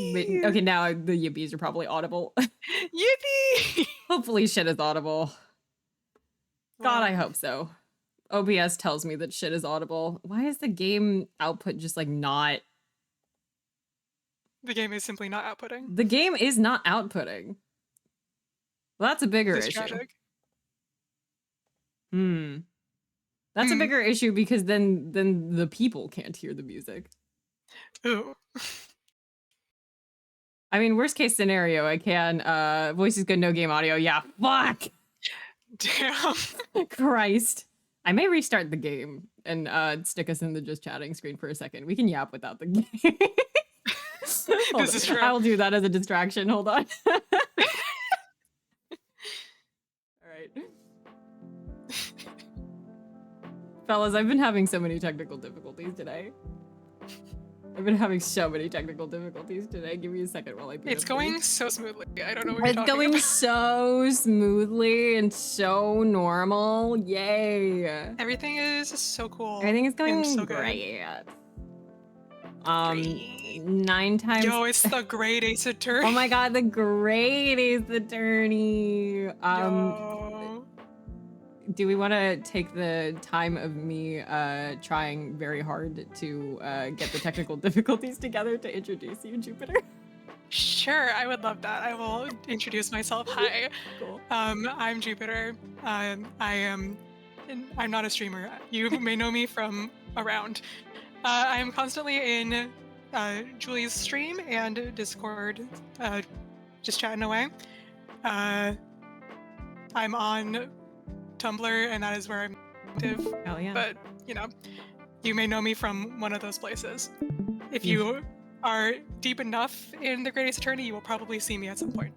Yippee! Okay, now the yippies are probably audible. Yippee! Hopefully shit is audible. God, Well, I hope so. OBS tells me that shit is audible. Why is the game output just like not... the game is simply not outputting. The game is not outputting. Well, that's a bigger This is issue. tragic. That's a bigger issue because then the people can't hear the music. Ooh. I mean, worst case scenario, I can. Voice is good, no game audio. Yeah, fuck! Damn. Christ. I may restart the game and stick us in the just chatting screen for a second. We can yap without the game. This is true. I'll do that as a distraction. Hold on. All right. Fellas, I've been having so many technical difficulties today. Give me a second while I beat It's up going things. so smoothly. I don't know what you're It's talking going about. so smoothly and so normal. Yay. Everything is so cool. Everything is going and so great. Great. 9 times. Yo, it's the great Ace Attorney. Oh my god, the great Ace Attorney. Yo. Do we want to take the time of me trying very hard to get the technical difficulties together to introduce you, Jupiter? Sure, I would love that. I will introduce myself. Hi. Cool. I'm Jupiter. I'm not a streamer. You may know me from around. I am constantly in Julie's stream and Discord, just chatting away. I'm on Tumblr, and that is where I'm active. Hell yeah. But, you know, you may know me from one of those places. If you are deep enough in the Great Ace Attorney, you will probably see me at some point.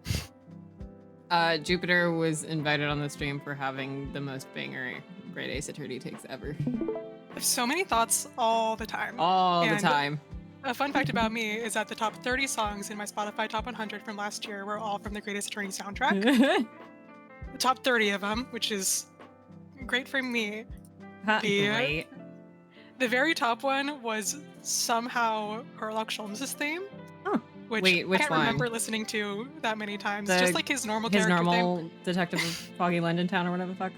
Jupiter was invited on the stream for having the most banger Great Ace Attorney takes ever. So many thoughts all the time. All the time. A fun fact about me is that the top 30 songs in my Spotify Top 100 from last year were all from the Great Ace Attorney soundtrack. The top 30 of them, which is great for me. Great. The very top one was somehow Herlock Sholmes' theme. Oh. Which Wait, which I can't one? remember listening to that many times. Just like his normal his character normal theme. Detective of Foggy London Town or whatever the fuck.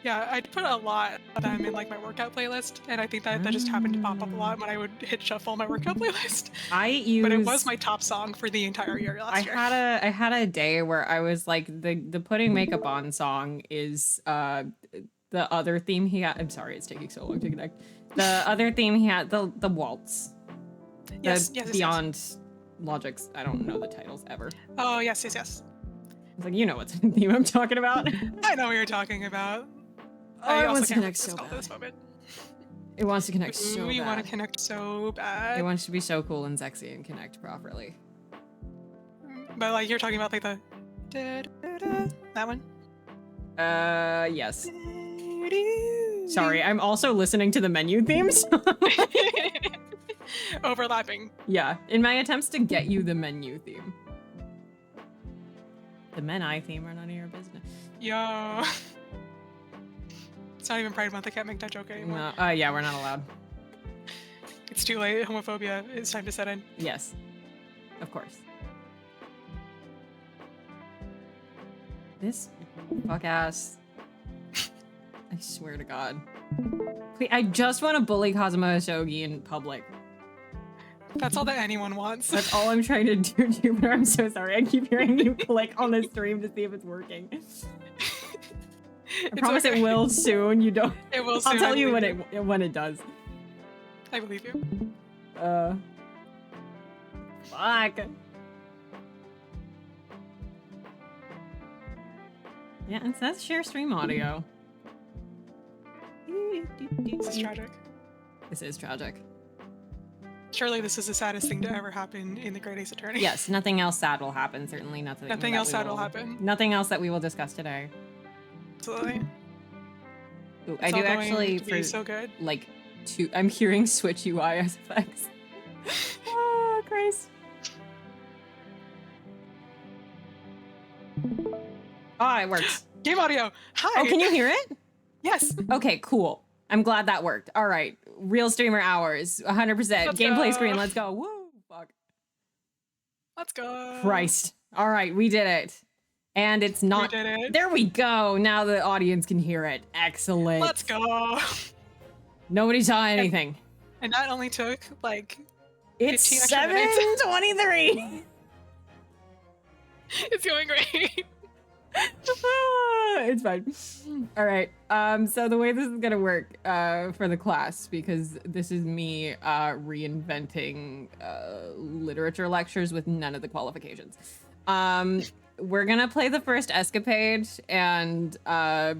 Yeah, I put a lot of them in like my workout playlist, and I think that just happened to pop up a lot when I would hit shuffle my workout playlist. But it was my top song for the entire year last year. I had a day where I was like, the putting makeup on song is the other theme he had. I'm sorry, it's taking so long to connect. The other theme he had, the waltz. Yes, Beyond Logic's, I don't know the titles ever. Oh, yes. It's like, you know what theme I'm talking about. I know what you're talking about. Oh, I it wants also to can't connect so bad. this moment. It wants to connect so bad. We want to connect so bad. It wants to be so cool and sexy and connect properly. But like, you're talking about like the that one? Yes. Sorry, I'm also listening to the menu themes. Overlapping. Yeah, in my attempts to get you the menu theme. The men-I theme are none of your business. Yo. It's not even Pride Month, I can't make that joke anymore. No, yeah, we're not allowed. It's too late, homophobia is time to set in. Yes, of course. This fuck-ass... I swear to God. Please, I just want to bully Kazuma Shogi in public. That's all that anyone wants. That's all I'm trying to do, Jupiter. I'm so sorry. I keep hearing you click on the stream to see if it's working. I promise it will soon. You don't. It will soon. I'll tell you when it does. I believe you. Fuck. Yeah, it says share stream audio. This is tragic. This is tragic. Surely this is the saddest thing to ever happen in the Great Ace Attorney. Yes, nothing else sad will happen. Certainly nothing. Nothing else sad will happen. Nothing else that we will discuss today. Absolutely. Ooh, I do actually for so good. Like I'm hearing Switch UI as effects. Oh, Christ. Oh, it works. Game audio. Hi. Oh, can you hear it? Yes. Okay, cool. I'm glad that worked. All right. Real streamer hours. 100%. Let's Gameplay go. screen. Let's go. Woo. Fuck. Let's go. Christ. All right, we did it. And it's not. We did it. There we go. Now the audience can hear it. Excellent. Let's go. Nobody saw anything. And that only took like It's 15 extra minutes. 7:23. It's going great. It's fine. All right. So the way this is gonna work for the class, because this is me reinventing literature lectures with none of the qualifications. We're gonna play the first Escapade and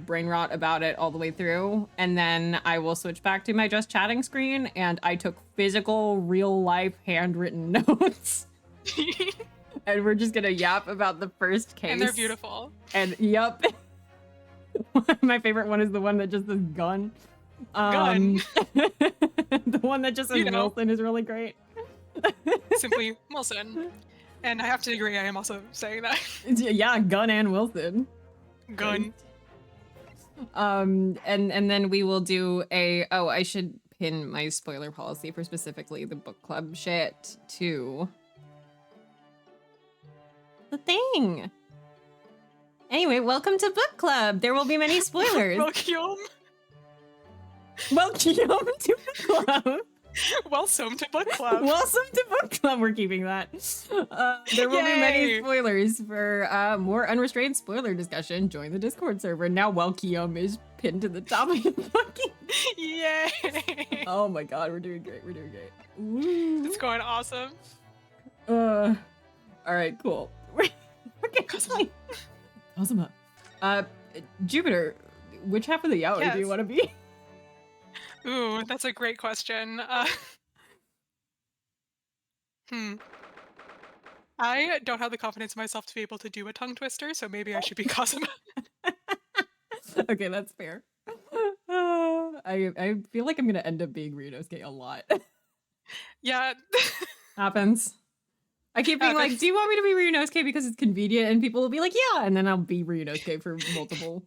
brain rot about it all the way through, and then I will switch back to my just chatting screen, and I took physical, real life, handwritten notes. And we're just gonna yap about the first case. And they're beautiful. And yep. My favorite one is the one that just says gun. Gun. The one that just says Wilson is really great. Simply Wilson. And I have to agree, I am also saying that. Yeah, gun and Wilson. Gun. And then we will do a I should pin my spoiler policy for specifically the book club shit to the thing. Anyway, welcome to book club. There will be many spoilers. Welcome. Welcome to book club. Welcome to book club. Welcome to book club. We're keeping that. There will be many spoilers. For more unrestrained spoiler discussion, join the Discord server. Now welcome is pinned to the top of the fucking. Yay! Oh my god, we're doing great. We're doing great. Woo. It's going awesome. All right, cool. We're getting Kazuma. Jupiter, which half of the yaoi do you want to be? Ooh, that's a great question. I don't have the confidence in myself to be able to do a tongue twister, so maybe I should be Kazuma. Okay, that's fair. I feel like I'm gonna end up being Ryunosuke a lot. Yeah. Happens. I keep being like, do you want me to be Ryunosuke because it's convenient? And people will be like, yeah, and then I'll be Ryunosuke for multiple.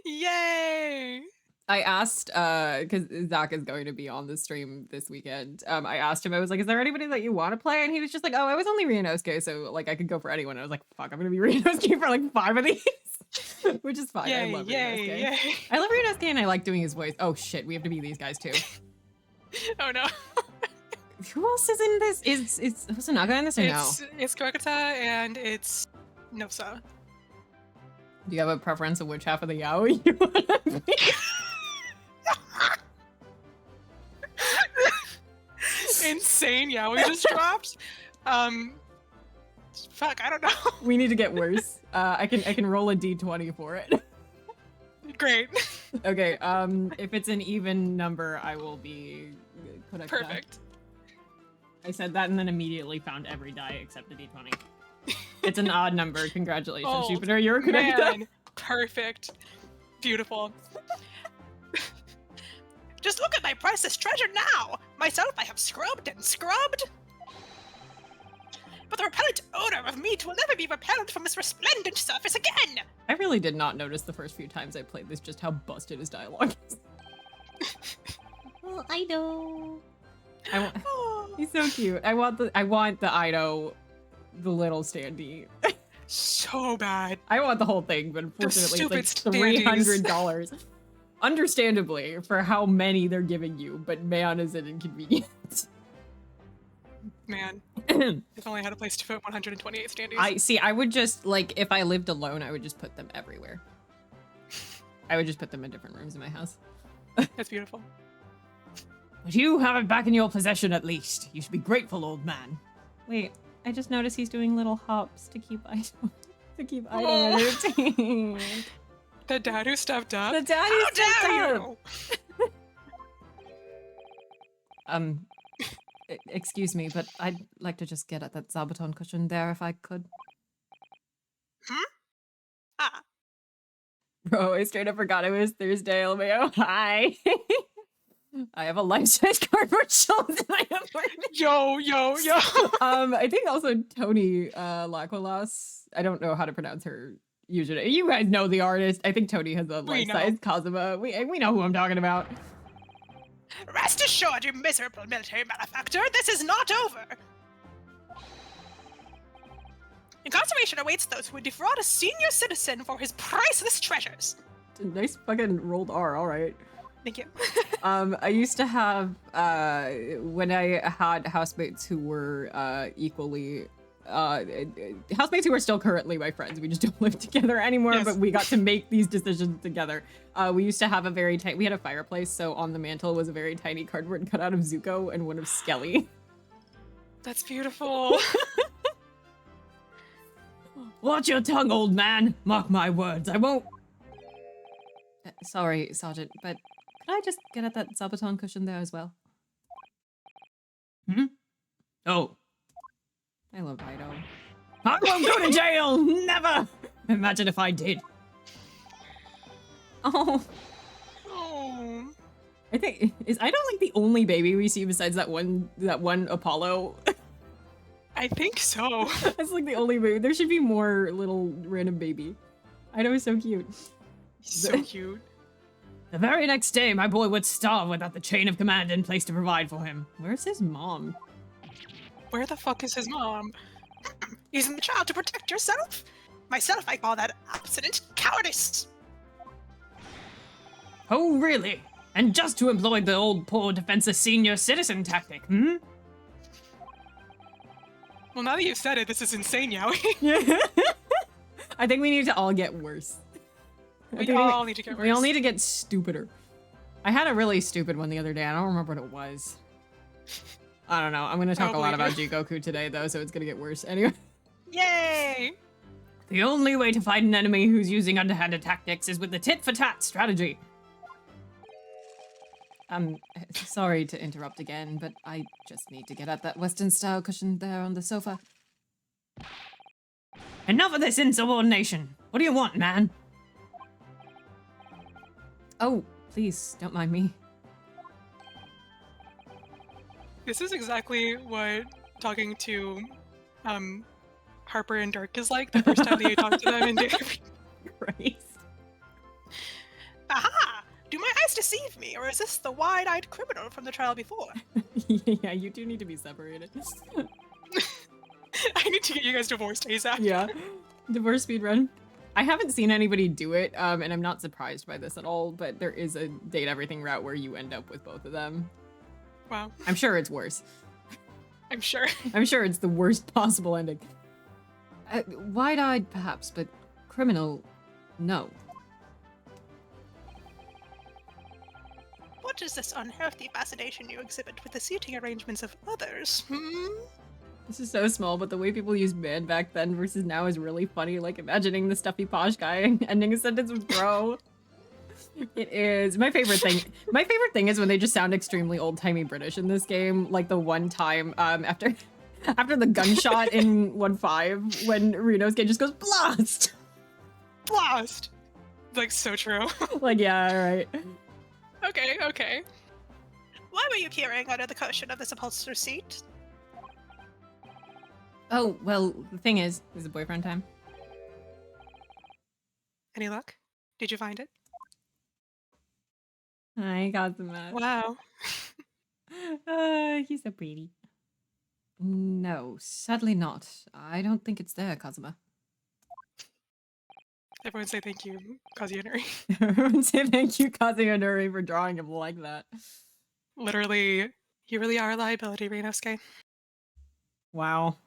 Yay! I asked, because Zach is going to be on the stream this weekend. I asked him, I was like, is there anybody that you want to play? And he was just like, oh, I was only Ryunosuke, so like I could go for anyone. I was like, fuck, I'm gonna be Ryunosuke for like 5 of these. Which is fine. Yay, I love yay, Ryunosuke. yay. I love Ryunosuke and I like doing his voice. Oh shit, we have to be these guys too. Oh no. Who else is in this? Is Hosonaga in this or no? It's Krakata and it's Nosa. Do you have a preference of which half of the yaoi you want to be? Insane yaoi just dropped. Fuck, I don't know. We need to get worse. I can roll a d20 for it. Great. Okay, if it's an even number, I will be Korekta. Perfect. I said that and then immediately found every die except the d20. It's an odd number. Congratulations, Jupiter. You're a Korekta. Man. Perfect. Beautiful. Just look at my priceless treasure now! Myself, I have scrubbed and scrubbed. But the repellent odor of meat will never be repelled from this resplendent surface again! I really did not notice the first few times I played this just how busted his dialogue is. Well, I know. He's so cute. I want the Ido, the little standee. So bad. I want the whole thing, but unfortunately it's like $300. Understandably, for how many they're giving you, but man, is it inconvenient. Man. If only I had a place to put 128 standees. I would just, like, if I lived alone, I would just put them everywhere. I would just put them in different rooms in my house. That's beautiful. But you have it back in your possession at least. You should be grateful, old man. Wait, I just noticed he's doing little hops to keep Ido entertained. The dad who stepped up? The dad who stepped up! Excuse me, but I'd like to just get at that Zabuton cushion there if I could. Hmm? Ah. Bro, I straight up forgot it was Thursday, LMAO. Hi! I have a life-size cardboard shelf in my apartment. Yo. I think also Tony Laqualas. I don't know how to pronounce her usually. You guys know the artist. I think Tony has a life-size Kazuma. We know who I'm talking about. Rest assured, you miserable military malefactor, this is not over. Incarceration awaits those who would defraud a senior citizen for his priceless treasures. Nice fucking rolled R, alright. Thank you. I used to have, when I had housemates who were equally, housemates who are still currently my friends. We just don't live together anymore, Yes. but we got to make these decisions together. We used to have we had a fireplace, so on the mantle was a very tiny cardboard cutout of Zuko and one of Skelly. That's beautiful. Watch your tongue, old man! Mark my words, I won't... sorry, Sergeant, but could I just get at that Zabuton cushion there as well? Hmm? Oh. I love Ido. I won't go to jail! Never! Imagine if I did. Oh. Oh. I think, is Ido like the only baby we see besides that one Apollo? I think so. That's like the only baby. There should be more little random baby. Ido is so cute. So cute. The very next day, my boy would starve without the chain of command in place to provide for him. Where's his mom? Where the fuck is his mom? Using the child to protect yourself? Myself, I call that absolute cowardice. Oh, really? And just to employ the old poor defenseless senior citizen tactic, hmm? Well, now that you've said it, this is insane, Yowie. I think we need to all get worse. We all need to get worse. We all need to get stupider. I had a really stupid one the other day. I don't remember what it was. I don't know. I'm going to talk a lot about Jigoku today, though, so it's going to get worse. Anyway. Yay! The only way to fight an enemy who's using underhanded tactics is with the tit-for-tat strategy. Sorry to interrupt again, but I just need to get at that Western-style cushion there on the sofa. Enough of this insubordination! What do you want, man? Oh, please, don't mind me. This is exactly what talking to Harper and Dirk is like the first time that you talk to them in Dairy. Christ. Aha! Do my eyes deceive me, or is this the wide-eyed criminal from the trial before? Yeah, you do need to be separated. I need to get you guys divorced ASAP. Yeah. Divorce speedrun. I haven't seen anybody do it, and I'm not surprised by this at all, but there is a date everything route where you end up with both of them. Wow. I'm sure it's worse. I'm sure. I'm sure it's the worst possible ending. Wide-eyed, perhaps, but criminal, no. What is this unhealthy fascination you exhibit with the seating arrangements of others? This is so small, but the way people used man back then versus now is really funny. Like, imagining the stuffy posh guy ending a sentence with bro. It is. My favorite thing is when they just sound extremely old-timey British in this game. Like the one time, after the gunshot in 1.5, when Renosuke just goes, blast! Blast! Like, so true. Like, yeah, alright. Okay. Why were you peering under the cushion of this upholstered seat? Oh, well, the thing is it boyfriend time. Any luck? Did you find it? I got the map. Wow. He's so pretty. No, sadly not. I don't think it's there, Kazuma. Everyone say thank you, Kazuyanori. Everyone say thank you, Kazuyanori, for drawing him like that. Literally, you really are a liability, Renosuke. Wow.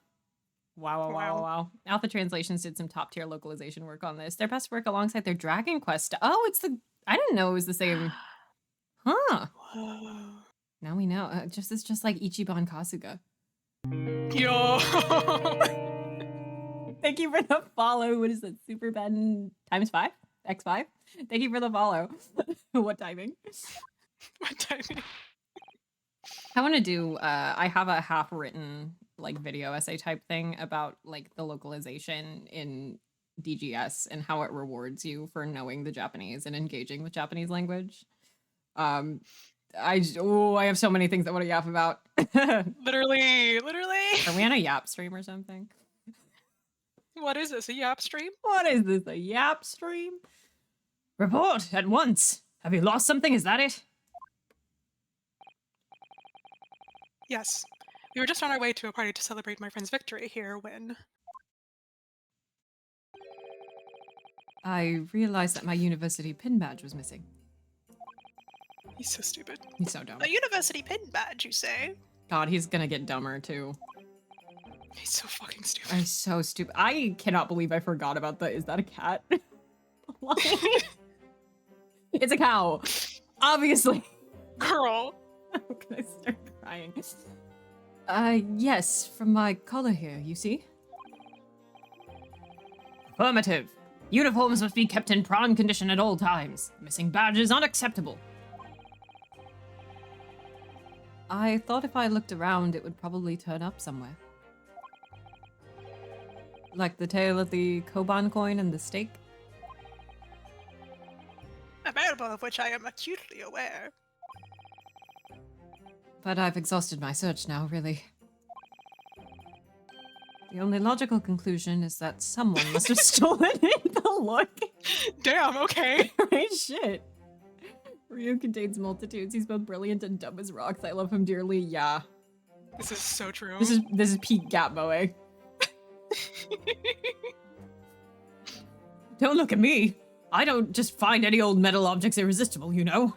Wow. Alpha Translations did some top-tier localization work on this. Their best work alongside their Dragon Quest. Oh, it's the... I didn't know it was the same... Huh. Whoa. Now we know. It's just like Ichiban Kasuga. Yo! Thank you for the follow. What is that? Super Ben times 5? X5? Thank you for the follow. What timing? What timing? I want to do, I have a half-written, like, video essay type thing about, like, the localization in DGS and how it rewards you for knowing the Japanese and engaging with Japanese language. I have so many things I want to yap about. Literally. Are we on a yap stream or something? What is this, a yap stream? What is this, a yap stream? Report at once. Have you lost something? Is that it? Yes. We were just on our way to a party to celebrate my friend's victory here when... I realized that my university pin badge was missing. He's so stupid. He's so dumb. A university pin badge, you say? God, he's gonna get dumber too. He's so fucking stupid. I'm so stupid. I cannot believe I forgot about the is that a cat? It's a cow. Obviously. Girl. I'm gonna start crying. Yes, from my collar here, you see? Affirmative. Uniforms must be kept in prime condition at all times. Missing badges unacceptable. I thought if I looked around, it would probably turn up somewhere. Like the tail of the Koban coin and the stake? A variable of which I am acutely aware. But I've exhausted my search now, really. The only logical conclusion is that someone must have stolen it. The look. Damn, okay. Right, shit. Ryu contains multitudes. He's both brilliant and dumb as rocks. I love him dearly. Yeah. This is so true. This is peak gap moe. Don't look at me. I don't just find any old metal objects irresistible, you know.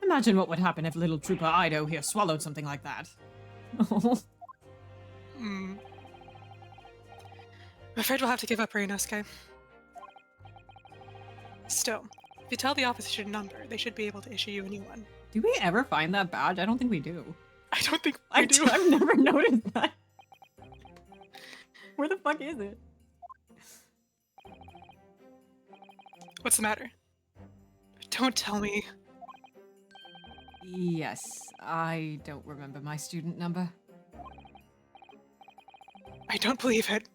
Imagine what would happen if little Trooper Ido here swallowed something like that. I'm afraid we'll have to give up, Ryunosuke. Still, if you tell the office your number, they should be able to issue you a new one. Do we ever find that badge? I don't think we do. I don't think we do. I've never noticed that. Where the fuck is it? What's the matter? Don't tell me. Yes, I don't remember my student number. I don't believe it.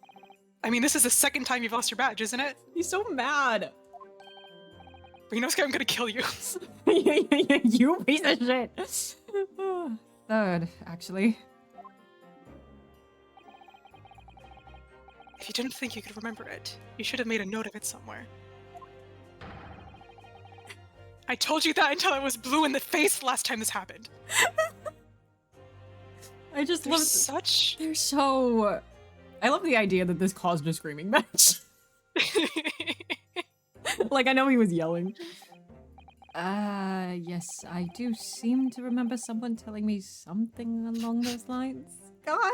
I mean, this is the second time you've lost your badge, isn't it? He's so mad. Ryunosuke, I'm gonna kill you. You piece of shit. Third, actually. If you didn't think you could remember it, you should have made a note of it somewhere. I told you that until I was blue in the face last time this happened. I just love such. They're so. I love the idea that this caused a screaming match. Like, I know he was yelling. Yes, I do seem to remember someone telling me something along those lines. God!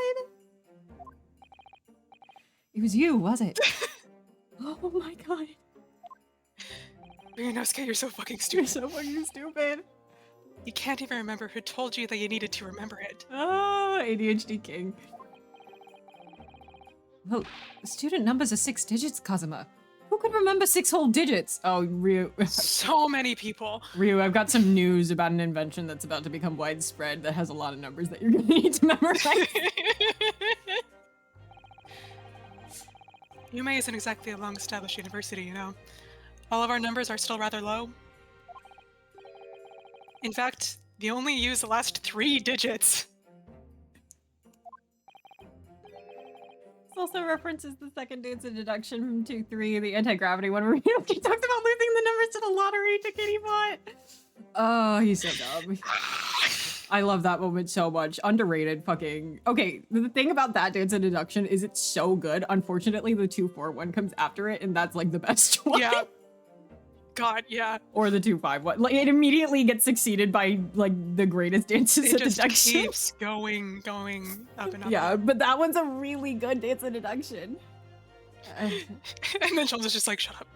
It was you, was it? Oh my god. Ryunosuke, you're so fucking You're stupid. so fucking stupid. You can't even remember who told you that you needed to remember it. Oh, ADHD king. Well, student numbers are 6 digits, Kazuma. Who could remember 6 whole digits? Oh, Ryu. So many people. Ryu, I've got some news about an invention that's about to become widespread that has a lot of numbers that you're gonna need to memorize. Yume isn't exactly a long-established university, you know. All of our numbers are still rather low. In fact, they only use the last 3 digits. This also references the second dance in deduction from 2-3, the anti-gravity one, where he talks about losing the numbers to the lottery to Kitty Bot. Oh, he's so dumb. I love that moment so much. Underrated fucking... Okay, the thing about that dance in deduction is it's so good. Unfortunately, the 2-4 one comes after it, and that's like the best one. Yeah. God, yeah. Or the 2-5 one. Like, it immediately gets succeeded by, like, the greatest dances It in just deduction. keeps going up and up. Yeah, but that one's a really good dance in deduction. And then Charles is just like, shut up.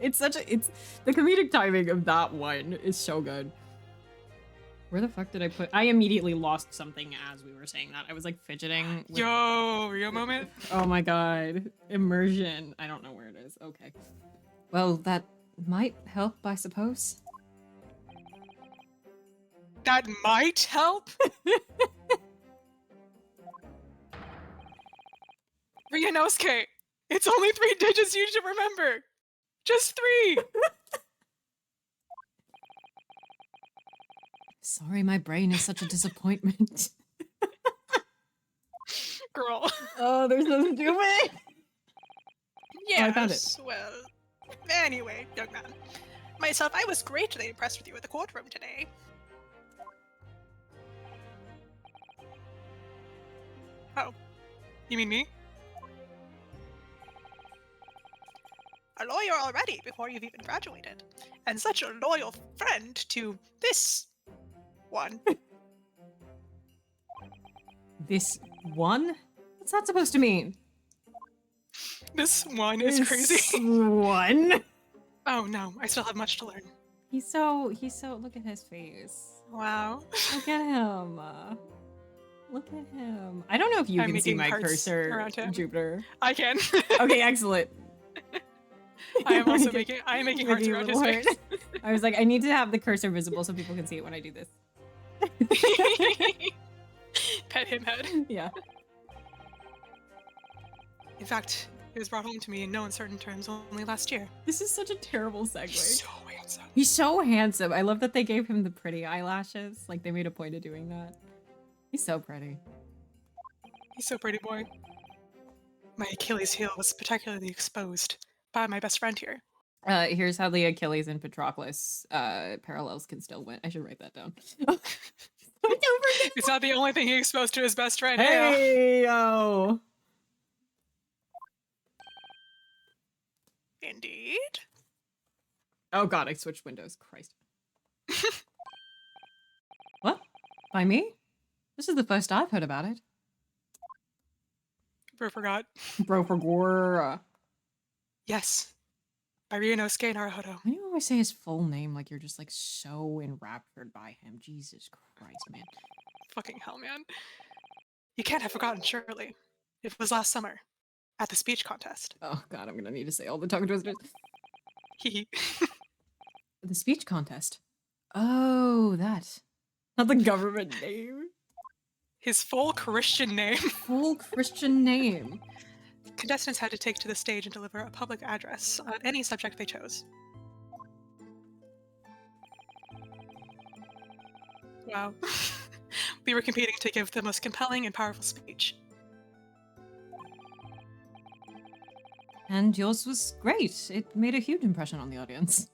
It's the comedic timing of that one is so good. Where the fuck did I put? I immediately lost something as we were saying that. I was like fidgeting. Yo, Rio moment. Oh my god. Immersion. I don't know where it is. Okay. Well, that might help, I suppose. That might help? Ryunosuke, it's only 3 digits you should remember. Just 3. Sorry, my brain is such a disappointment. Girl. Oh, they're so stupid. Yes, I found it. Well, anyway, young man. Myself, I was greatly impressed with you at the courtroom today. Oh, you mean me? A lawyer already before you've even graduated. And such a loyal friend to this one. This one? What's that supposed to mean? This one is This crazy. one? Oh no, I still have much to learn. He's so, look at his face. Wow. Look at him. Look at him. I don't know if you I'm can see making my hearts cursor, around him. Jupiter. I can. Okay, excellent. I am also making hearts around his face. I was like, I need to have the cursor visible so people can see it when I do this. Pet him head. Yeah. In fact, it was brought home to me in no uncertain terms only last year. This is such a terrible segue. He's so handsome. He's so handsome. I love that they gave him the pretty eyelashes. Like, they made a point of doing that. He's so pretty. He's so pretty, boy. My Achilles heel was particularly exposed by my best friend here. Here's how the Achilles and Patroclus parallels can still win. I should write that down. It's not the only thing he exposed to his best friend. Hey, yo. Indeed. Oh god, I switched windows. Christ. What? By me? This is the first I've heard about it. Bro forgot. Bro for gore. Yes. By Ryunosuke Naruhodo. Why do you always say his full name like you're just like so enraptured by him? Jesus Christ, man. Fucking hell, man. You can't have forgotten, surely. It was last summer. At the speech contest. Oh god, I'm gonna need to say all the tongue twisters. Hehe. The speech contest. Oh, that. Not the government name. His full Christian name. Full Christian name. Contestants had to take to the stage and deliver a public address on any subject they chose. Wow. We were competing to give the most compelling and powerful speech. And yours was great. It made a huge impression on the audience.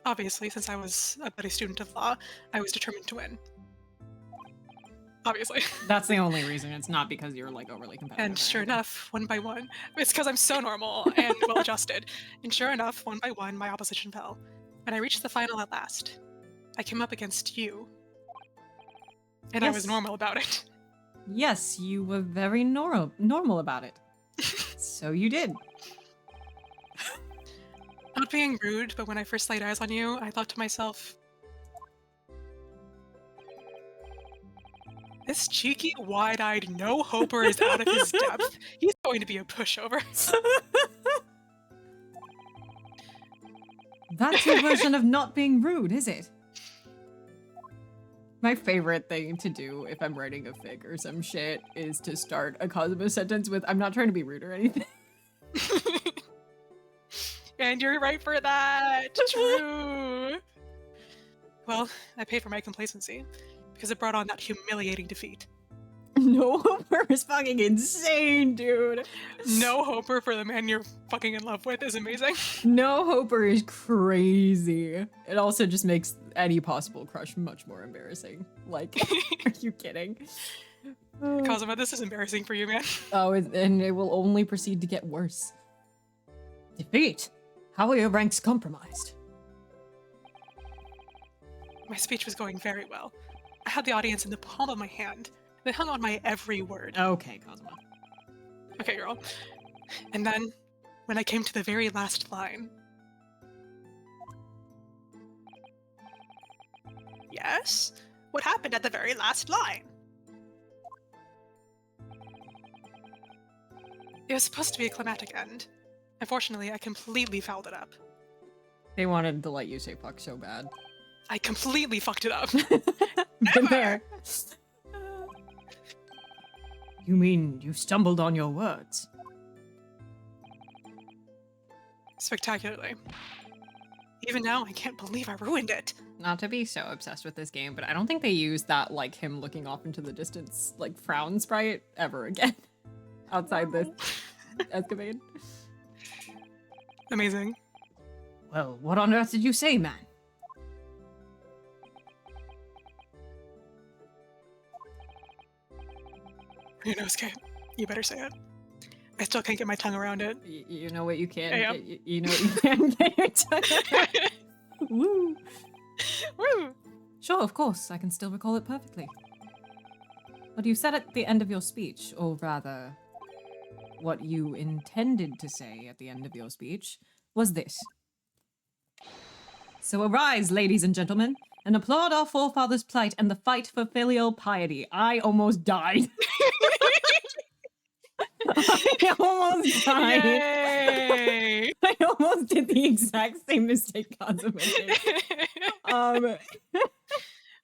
Obviously, since I was a buddy student of law, I was determined to win. Obviously. That's the only reason. It's not because you're like overly competitive. And sure enough, one by one, it's because I'm so normal and well adjusted. And sure enough, one by one, my opposition fell. And I reached the final at last. I came up against you. And I was Yes. normal about it. Yes, you were very normal about it. So you did. Not being rude, but when I first laid eyes on you, I thought to myself, this cheeky, wide-eyed no-hoper is out of his depth. He's going to be a pushover. That's your version of not being rude, is it? My favorite thing to do if I'm writing a fic or some shit is to start a Cosmo sentence with, I'm not trying to be rude or anything. And you're right for that. True. Well, I paid for my complacency because it brought on that humiliating defeat. No Hoper is fucking insane, dude. No hoper for the man you're fucking in love with is amazing. No Hoper is crazy. It also just makes any possible crush much more embarrassing. Like, are you kidding? Kazuma, this is embarrassing for you, man. Oh, and it will only proceed to get worse. Defeat? How are your ranks compromised? My speech was going very well. I had the audience in the palm of my hand. They hung on my every word. Okay, Cosmo. Okay, girl. And then, when I came to the very last line... Yes? What happened at the very last line? It was supposed to be a climactic end. Unfortunately, I completely fouled it up. They wanted to let you say fuck so bad. I completely fucked it up. Been there. You mean you stumbled on your words? Spectacularly. Even now, I can't believe I ruined it. Not to be so obsessed with this game, but I don't think they use that, like, him looking off into the distance, like, frown sprite ever again. Outside this escapade. Amazing. Well, what on earth did you say, man? Ryunosuke, you better say it. I still can't get my tongue around it. You know what you can I am. get. You know what you can get your tongue around. Woo. Woo! Sure, of course. I can still recall it perfectly. What you said at the end of your speech, or rather, what you intended to say at the end of your speech, was this. So arise, ladies and gentlemen, and applaud our forefathers' plight and the fight for filial piety. I almost died. I almost died. Yay! I almost did the exact same mistake Kazuma did.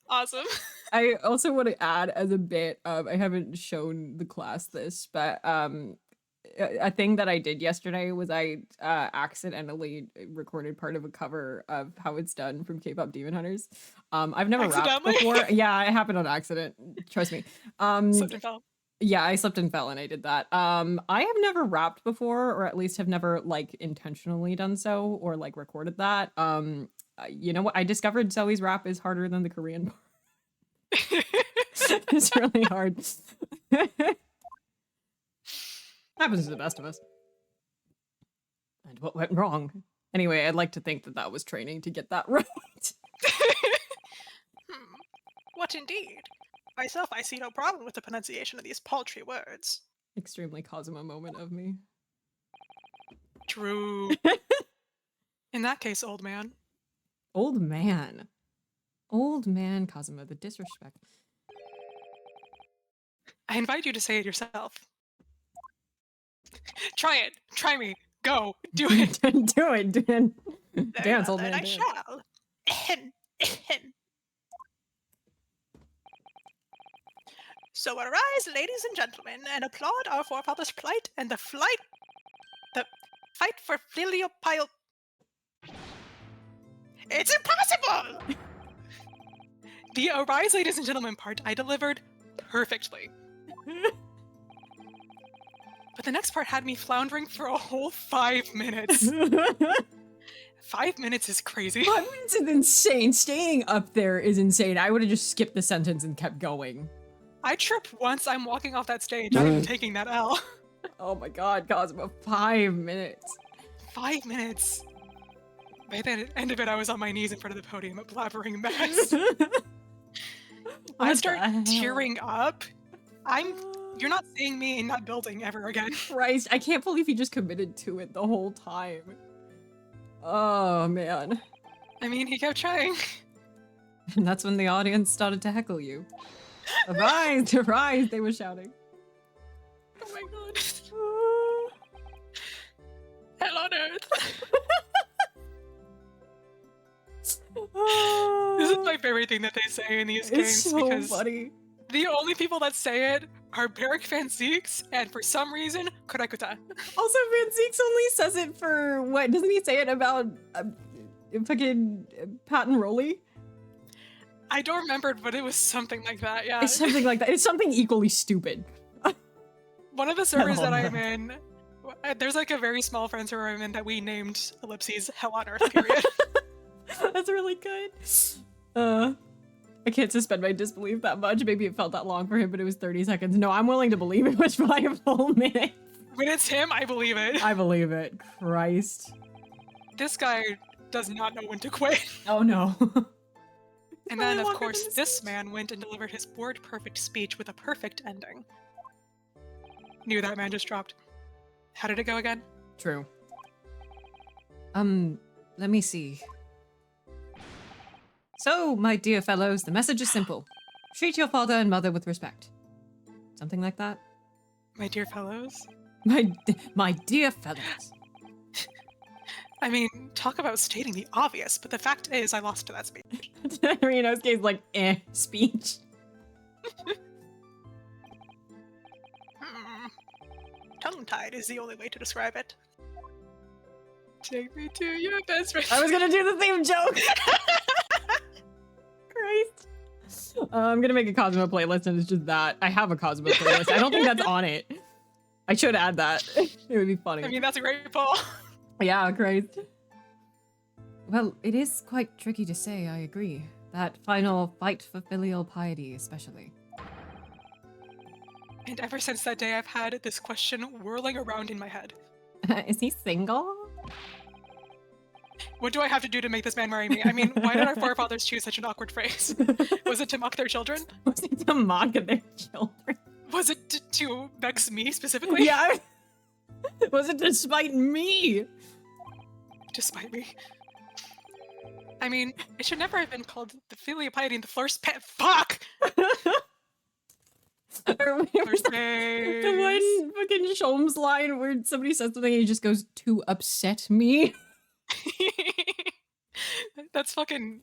Awesome. I also want to add as a bit, I haven't shown the class this, but a thing that I did yesterday was I accidentally recorded part of a cover of How It's Done from K-pop Demon Hunters. I've never rapped Accidentally? before. Yeah, it happened on accident. Trust me. Slipped and fell. Yeah, I slipped and fell and I did that. I have never rapped before, or at least have never like intentionally done so or like recorded that. You know what? I discovered Zoe's rap is harder than the Korean part. It's really hard. Happens to the best of us. And what went wrong? Anyway, I'd like to think that that was training to get that right. What indeed? Myself, I see no problem with the pronunciation of these paltry words. Extremely Kazuma moment of me. True. In that case, old man. Old man. Old man Kazuma, the disrespect. I invite you to say it yourself. Try it. Try me. Go. Do it. Do it. Dance, old Then man. I dance. shall. So arise, ladies and gentlemen, and applaud our forefathers' plight and the fight for filial piety. It's impossible! The arise, ladies and gentlemen part I delivered perfectly. But the next part had me floundering for a whole 5 minutes. 5 minutes is crazy. 5 minutes is insane. Staying up there is insane. I would have just skipped the sentence and kept going. I trip once I'm walking off that stage, not even taking that L. Oh my god, Cosmo, 5 minutes. 5 minutes. By the end of it, I was on my knees in front of the podium, a blabbering mess. I start tearing up. You're not seeing me in that building ever again. Christ, I can't believe he just committed to it the whole time. Oh, man. I mean, he kept trying. And that's when the audience started to heckle you. Arise, arise, they were shouting. Oh my god. Hell on earth. This is my favorite thing that they say in these games It's so because funny. the only people that say it are Barrack Van Zeeks and for some reason, Kurakuta. Also, Van Zeeks only says it for what? Doesn't he say it about fucking Pat and Rolly? I don't remember, but it was something like that, yeah. It's something like that. It's something equally stupid. One of the servers Hell that on I'm in, there's like a very small friend server I'm in that we named ellipses Hell on Earth, period. That's really good. I can't suspend my disbelief that much. Maybe it felt that long for him, but it was 30 seconds. No, I'm willing to believe it was 5 full minutes. When it's him, I believe it. I believe it. Christ. This guy does not know when to quit. Oh no. And then, of course, this man went and delivered his word-perfect speech with a perfect ending. Knew that man just dropped. How did it go again? True. Let me see. So, my dear fellows, the message is simple. Treat your father and mother with respect. Something like that? My dear fellows? My dear fellows. I mean, talk about stating the obvious, but the fact is I lost to that speech. Renosuke's like, speech. Tongue-tied is the only way to describe it. Take me to your best friend. I was gonna do the same joke! Christ. I'm gonna make a Cosmo playlist and it's just that. I have a Cosmo playlist. I don't think that's on it. I should add that. It would be funny. I mean, that's a great poll. Yeah, Christ. Well, it is quite tricky to say, I agree. That final fight for filial piety, especially. And ever since that day, I've had this question whirling around in my head. Is he single? What do I have to do to make this man marry me? I mean, why did our forefathers choose such an awkward phrase? Was it to mock their children? Was it to mock their children? Was it to vex me specifically? Yeah. Was it to spite me? Despite me. I mean, it should never have been called the filial piety in the first fuck! Or First the one fucking Sholmes line where somebody says something and he just goes, to upset me. That's fucking...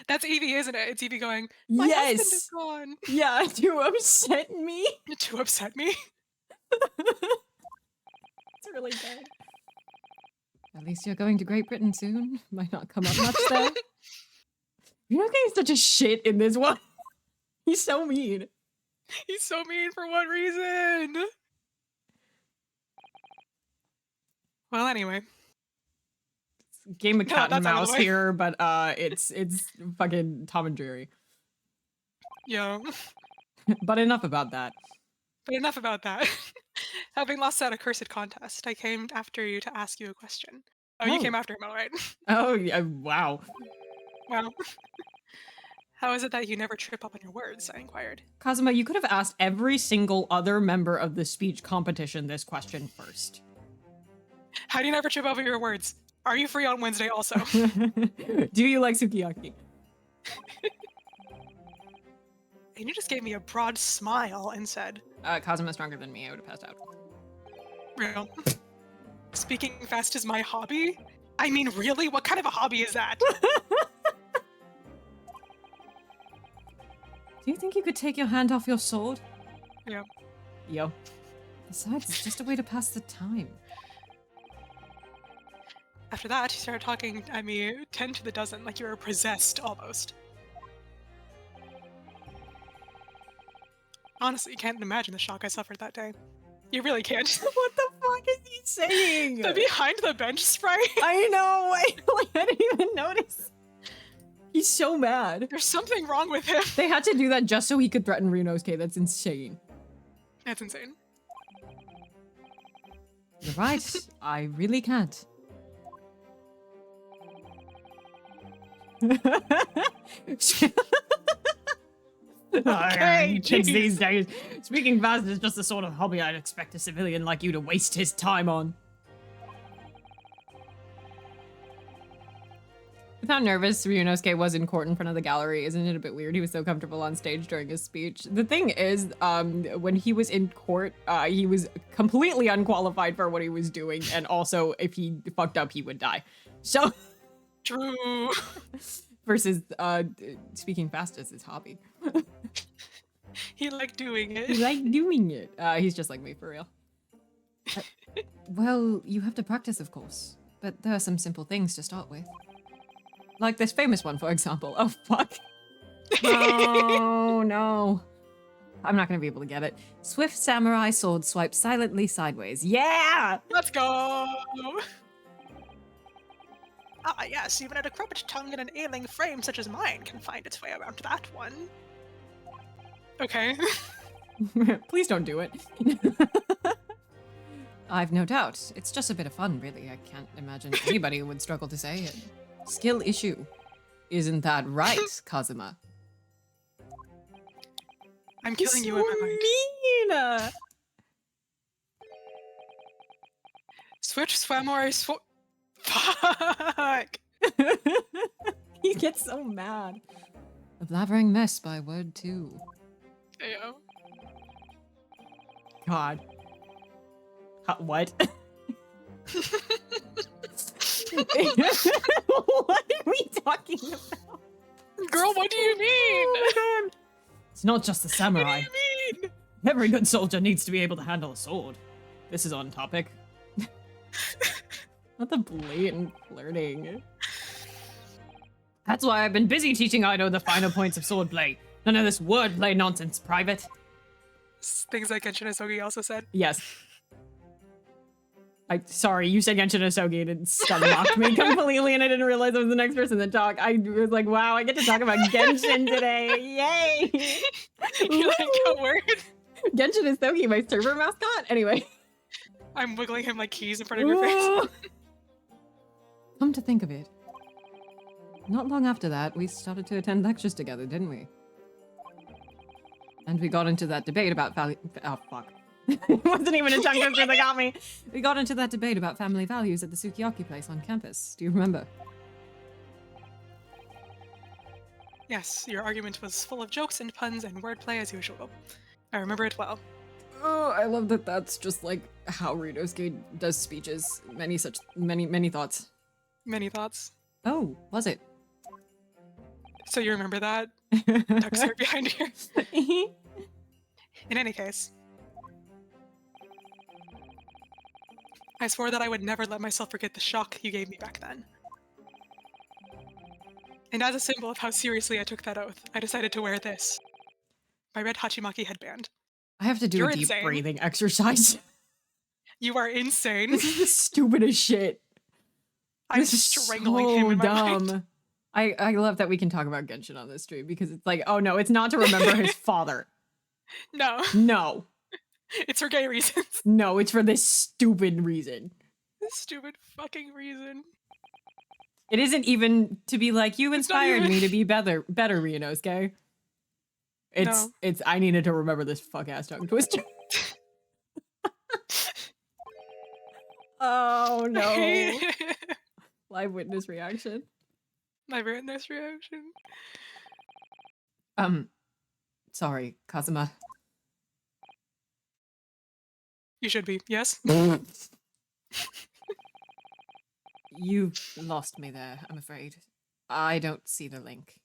That's Evie, isn't it? It's Evie going, my husband is gone. Yeah, to upset me. To upset me? It's really good. At least you're going to Great Britain soon. Might not come up much there. You're not getting such a shit in this one. He's so mean. He's so mean for what reason? Well, anyway. Game of cat and that's out of mouse the way. here, but it's fucking Tom and Jerry. Yeah. But enough about that. But enough about that. Having lost that accursed contest, I came after you to ask you a question. Oh, you Oh. came after him, all right? Oh, yeah, wow. Wow. How is it that you never trip up on your words? I inquired. Kazuma, you could have asked every single other member of the speech competition this question first. How do you never trip over your words? Are you free on Wednesday also? Do you like sukiyaki? And you just gave me a broad smile and said, Kazuma's stronger than me. I would have passed out. real. Speaking fast is my hobby? I mean, really? What kind of a hobby is that? Do you think you could take your hand off your sword? Yeah. Yo. Besides, it's just a way to pass the time. After that, he started talking at me 10 to the dozen, like you were possessed almost. Honestly, you can't imagine the shock I suffered that day. You really can't. What the fuck is he saying? The behind the bench spray? I know! I didn't even notice. He's so mad. There's something wrong with him. They had to do that just so he could threaten Ryunosuke. That's insane. That's insane. You're right. I really can't. Okay, kids jeez. these days. Speaking fast is just the sort of hobby I'd expect a civilian like you to waste his time on. With how nervous Ryunosuke was in court in front of the gallery, isn't it a bit weird? He was so comfortable on stage during his speech. The thing is, when he was in court, he was completely unqualified for what he was doing, and also, if he fucked up, he would die. So, True. versus speaking fast is his hobby. He liked doing it. He liked doing it. He's just like me, for real. Well, you have to practice, of course, but there are some simple things to start with. Like this famous one, for example. Oh, fuck. Oh, no. I'm not gonna be able to get it. Swift samurai sword swipe silently sideways. Yeah! Let's go! Ah, yes, even a decrepit tongue and an ailing frame such as mine can find its way around to that one. Okay. Please don't do it. I've no doubt. It's just a bit of fun, really. I can't imagine anybody would struggle to say it. Skill issue. Isn't that right, Kazuma? I'm killing you in my mind. Mean. Switch samurai sword. Fuck! He gets so mad. A blabbering mess by word 2. Ayo. God. What? What are we talking about? Girl, what do you mean? Oh my God. It's not just the What samurai. do you mean? Every good soldier needs to be able to handle a sword. This is on topic. Not the blatant flirting. That's why I've been busy teaching Aido the finer points of swordplay. None of this wordplay nonsense, Private. Things like Genshin Asogi also said. Yes. Sorry, you said Genshin Asogi and it stomach me completely and I didn't realize I was the next person to talk. I was like, wow, I get to talk about Genshin today. Yay! You like a word? Genshin is Soki, my server mascot? Anyway. I'm wiggling him like keys in front of your face. Come to think of it, not long after that, we started to attend lectures together, didn't we? And we got into that debate about oh, fuck. It wasn't even a tongue twister that got me. We got into that debate about family values at the Sukiyaki place on campus. Do you remember? Yes, your argument was full of jokes and puns and wordplay as usual. I remember it well. Oh, I love that that's just like how Ryunosuke does speeches. Many thoughts. Many thoughts. Oh, was it? So you remember that? Tuck's right behind here. In any case, I swore that I would never let myself forget the shock you gave me back then. And as a symbol of how seriously I took that oath, I decided to wear this. My red Hachimaki headband. I have to do You're a deep insane. breathing exercise. You are insane. This is the stupidest shit. I'm This is strangling so him in my dumb. mind. I love that we can talk about Genshin on this stream because it's like, oh no, it's not to remember his father. No, No. it's for gay reasons. No, it's for this stupid reason. This stupid fucking reason. It isn't even to be like, you It's not inspired even- me to be better, Ryunosuke. No. It's I needed to remember this fuck ass tongue twister. Oh no. Live witness reaction. My witness reaction. Sorry, Kazuma. You should be, yes? You've lost me there, I'm afraid. I don't see the link.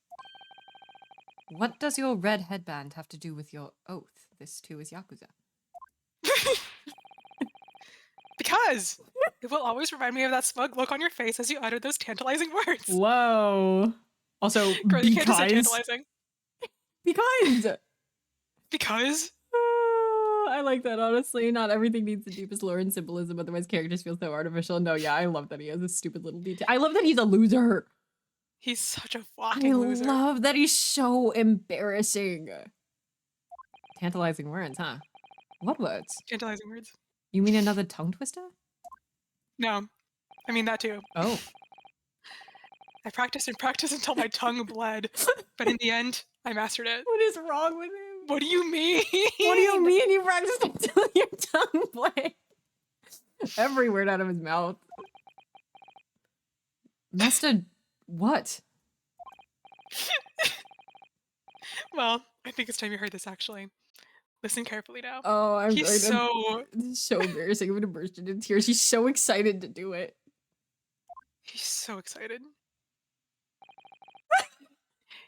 What does your red headband have to do with your oath? This too is Yakuza. Because it will always remind me of that smug look on your face as you uttered those tantalizing words. Whoa. Also, Girl, you can't just say because... tantalizing. Because... Because I like that, honestly. Not everything needs the deepest lore and symbolism, otherwise characters feel so artificial. No, yeah, I love that he has a stupid little detail. I love that he's a loser. he's such a I fucking loser. love that he's so embarrassing. Tantalizing words, huh? What words? Tantalizing words. You mean another tongue twister? No, I mean that too. Oh. I practiced and practiced until my tongue bled, but in the end, I mastered it. What is wrong with him? What do you mean? What do you mean you practiced until your tongue bled? Every word out of his mouth. Mastered what? Well, I think it's time you heard this actually. Listen carefully now. Oh, I'm He's so... This is so embarrassing. I'm gonna burst into tears. He's so excited to do it. He's so excited.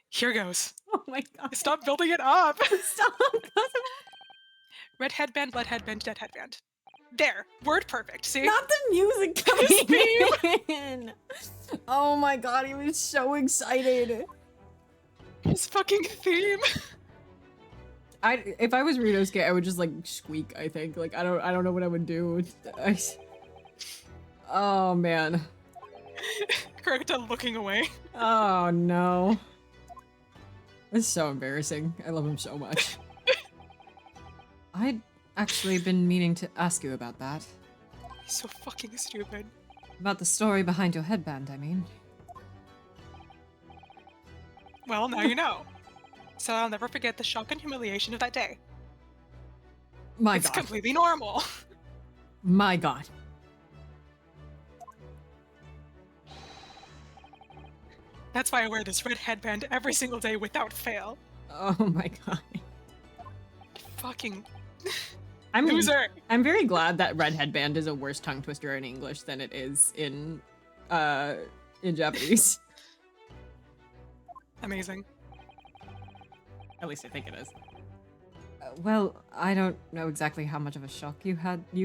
Here goes. Oh my god. Stop building it up. Stop. Red headband, blood headband, dead headband. There. Word perfect. See? Not the music His coming in. Oh my god, he was so excited. His fucking theme. If I was Ryunosuke, I would just like squeak, I think. Like I don't know what I would do. Oh man. Kurita looking away. Oh no. It's so embarrassing. I love him so much. I'd actually been meaning to ask you about that. He's so fucking stupid. About the story behind your headband, I mean. Well, now you know. So I'll never forget the shock and humiliation of that day. My It's god. completely normal. My god. That's why I wear this red headband every single day without fail. Oh my god. Fucking I'm loser. I'm very glad that red headband is a worse tongue twister in English than it is in Japanese. Amazing. At least I think it is. Well, I don't know exactly how much of a shock you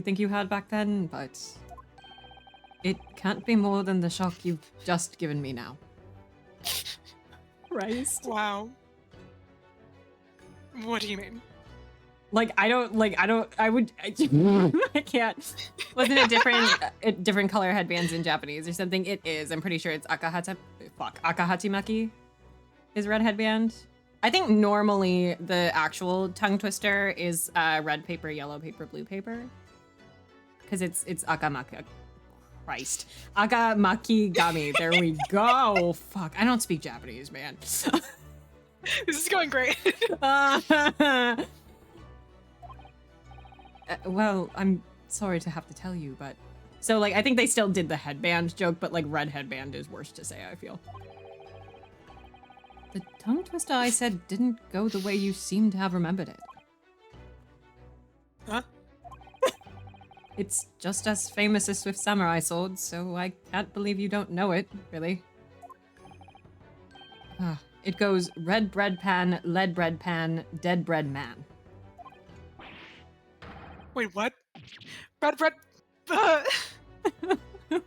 think you had back then, but it can't be more than the shock you've just given me now. Christ. Wow. What do you mean? I can't. Wasn't it different color headbands in Japanese or something? It is. I'm pretty sure it's Akahatimaki is red headband. I think normally the actual tongue twister is red paper, yellow paper, blue paper. Because it's akamaka. Christ. Akamaki gami. There we go. Fuck. I don't speak Japanese, man. This is going great. Well, I'm sorry to have to tell you, but... So, like, I think they still did the headband joke, but, like, red headband is worse to say, I feel. The tongue twister I said didn't go the way you seem to have remembered it. Huh? It's just as famous as Swift Samurai Sword, so I can't believe you don't know it, really. It goes red bread pan, lead bread pan, dead bread man. Wait, what? Bread.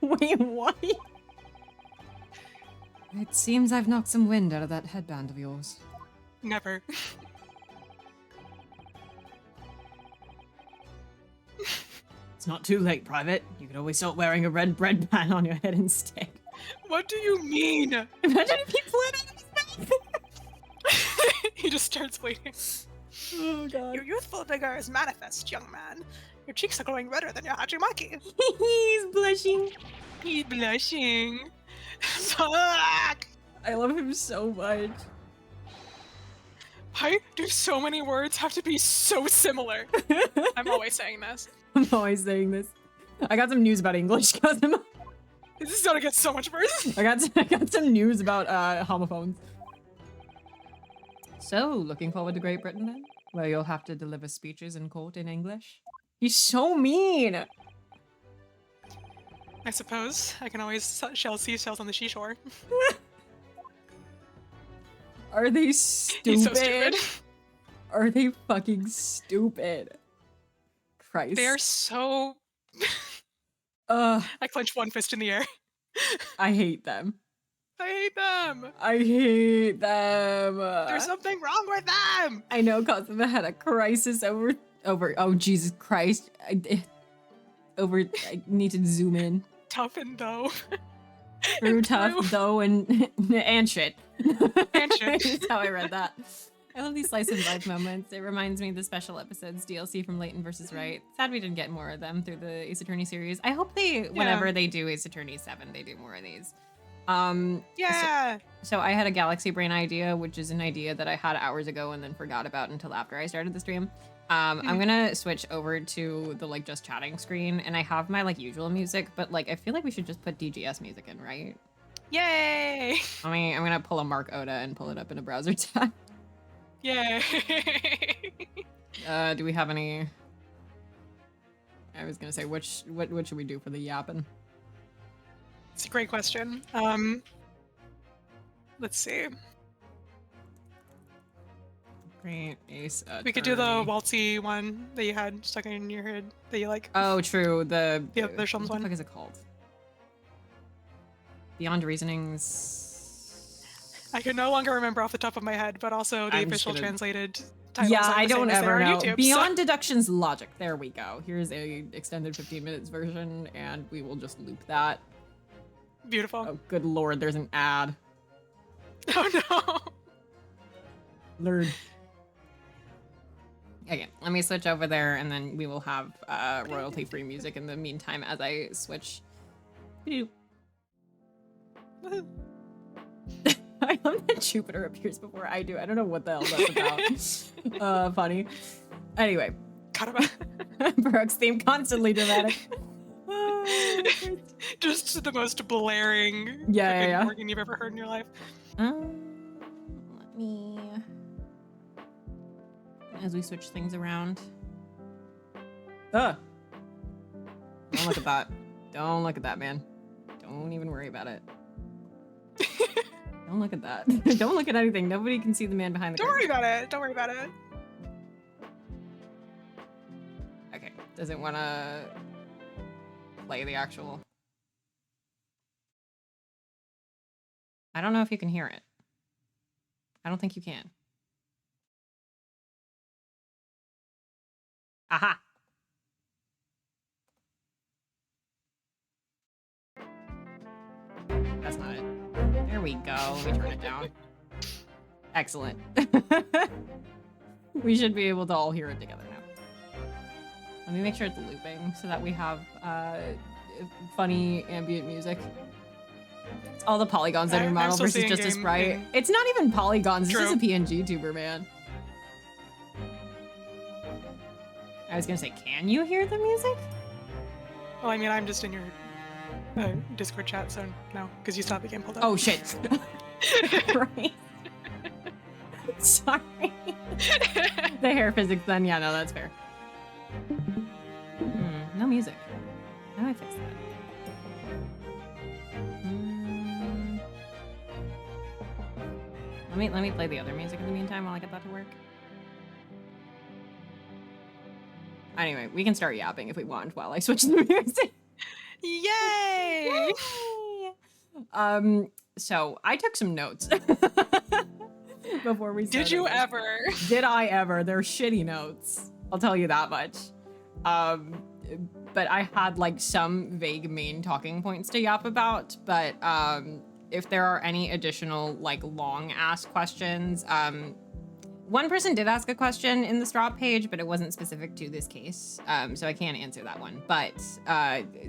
Wait, what? It seems I've knocked some wind out of that headband of yours. Never. It's not too late, Private. You could always start wearing a red bread pan on your head instead. What do you mean? Imagine if he flew out of his mouth! He just starts bleeding. Oh god. Your youthful vigor is manifest, young man. Your cheeks are glowing redder than your hachimaki. He's blushing. He's blushing. Fuck! I love him so much. Why do so many words have to be so similar? I'm always saying this. I'm always saying this. I got some news about English, cousin. This is gonna get so much worse. I got some news about homophones. So, looking forward to Great Britain then? Where you'll have to deliver speeches in court in English? He's so mean! I suppose I can always shell seashells on the seashore. Are they stupid? He's so stupid. Are they fucking stupid? Christ. They are so... I clench one fist in the air. hate them. I hate them! I hate them. There's something wrong with them! I know Cosima had a crisis over oh Jesus Christ. I need to zoom in. Tough and though. True, tough, though, and shit. And shit. That's how I read that. I love these slice of life moments. It reminds me of the special episodes DLC from Leighton vs. Wright. Sad we didn't get more of them through the Ace Attorney series. I hope whenever they do Ace Attorney 7, they do more of these. Yeah. So I had a galaxy brain idea, which is an idea that I had hours ago and then forgot about until after I started the stream. I'm gonna switch over to the like just chatting screen, and I have my like usual music, but like I feel like we should just put DGS music in, right? Yay! I mean, I'm gonna pull a Mark Oda and pull it up in a browser tab. Yay! Do we have any? I was gonna say what should we do for the yapping? It's a great question. Let's see. Great Ace Attorney. We could do the waltzy one that you had stuck in your head that you like. Oh, true. The other Shulms what one. the fuck is it called? Beyond Reasonings. I can no longer remember off the top of my head, but also the official translated titles. Yeah, are the I don't same as they ever are on know. YouTube, Beyond Deductions Logic. There we go. Here's a extended 15 minutes version, and we will just loop that. Beautiful. Oh, good lord, there's an ad. Oh no. Learn. Okay, let me switch over there, and then we will have royalty-free music in the meantime as I switch. I love that Jupiter appears before I do. I don't know what the hell that's about. Funny. Anyway. Baroque's theme, constantly dramatic. Just the most blaring organ you've ever heard in your life. Let me... As we switch things around. Don't look at that. Don't look at that, man. Don't even worry about it. Don't look at that. Don't look at anything. Nobody can see the man behind the Don't worry about it. Don't worry about it. Okay. Does it want to play the actual... I don't know if you can hear it. I don't think you can. Aha! That's not it. There we go. Let me turn it down. Excellent. We should be able to all hear it together now. Let me make sure it's looping so that we have funny ambient music. All the polygons in your model still versus seeing just a game sprite. in- It's not even polygons, it's just a True. PNG tuber, man. I was gonna say, can you hear the music? Well, I mean, I'm just in your Discord chat, so no, because you still have the game pulled up. Oh shit. Right. Sorry. The hair physics then, yeah, no, that's fair. No music. How do I fix that? Let me play the other music in the meantime while I get that to work. Anyway, we can start yapping if we want while I switch the music. Yay! So I took some notes before we started. Did you ever? Did I ever? They're shitty notes. I'll tell you that much. But I had like some vague main talking points to yap about, but if there are any additional like long ass questions, one person did ask a question in the straw page, but it wasn't specific to this case, so I can't answer that one. But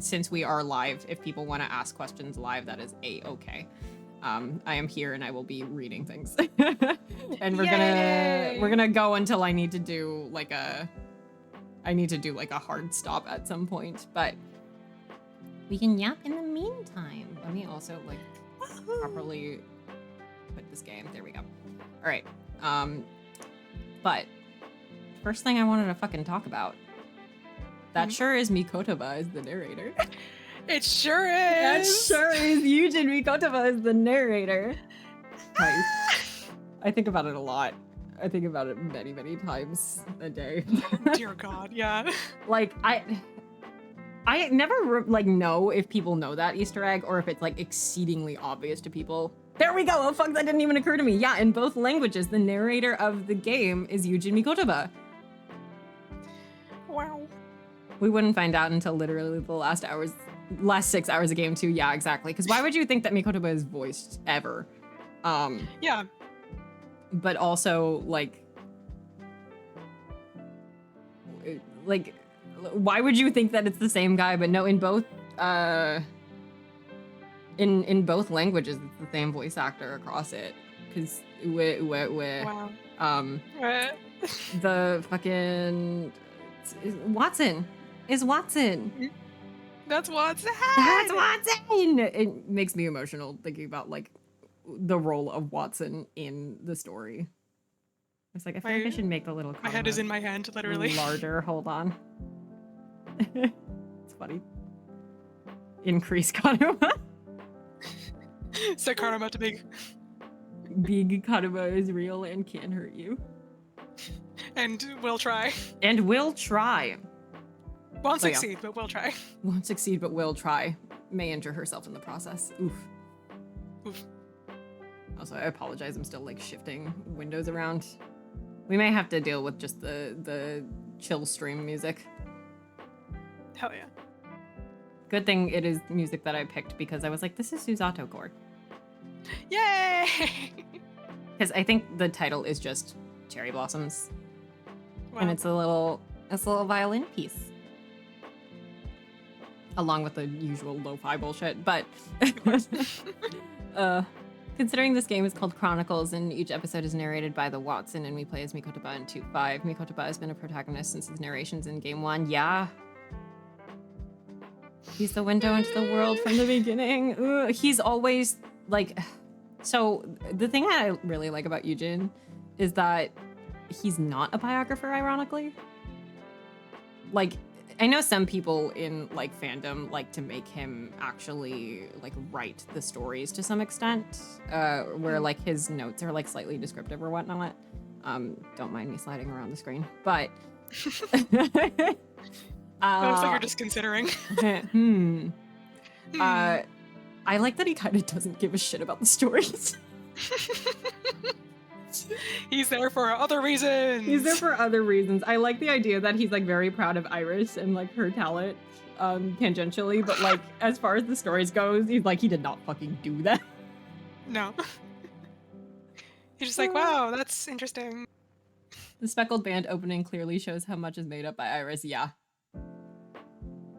since we are live, if people want to ask questions live, that is a-okay. I am here and I will be reading things. And we're gonna go until I need to do like a hard stop at some point, but we can yap in the meantime. Let me also like properly put this game. There we go. All right. But first thing I wanted to fucking talk about. That sure is Mikotoba as the narrator. It sure is. That sure is Yujin Mikotoba as the narrator. Nice. I think about it a lot. I think about it many, many times a day. Dear God, yeah. Like I never like know if people know that Easter egg or if it's like exceedingly obvious to people. There we go. Oh fuck, that didn't even occur to me. Yeah, in both languages, the narrator of the game is Yujin Mikotoba. Wow. We wouldn't find out until literally the last 6 hours of game 2. Yeah, exactly. Because why would you think that Mikotoba is voiced ever? Yeah. But also like why would you think that it's the same guy? But no, in both in both languages, it's the same voice actor across it. Because Wow. the fucking Watson is Watson. That's what's That's Watson. It makes me emotional thinking about like the role of Watson in the story. It's like I feel like I should make the little. My head is in my hand, literally. Larger. Hold on. It's funny. Increase Kanuma. Set Karma to big. Big Kanuma is real and can hurt you. And we'll try. And will try. Won't Oh, yeah. succeed, but we'll try. Won't succeed, but will try. May injure herself in the process. Oof. Oof. Also, I apologize. I'm still like shifting windows around. We may have to deal with just the chill stream music. Hell yeah. Good thing it is music that I picked because I was like, this is Susato Core. Yay! Because I think the title is just Cherry Blossoms. Wow. And it's a little violin piece. Along with the usual lo-fi bullshit, but considering this game is called Chronicles and each episode is narrated by the Watson and we play as Mikotoba in 2.5, Mikotoba has been a protagonist since his narrations in Game 1. Yeah. He's the window into the world from the beginning. Ugh, he's always like... So the thing I really like about Yujin is that he's not a biographer, ironically. Like, I know some people in like fandom like to make him actually like write the stories to some extent, where like his notes are like slightly descriptive or whatnot. Don't mind me sliding around the screen, but It looks like you're just considering. I like that he kind of doesn't give a shit about the stories. He's there for other reasons. He's there for other reasons. I like the idea that he's like very proud of Iris and like her talent, tangentially, but like as far as the stories goes, he's like he did not fucking do that. No. He's just like, wow, that's interesting. The speckled band opening clearly shows how much is made up by Iris. Yeah.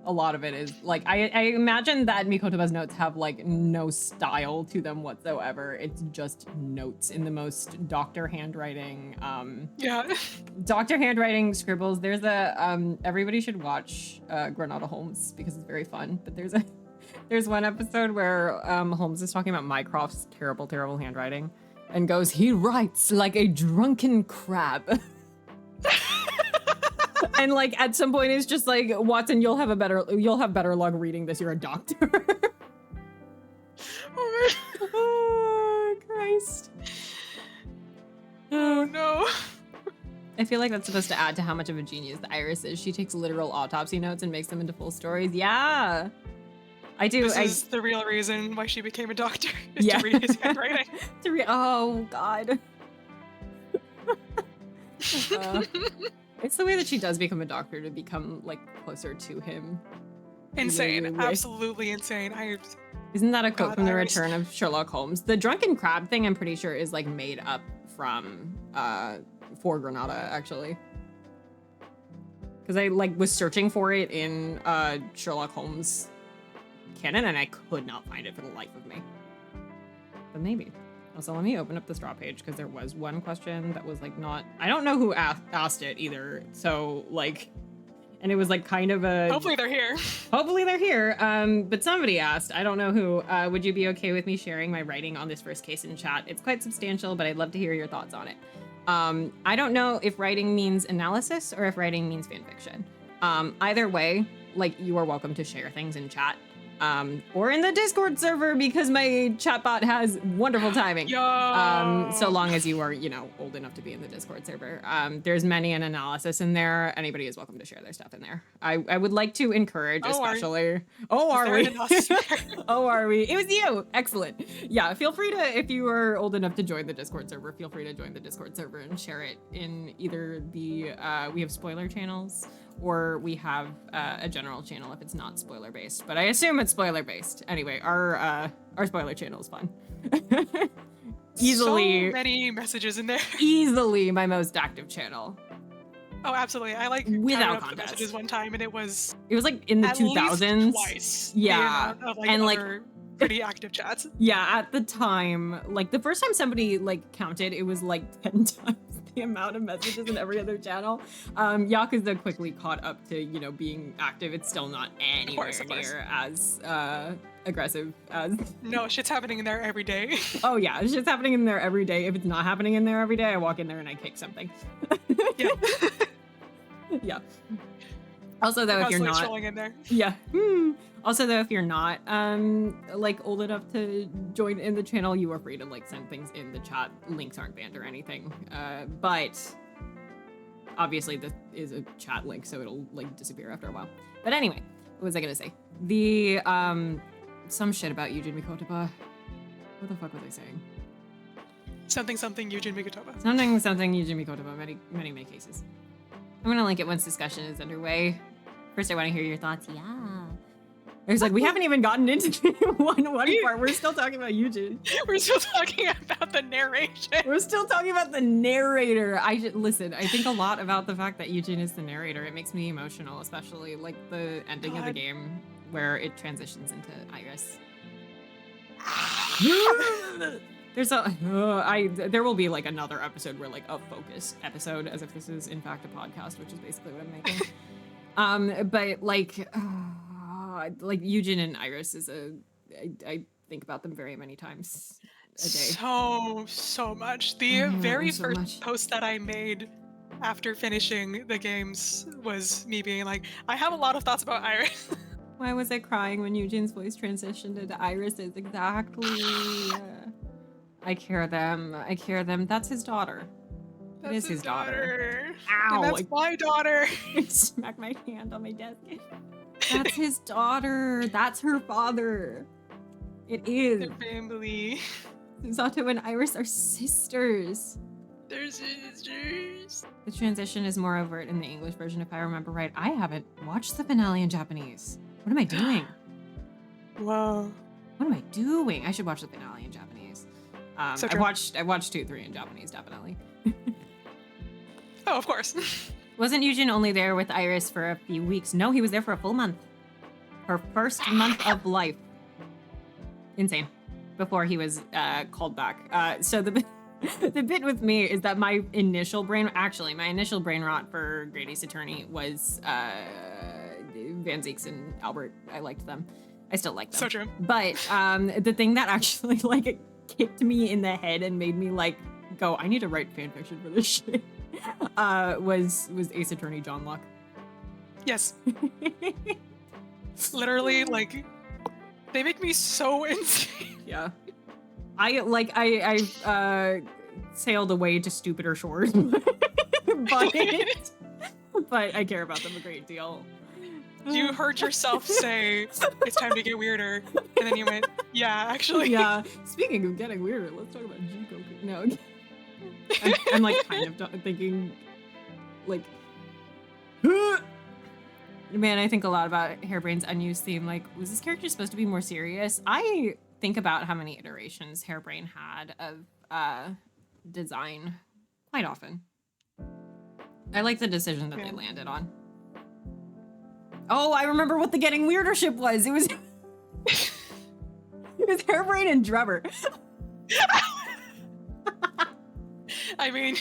A lot of it is like I imagine that Mikotoba's notes have like no style to them whatsoever. It's just notes in the most doctor handwriting Yeah. doctor handwriting scribbles. There's a everybody should watch Granada Holmes because it's very fun. But there's one episode where Holmes is talking about Mycroft's terrible handwriting and goes, "He writes like a drunken crab." And like at some point it's just like, "Watson, you'll have better luck reading this. You're a doctor." Oh Christ. Oh no. I feel like that's supposed to add to how much of a genius the Iris is. She takes literal autopsy notes and makes them into full stories. Yeah. I do. This is the real reason why she became a doctor, is Yeah. to read his handwriting. Oh God. It's the way that she does become a doctor to become like closer to him. Insane. Way. Absolutely insane. Isn't that a quote God, from The Iris. Return of Sherlock Holmes? The drunken crab thing, I'm pretty sure, is like made up from for Granada, actually. Because I like was searching for it in Sherlock Holmes canon and I could not find it for the life of me. But maybe. Also, let me open up the straw page because there was one question that was like not. I don't know who asked it either. So like, and it was like kind of a. Hopefully they're here. Hopefully they're here. But somebody asked. I don't know who. Would you be okay with me sharing my writing on this first case in chat? It's quite substantial, but I'd love to hear your thoughts on it. I don't know if writing means analysis or if writing means fan fiction. Either way, like you are welcome to share things in chat. Or in the Discord server because my chatbot has wonderful timing. Yo. So long as you are, old enough to be in the Discord server. There's many an analysis in there. Anybody is welcome to share their stuff in there. I would like to encourage, especially. Are we? Oh, are we? It was you. Excellent. Yeah, feel free to, if you are old enough to join the Discord server, feel free to join the Discord server and share it in either the, we have spoiler channels, or we have a general channel if it's not spoiler based, but I assume it's spoiler based. Anyway, our spoiler channel is fun. Easily, so many messages in there. Easily my most active channel. Oh, absolutely. I like without up the contest. messages one time, and it was like in the at 2000s. least twice. Yeah, The amount of, and other pretty active chats. Yeah, at the time, like the first time somebody like counted, it was like 10 times the amount of messages in every other channel. Yakuza quickly caught up to, being active. It's still not anywhere near as aggressive as... No, shit's happening in there every day. Oh yeah, shit's happening in there every day. If it's not happening in there every day, I walk in there and I kick something. Yeah. Yeah. Also though, if you're not... trolling in there. Yeah. Also though, if you're not like old enough to join in the channel, you are free to like send things in the chat. Links aren't banned or anything. But obviously this is a chat link, so it'll like disappear after a while. But anyway, what was I gonna say? The some shit about Yujin Mikotoba. What the fuck was I saying? Something Yujin Mikotoba. Something Yujin Mikotoba. Many cases. I'm gonna link it once discussion is underway. First, I want to hear your thoughts. Yeah. There's like, we haven't even gotten into one part. We're still talking about Yujin. We're still talking about the narration. We're still talking about the narrator. Listen, I think a lot about the fact that Yujin is the narrator. It makes me emotional, especially like the ending of the game where it transitions into Iris. There will be like another episode where like a focus episode, as if this is in fact a podcast, which is basically what I'm making. But like Yujin and Iris is I think about them very many times a day. So much. The very first post that I made after finishing the games was me being like, I have a lot of thoughts about Iris. Why was I crying when Yujin's voice transitioned into Iris's? Exactly. I care them. That's his daughter. It is his daughter. Ow! And that's my daughter. I smacked my hand on my desk. That's his daughter. That's her father. It is. Their family. Zato and Iris are sisters. They're sisters. The transition is more overt in the English version, if I remember right. I haven't watched the finale in Japanese. What am I doing? Wow. What am I doing? I should watch the finale in Japanese. So I true. watched 2, 3 in Japanese, definitely. Oh, of course. Wasn't Yujin only there with Iris for a few weeks? No, he was there for a full month. Her first month of life. Insane. Before he was called back. So the the bit with me is that my initial brain rot for Great Ace Attorney was Van Zeeks and Albert. I liked them. I still like them. So true. But the thing that actually like kicked me in the head and made me like go, I need to write fanfiction for this shit. Was Ace Attorney John Locke. Yes. Literally, like, they make me so insane. Yeah. I sailed away to stupider shores. but I care about them a great deal. You heard yourself say, it's time to get weirder. And then you went, yeah, actually. Yeah. Speaking of getting weirder, let's talk about Jigoku. No. I'm like kind of thinking, like, Man, I think a lot about Hairbrain's unused theme. Like, was this character supposed to be more serious? I think about how many iterations Hairbrain had of design quite often. I like the decision that they landed on. Oh, I remember what the getting weirder ship was. It was Hairbrain and Drebber. I mean,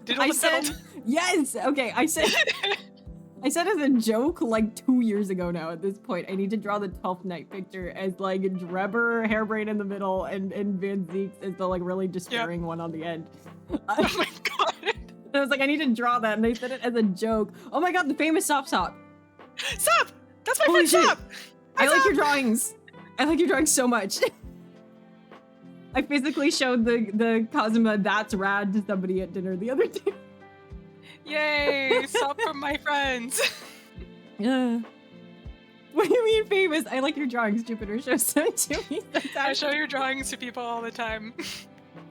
diddle the fiddle. Yes. Okay. I said as a joke like 2 years ago now at this point, I need to draw the 12th night picture as like Drebber, Hairbrain in the middle, and Van Zeeks as the like really despairing one on the end. Oh my god. And I was like, I need to draw that, and they said it as a joke. Oh my god, the famous Sop! Stop! That's my Holy friend shit. Stop! I like your drawings. I like your drawings so much. I physically showed the Kazuma "That's rad" to somebody at dinner the other day. Yay! Stop from my friends. Yeah. What do you mean famous? I like your drawings, Jupiter. Show some to me. I show your drawings to people all the time.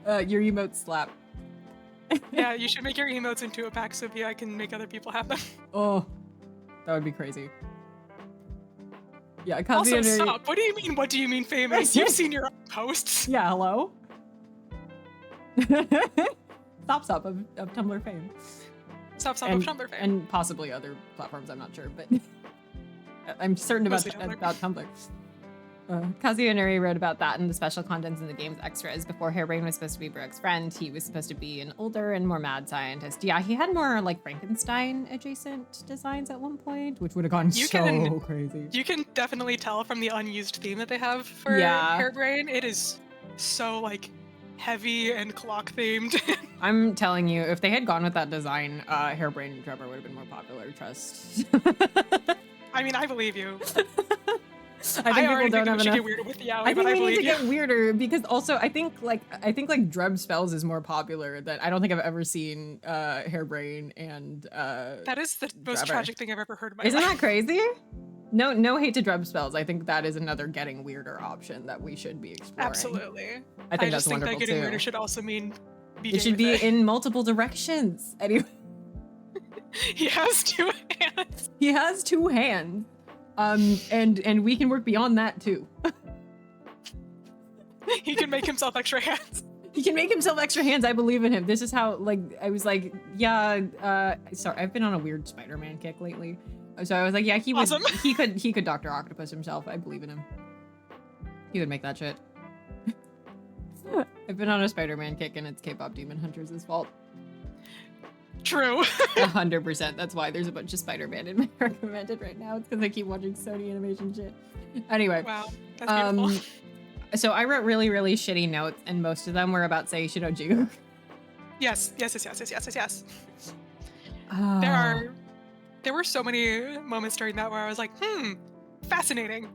Your emotes slap. Yeah, you should make your emotes into a pack so I can make other people have them. Oh, that would be crazy. Yeah, Also, Kazuya. stop. What do you mean? What do you mean famous? You've seen your own posts. Yeah, hello. Stop of Tumblr fame. Stop and, of Tumblr fame. And possibly other platforms, I'm not sure, but I'm certain about Tumblr. Kazuya Nuri wrote about that in the special contents in the game's extras. Before Hairbrain was supposed to be Brooke's friend, he was supposed to be an older and more mad scientist. Yeah, he had more like Frankenstein adjacent designs at one point, which would have gone so crazy. You can definitely tell from the unused theme that they have for Hairbrain. It is so like heavy and clock themed. I'm telling you, if they had gone with that design, Hairbrain and Trevor would have been more popular. Trust. I mean, I believe you. I think people don't have enough. Get weirder with Yaoi, I think we need to you. get weirder because also I think like Dreb Spells is more popular. That I don't think I've ever seen Hairbrain and that is the most tragic thing I've ever heard in my life. Isn't life. that crazy? No hate to Dreb Spells. I think that is another getting weirder option that we should be exploring. Absolutely. I think just think wonderful that getting too. weirder should also mean it should be in multiple directions. Anyway, he has 2 hands. He has 2 hands. And we can work beyond that too. He can make himself extra hands. He can make himself extra hands. I believe in him. This is how, like, I was like, yeah, sorry, I've been on a weird Spider-Man kick lately. So I was like, yeah, he would, awesome. he could Dr. Octopus himself. I believe in him. He would make that shit. I've been on a Spider-Man kick and it's K-pop Demon Hunters' fault. True. 100%. That's why there's a bunch of Spider-Man in my recommended right now. It's because I keep watching Sony animation shit. Anyway. Wow. That's beautiful. So I wrote really, really shitty notes, and most of them were about Seishiro Jigoku. Yes. Oh. There were so many moments during that where I was like, fascinating.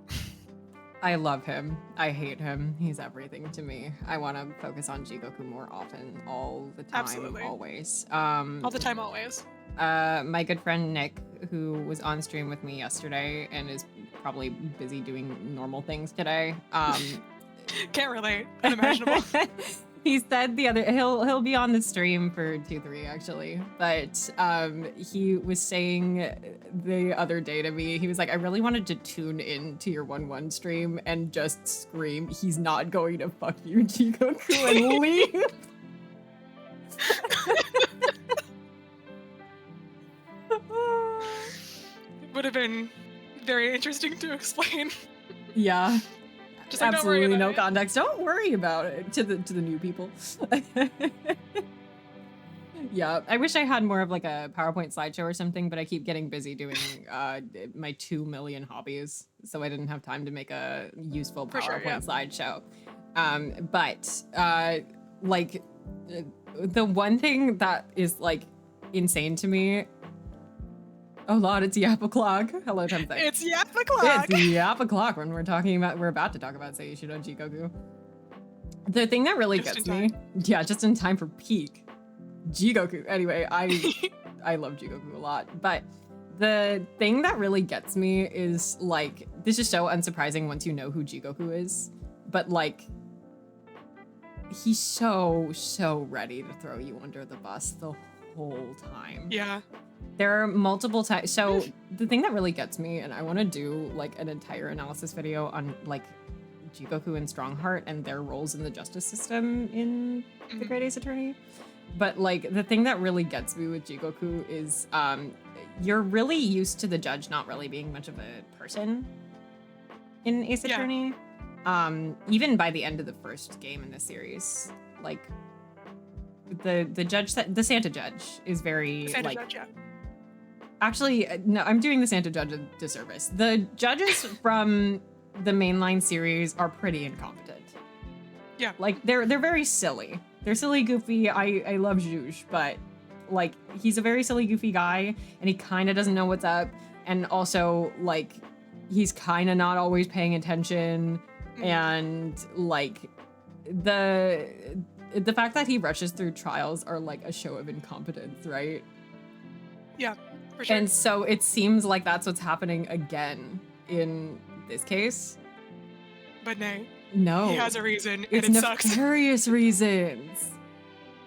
I love him. I hate him. He's everything to me. I want to focus on Jigoku more often, all the time, Absolutely. Always. All the time, always. My good friend Nick, who was on stream with me yesterday and is probably busy doing normal things today. Can't relate. Unimaginable. He said he'll be on the stream for 2-3 actually, but he was saying the other day to me, he was like, I really wanted to tune in to your 1-1 stream and just scream, he's not going to fuck you, Jigoku, and leave. Would have been very interesting to explain. Yeah. Just like, don't worry Absolutely about no it. context. Don't worry about it to the new people. Yeah, I wish I had more of like a PowerPoint slideshow or something, but I keep getting busy doing my 2 million hobbies, so I didn't have time to make a useful For sure, PowerPoint yeah. slideshow. Like the one thing that is like insane to me. Oh Lord, it's Yap o'clock. Hello, Tempting. It's Yap o'clock. It's Yap o'clock when we're about to talk about Seishiro Jigoku. The thing that really Just gets in me, yeah, just in time for peak Jigoku. Anyway, I love Jigoku a lot, but the thing that really gets me is like, this is so unsurprising once you know who Jigoku is, but like, he's so ready to throw you under the bus the whole time. Yeah. There are multiple times. So the thing that really gets me, and I want to do like an entire analysis video on like Jigoku and Strongheart and their roles in the justice system in the Great Ace Attorney. But like the thing that really gets me with Jigoku is you're really used to the judge not really being much of a person in Ace Yeah. Attorney. Even by the end of the first game in this series, like the judge, the Santa judge is very Santa like. Judge, yeah. Actually, no, I'm doing the Santa Judge a disservice. The judges from the mainline series are pretty incompetent. Yeah. Like they're very silly. They're silly, goofy. I love Zhuge, but like he's a very silly, goofy guy, and he kind of doesn't know what's up, and also like he's kind of not always paying attention, and like the fact that he rushes through trials are like a show of incompetence, right? Yeah. For sure. And so it seems like that's what's happening again in this case. But nay, No. he has a reason, It's and it sucks. nefarious reasons.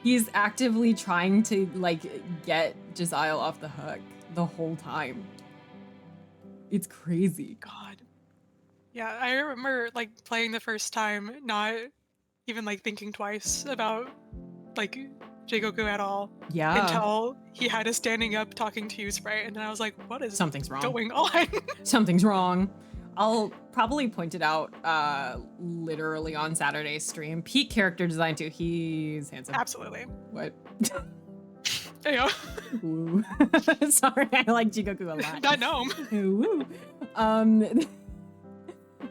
He's actively trying to like get Jezile off the hook the whole time. It's crazy. God. Yeah, I remember like playing the first time, not even like thinking twice about like Jigoku at all. Yeah. Until he had us standing up talking to you, Sprite, and then I was like, what is Something's wrong. going on? Something's wrong. I'll probably point it out literally on Saturday's stream. Peak character design too. He's handsome. Absolutely. What? Yeah. Ooh. Sorry, I like Jigoku a lot. That gnome. Woo.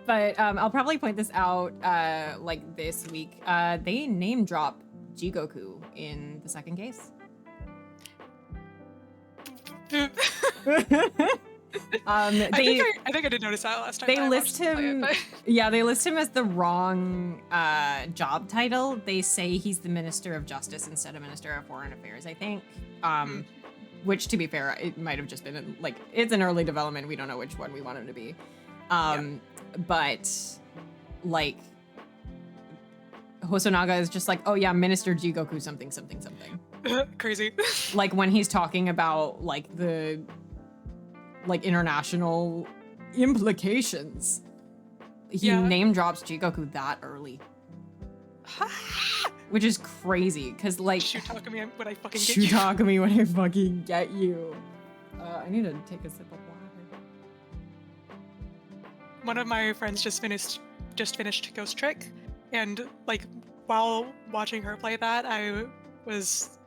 But I'll probably point this out like this week. They name drop Jigoku in the second case. I think I did notice that last time. They I list watched them play him. it, Yeah, they list him as the wrong job title. They say he's the Minister of Justice instead of Minister of Foreign Affairs, I think. Which, to be fair, it might have just been like it's an early development. We don't know which one we want him to be. But like Hosonaga is just like, oh yeah, Minister Jigoku something something something. Crazy. Like when he's talking about like the like international implications, he name drops Jigoku that early. Which is crazy, because like Shoot talk me when I fucking get shoot you. talk me when I fucking get you. I need to take a sip of water. One of my friends just finished Ghost Trick, and like while watching her play that, I was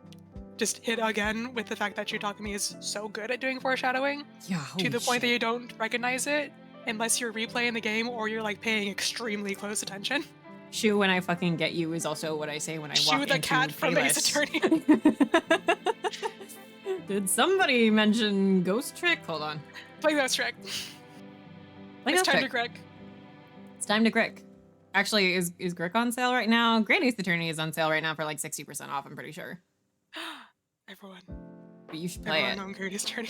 just hit again with the fact that Shutakami is so good at doing foreshadowing, Yeah, to the point that you don't recognize it unless you're replaying the game or you're like paying extremely close attention. Shu when I fucking get you is also what I say when I Shu walk the into cat from Ace playlists. Attorney. Did somebody mention Ghost Trick? Hold on. Play Ghost Trick. Play It's Ghost time Trick. to Greg. It's time to Grick. Actually, is Grick on sale right now? Great Ace Attorney is on sale right now for like 60% off, I'm pretty sure. Everyone. But you should play Everyone it. on Greatest Attorney.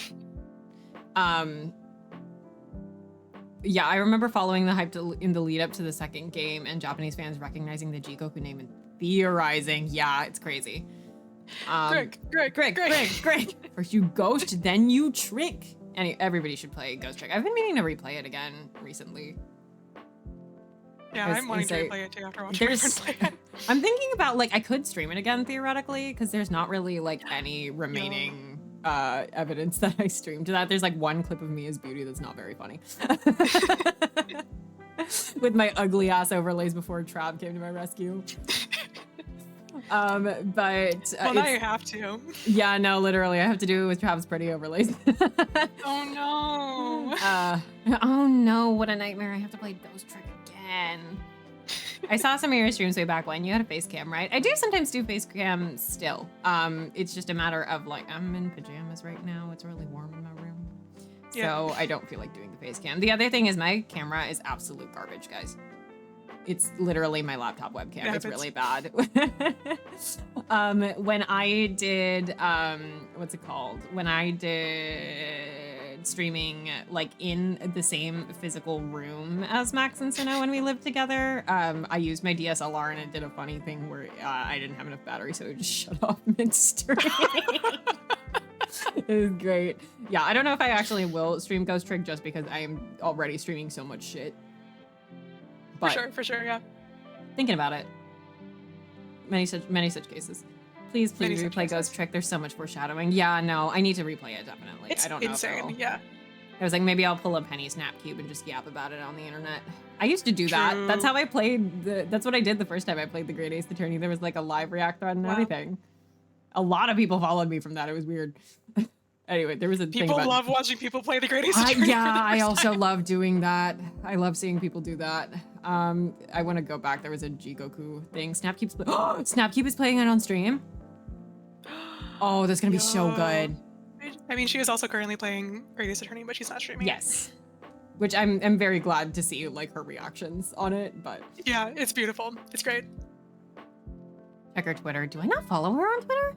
Yeah, I remember following the hype in the lead up to the second game and Japanese fans recognizing the Jigoku name and theorizing. Yeah, it's crazy. Greg. First you ghost, then you trick. Everybody should play Ghost Trick. I've been meaning to replay it again recently. Yeah, I'm wanting to replay it too after watching my friend play it. I'm thinking about, like, I could stream it again theoretically, because there's not really, like, any remaining evidence that I streamed to that. There's, like, one clip of me as Beauty that's not very funny. With my ugly ass overlays before Trav came to my rescue. But well, now you have to. Yeah, no, literally, I have to do it with Trav's pretty overlays. Oh no. Oh no, what a nightmare! I have to play Ghost Trick again. I saw some of your streams way back when you had a face cam, right? I do sometimes do face cam still. It's just a matter of, like, I'm in pajamas right now. It's really warm in my room, so I don't feel like doing the face cam. The other thing is my camera is absolute garbage, guys. It's literally my laptop webcam. Yeah, it's really bad. When I did, what's it called? When I did streaming, like, in the same physical room as Max and Sina when we lived together, I used my DSLR and it did a funny thing where I didn't have enough battery, so it just shut off mid-stream. It was great. Yeah, I don't know if I actually will stream Ghost Trick just because I am already streaming so much shit. But for sure, yeah. Thinking about it. Many such cases. Please Many replay Ghost Trick. There's so much foreshadowing. Yeah, no, I need to replay it, definitely. It's I don't know. insane, yeah. I was like, maybe I'll pull up Penny Snap Cube and just yap about it on the internet. I used to do that. True. That's how I played that's what I did the first time I played the Great Ace Attorney. There was, like, a live react thread and everything. A lot of people followed me from that. It was weird. Anyway, there was a thing People about... love watching people play the Great Ace Attorney. I also love doing that. I love seeing people do that. I want to go back. There was a Jigoku thing. Snapkeep is playing it on stream. Oh, that's gonna be so good. I mean, she is also currently playing Great Ace Attorney, but she's not streaming. Yes, which I'm very glad to see, like, her reactions on it. But yeah, it's beautiful. It's great. Check her Twitter. Do I not follow her on Twitter?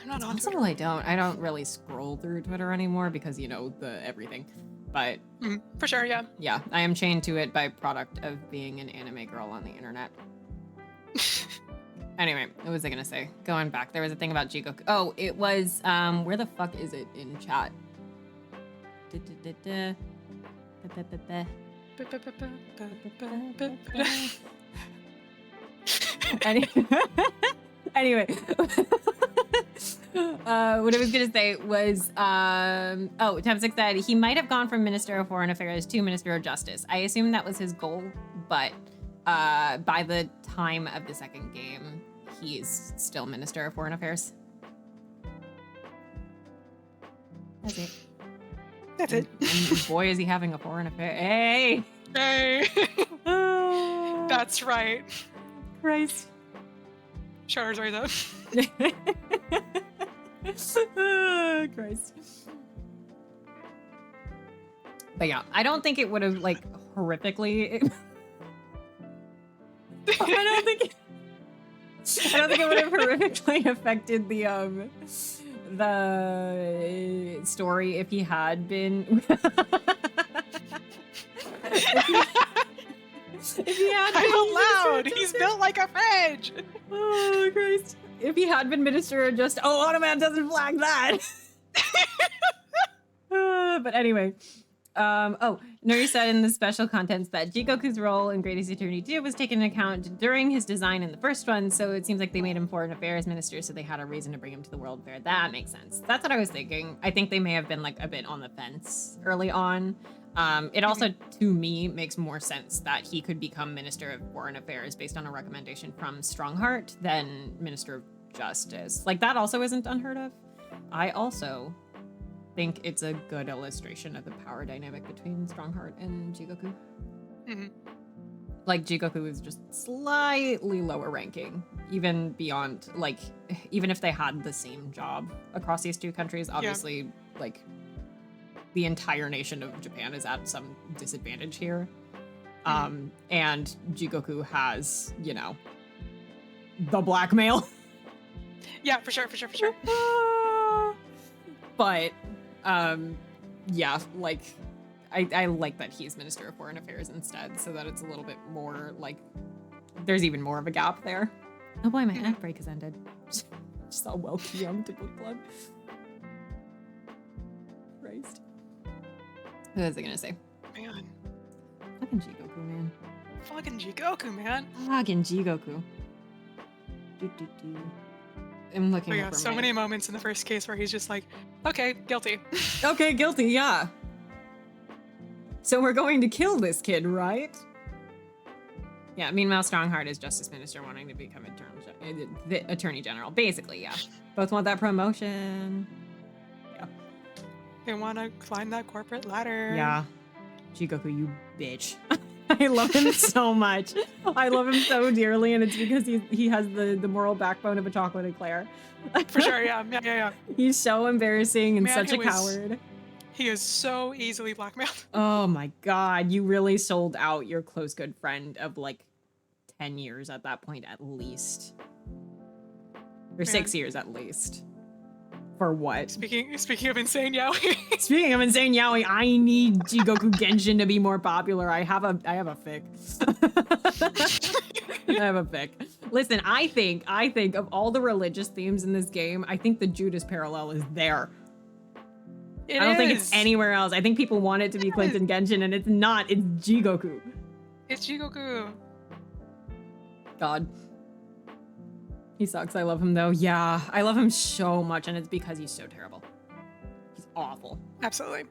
I'm not on Twitter. I don't. I don't really scroll through Twitter anymore because, you know, the everything. But for sure, yeah. Yeah, I am chained to it by product of being an anime girl on the internet. Anyway, what was I gonna say? Going back, there was a thing about Jigoku. Oh, it was, where the fuck is it in chat? Anyway. What I was gonna say was, Temsik said he might have gone from Minister of Foreign Affairs to Minister of Justice. I assume that was his goal, but by the time of the second game, he is still Minister of Foreign Affairs. That's it. That's it. And boy, is he having a foreign affair. Hey! Hey! Oh, That's right. Christ. Shoulders right up. Oh, Christ. But yeah, I don't think it would have, like, horrifically... I don't think it would have horrifically affected the story if he had been... If he had been loud! He's built like a fridge! Oh, Christ. If he had been Minister of Justice... Oh, Automan doesn't flag that! But anyway. Nuri said in the special contents that Jigoku's role in Great Ace Attorney 2 was taken into account during his design in the first one, so it seems like they made him Foreign Affairs Minister, so they had a reason to bring him to the World Fair. That makes sense. That's what I was thinking. I think they may have been, like, a bit on the fence early on. It also, to me, makes more sense that he could become Minister of Foreign Affairs based on a recommendation from Strongheart than Minister of Justice. Like, that also isn't unheard of. I also think it's a good illustration of the power dynamic between Strongheart and Jigoku. Like, Jigoku is just slightly lower ranking, even beyond, like, even if they had the same job across these two countries, obviously, like, the entire nation of Japan is at some disadvantage here. And Jigoku has, you know, the blackmail. Yeah, for sure. But, yeah, like, I like that he's Minister of Foreign Affairs instead, so that it's a little bit more, like, there's even more of a gap there. Oh boy, my ad break has ended. Just saw welcome to book club. Christ. What was I gonna say? Man. Fucking Jigoku, man. Fucking Jigoku, man. Fucking Jigoku. I'm looking Oh yeah, over so my- many moments in the first case where he's just like, okay, guilty. Okay, guilty, yeah. So we're going to kill this kid, right? Yeah, meanwhile, Strongheart is Justice Minister wanting to become the Attorney General. Basically, yeah. Both want that promotion. Yeah. They want to climb that corporate ladder. Yeah. Jigoku, you bitch. I love him so much. I love him so dearly, and it's because he has the moral backbone of a chocolate eclair. For sure, yeah. He's so embarrassing and Man, such a he was- coward. He is so easily blackmailed. Oh my god, you really sold out your close good friend of like 10 years at that point at least. Or 6 years at least. For what? Speaking of insane yaoi. Speaking of insane yaoi, I need Jigoku Genshin to be more popular. I have a fic. I have a fic. Listen, I think of all the religious themes in this game, I think the Judas parallel is there. I don't think it's anywhere else. I think people want it to be Clinton Genshin, and it's not. It's Jigoku. It's Jigoku. God. He sucks. I love him, though. Yeah, I love him so much, and it's because he's so terrible. He's awful. Absolutely.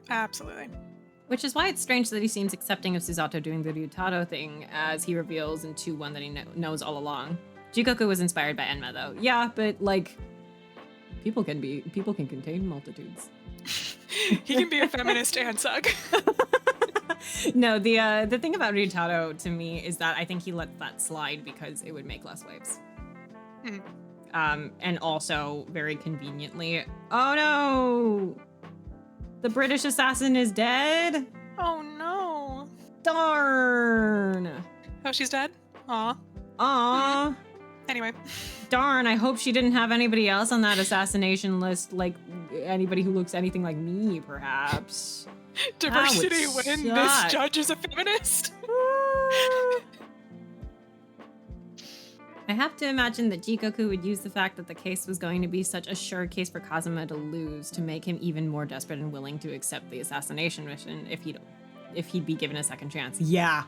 Which is why it's strange that he seems accepting of Susato doing the Ryutaro thing, as he reveals in 2-1 that he knows all along. Jigoku was inspired by Enma, though. Yeah, but, like, people can contain multitudes. He can be a feminist and suck. No, the thing about Ryutaro to me is that I think he lets that slide because it would make less waves. And also, very conveniently, oh no! The British assassin is dead? Oh no. Darn! Oh, she's dead? Aw. Aw. Anyway. Darn, I hope she didn't have anybody else on that assassination list, like anybody who looks anything like me, perhaps. Diversity when suck. this judge is a feminist. I have to imagine that Jigoku would use the fact that the case was going to be such a sure case for Kazuma to lose to make him even more desperate and willing to accept the assassination mission if he'd be given a second chance. Yeah.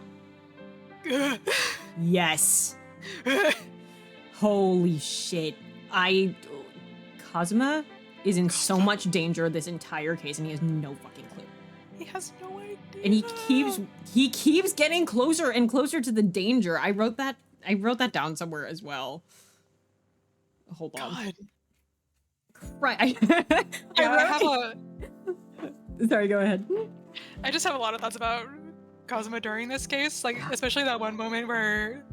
Yes. Holy shit. Kazuma is in so much danger this entire case, and he has no fucking clue. He has no idea. And he keeps getting closer and closer to the danger. I wrote that down somewhere as well. Hold on. God. Right. Sorry, go ahead. I just have a lot of thoughts about Kazuma during this case, like especially that one moment where,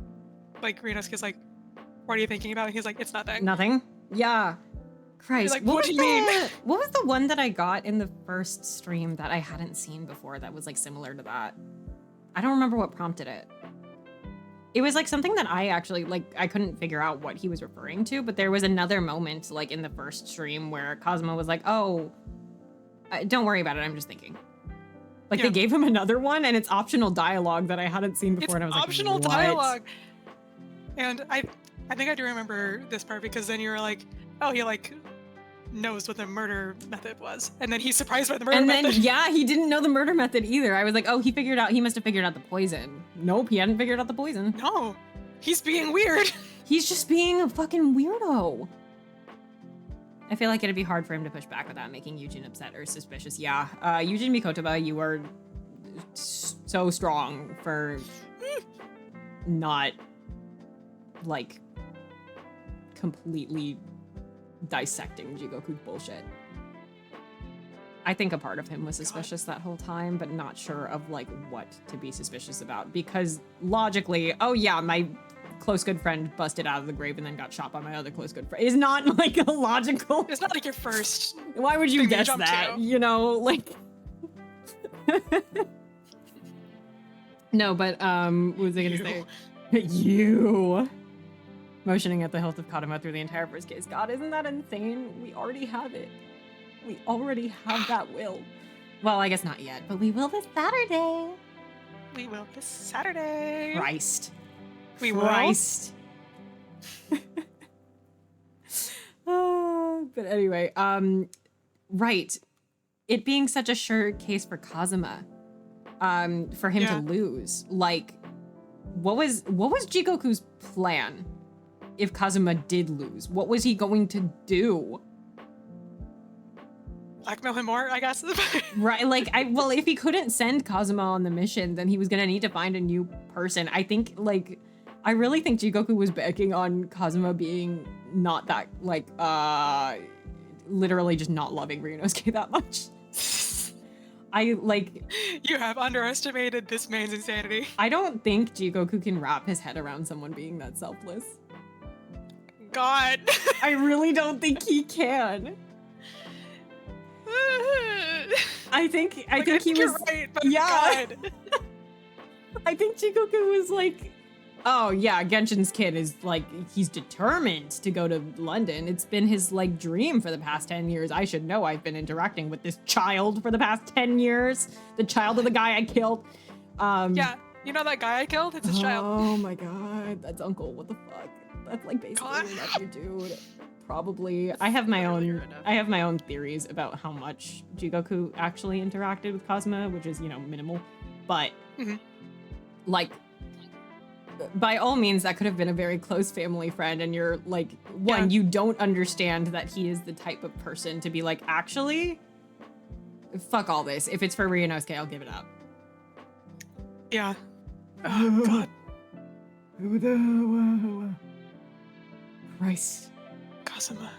like, Rinosuke's like, "What are you thinking about?" And he's like, "It's nothing." Nothing. Yeah. Christ. Like, what do you mean? What was the one that I got in the first stream that I hadn't seen before that was like similar to that? I don't remember what prompted it. It was like something that I actually, like, I couldn't figure out what he was referring to, but there was another moment, like, in the first stream where Kazuma was like, oh, don't worry about it, I'm just thinking. Like, Yeah. they gave him another one, and it's optional dialogue that I hadn't seen before, It's and I was optional like, what? dialogue. And I think I do remember this part because then you were like, oh, he, like, knows what the murder method was. And then he's surprised by the murder And then, method. yeah, he didn't know the murder method either. I was like, oh, he must have figured out the poison. Nope, he hadn't figured out the poison. No, he's being weird. He's just being a fucking weirdo. I feel like it'd be hard for him to push back without making Yujin upset or suspicious. Yeah, Yujin Mikotoba, you are so strong for not, like, completely dissecting Jigoku's bullshit. I think a part of him was suspicious that whole time, but not sure of, like, what to be suspicious about. Because logically, oh yeah, my close good friend busted out of the grave and then got shot by my other close good friend is not, like, a logical... It's not like your first. Why would you thing you guess jump that? to. You know, like... No, but, what was I gonna say? You! Motioning at the hilt of Kadama through the entire first case. God, isn't that insane? We already have it. We already have that will. Well, I guess not yet, but we will this Saturday. We will this Saturday. Christ. We will. Christ. But anyway, right. It being such a sure case for Kazuma, for him to lose. Like, what was Jigoku's plan if Kazuma did lose? What was he going to do? Blackmail him more, I guess. Right, like, well, if he couldn't send Kazuma on the mission, then he was gonna need to find a new person. I think, like, I really think Jigoku was banking on Kazuma being not that, like, literally just not loving Ryunosuke that much. You have underestimated this man's insanity. I don't think Jigoku can wrap his head around someone being that selfless. God. I really don't think he can. I think he was. You're right, but yeah. God. I think Jigoku was like, oh yeah, Genshin's kid is like, he's determined to go to London. It's been his like dream for the past 10 years. I should know. I've been interacting with this child for the past 10 years. The child of the guy I killed. Yeah, you know that guy I killed? It's his child. Oh my god, that's uncle. What the fuck? That's like basically your nephew, dude. Probably. I have my own theories about how much Jigoku actually interacted with Kazuma, which is, you know, minimal. But like, by all means, that could have been a very close family friend, and you're like, you don't understand that he is the type of person to be like, actually, fuck all this. If it's for Ryunosuke, I'll give it up. Yeah. Oh, God. Christ. Kazuma.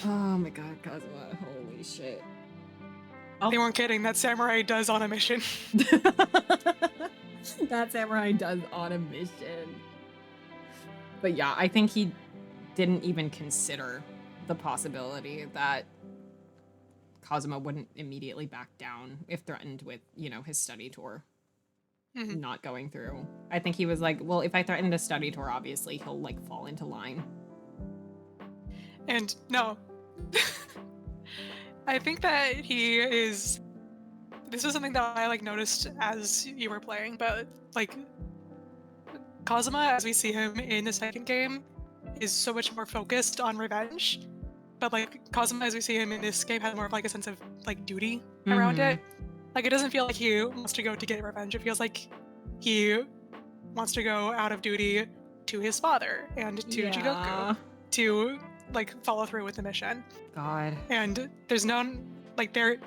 Oh my god, Kazuma. Holy shit. They weren't kidding. That samurai does on a mission. That samurai does on a mission. But yeah, I think he didn't even consider the possibility that Kazuma wouldn't immediately back down if threatened with, you know, his study tour not going through. I think he was like, well, if I threaten a study tour, obviously he'll like fall into line. And no. I think that he is. This is something that I like noticed as you were playing, but like Kazuma, as we see him in the second game, is so much more focused on revenge. But like Kazuma, as we see him in this game, has more of like a sense of like duty around it. Like it doesn't feel like he wants to go to get revenge. It feels like he wants to go out of duty to his father and to Jigoku to like follow through with the mission. God. And there's none like there.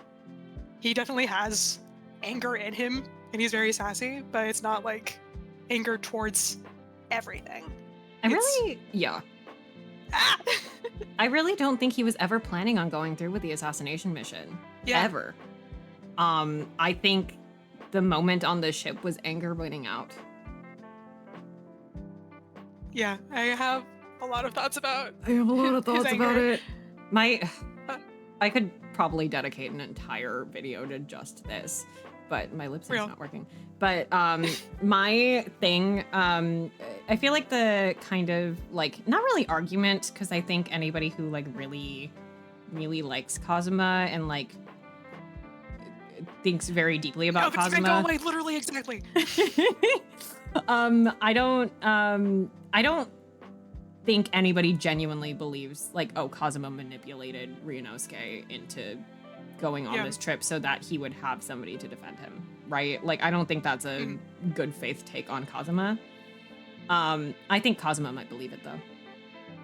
He definitely has anger in him, and he's very sassy, but it's not like anger towards everything. I really don't think he was ever planning on going through with the assassination mission. Yeah. Ever. I think the moment on the ship was anger winning out. Yeah, I have a lot of thoughts about it. I could probably dedicate an entire video to just this, but my lips are not working. But my thing, I feel like the kind of like, not really argument, because I think anybody who like really, really likes Kazuma and like thinks very deeply about Kazuma. Like literally exactly. I don't think anybody genuinely believes like, oh, Kazuma manipulated Ryunosuke into going on this trip so that he would have somebody to defend him, right? Like, I don't think that's a good faith take on Kazuma. I think Kazuma might believe it though.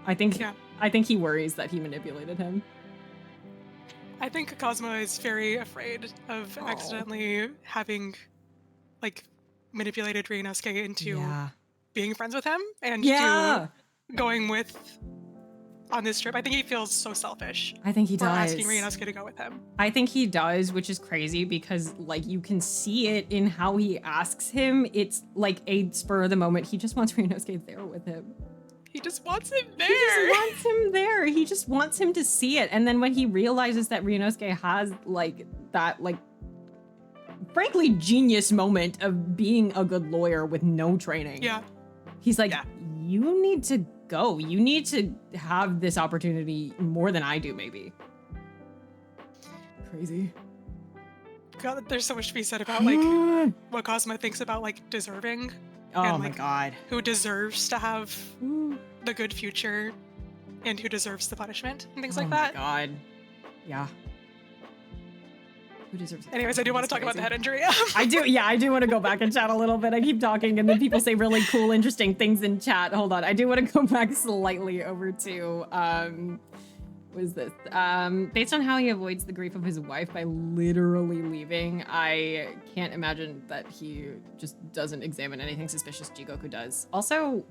I think he worries that he manipulated him. I think Kazuma is very afraid of accidentally having like manipulated Ryunosuke into being friends with him and to going with on this trip. I think he feels so selfish. I think he does. Asking Ryunosuke to go with him. I think he does, which is crazy because like you can see it in how he asks him. It's like a spur of the moment. He just wants Ryunosuke there with him. He just wants him there. He just wants him there. He just wants him to see it. And then when he realizes that Ryunosuke has like that like frankly genius moment of being a good lawyer with no training. Yeah. He's like, you need to go. You need to have this opportunity more than I do, maybe. Crazy. God, there's so much to be said about like what Kazuma thinks about like deserving Oh and, my like, god. who deserves to have Ooh. the good future and who deserves the punishment and things Oh like my that. god. Yeah. Who deserves it? Anyways, I do want to talk about the head injury. I do, yeah, I do want to go back and chat a little bit. I keep talking and then people say really cool, interesting things in chat. Hold on. I do want to go back slightly over to, what is this? Based on how he avoids the grief of his wife by literally leaving, I can't imagine that he just doesn't examine anything suspicious Jigoku does. Also,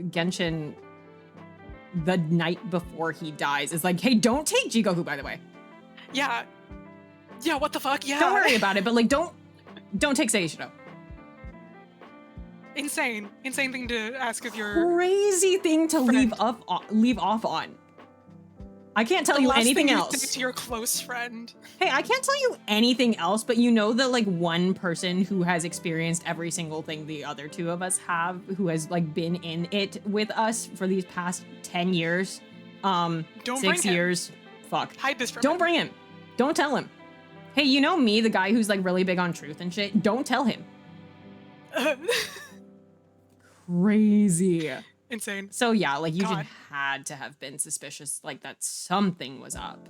Genshin, the night before he dies, is like, hey, don't take Jigoku, by the way. Yeah. Yeah, what the fuck? Yeah. Don't worry about it, but like, don't take Seishiro. Insane thing to ask of your Crazy thing to friend. leave off on. I can't tell the you last anything thing else. you say to your close friend. Hey, I can't tell you anything else, but you know that like one person who has experienced every single thing the other two of us have, who has like been in it with us for these past 10 years, Don't 6 bring him. years, fuck. Hide this from Don't him. bring him. Don't tell him. Hey, you know me, the guy who's like really big on truth and shit? Don't tell him. Crazy. Insane. So yeah, like Yujin God. had to have been suspicious, like that something was up.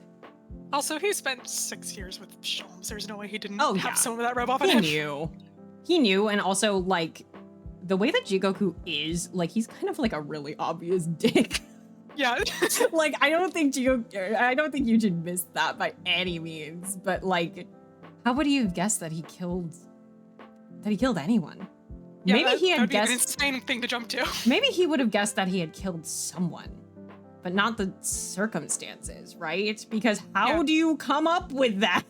Also, he spent 6 years with Sholmes. There's no way he didn't Oh, have yeah. some of that rub off on He him. knew. He knew, and also like the way that Jigoku is, like he's kind of like a really obvious dick. Yeah. Like I don't think Yujin missed that by any means, but like how would he have guessed that he killed anyone? Yeah, Maybe he had that'd be an guessed insane thing to jump to. maybe he would have guessed that he had killed someone, but not the circumstances, right? Because how Yeah. do you come up with that?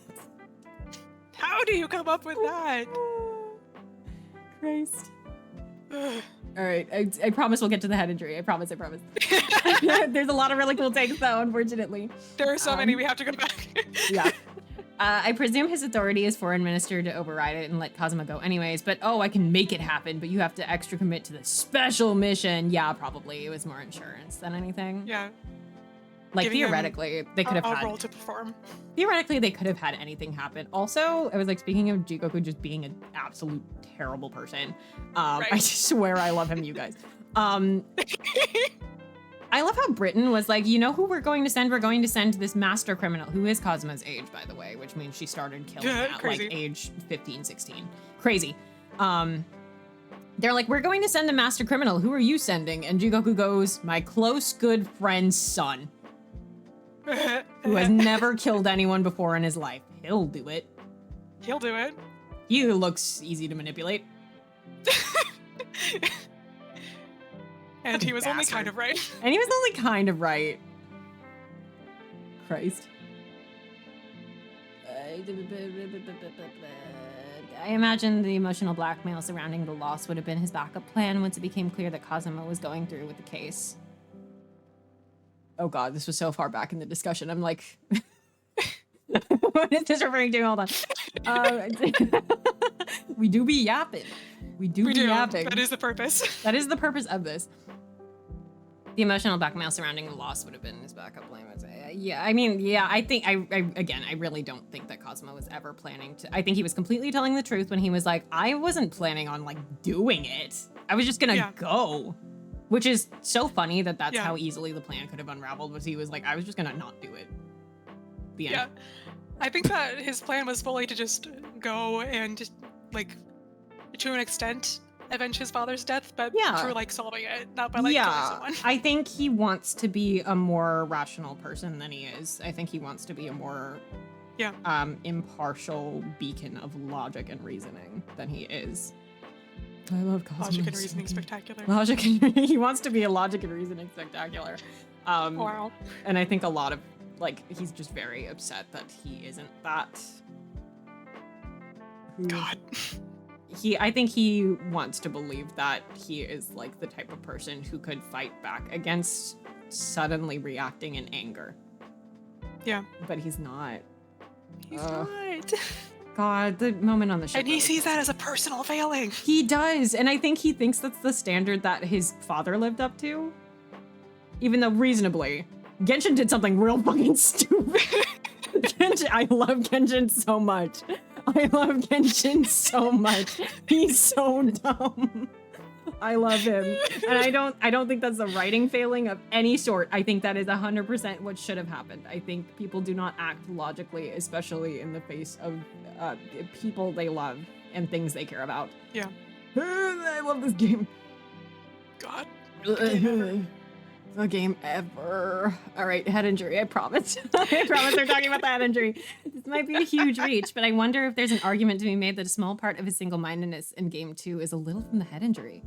How do you come up with that? Christ. Ugh. All right, I promise we'll get to the head injury. I promise. There's a lot of really cool takes though, unfortunately. There are so many, we have to go back. Yeah. I presume his authority is foreign minister to override it and let Kazuma go anyways, but oh, I can make it happen, but you have to extra commit to the special mission. Yeah, probably. It was more insurance than anything. Yeah. Like Giving him theoretically, they could have a had role to perform. theoretically they could have had anything happen. Also, I was like, speaking of Jigoku just being an absolute terrible person, I Right. swear I love him, you guys. I love how Britain was like, you know who we're going to send? We're going to send this master criminal, who is Kazuma's age, by the way, which means she started killing Yeah, at crazy. like age 15, 16. Crazy. They're like, we're going to send a master criminal. Who are you sending? And Jigoku goes, my close good friend's son, who has never killed anyone before in his life. He'll do it. He'll do it. He looks easy to manipulate. And he was only Bastard. kind of right. And he was only kind of right. Christ. I imagine the emotional blackmail surrounding the loss would have been his backup plan once it became clear that Kazuma was going through with the case. Oh god, this was so far back in the discussion. I'm like, what is this referring to? Hold on. We do be yapping. We do We be do. yapping. That is the purpose. That is the purpose of this. The emotional blackmail surrounding the loss would have been his backup plan. Yeah, I mean, yeah, I think, I really don't think that Kazuma was ever planning to, I think he was completely telling the truth when he was like, I wasn't planning on, like, doing it. I was just gonna go. Which is so funny that that's how easily the plan could have unraveled, was he was like, I was just gonna not do it. The end. Yeah. I think that his plan was fully to just go and, like, to an extent, avenge his father's death, but through, like, solving it, not by, like, killing someone. I think he wants to be a more rational person than he is. I think he wants to be a more impartial beacon of logic and reasoning than he is. I love Cosmo. Logic and reasoning spectacular. Logic and he wants to be a logic and reasoning spectacular. Wow. And I think a lot of, like, he's just very upset that he isn't that. God. I think he wants to believe that he is like the type of person who could fight back against suddenly reacting in anger. Yeah. But he's not. He's not. God, the moment on the ship. And he sees that as a personal failing. He does, and I think he thinks that's the standard that his father lived up to. Even though reasonably, Genshin did something real fucking stupid. Genshin, I love Genshin so much. I love Genshin so much. He's so dumb. I love him. And I don't think that's a writing failing of any sort. I think that is 100% what should have happened. I think people do not act logically, especially in the face of people they love and things they care about. Yeah. I love this game. God. The game ever. All right, head injury, I promise. I promise we're talking about the head injury. This might be a huge reach, but I wonder if there's an argument to be made that a small part of his single-mindedness in game 2 is a little from the head injury.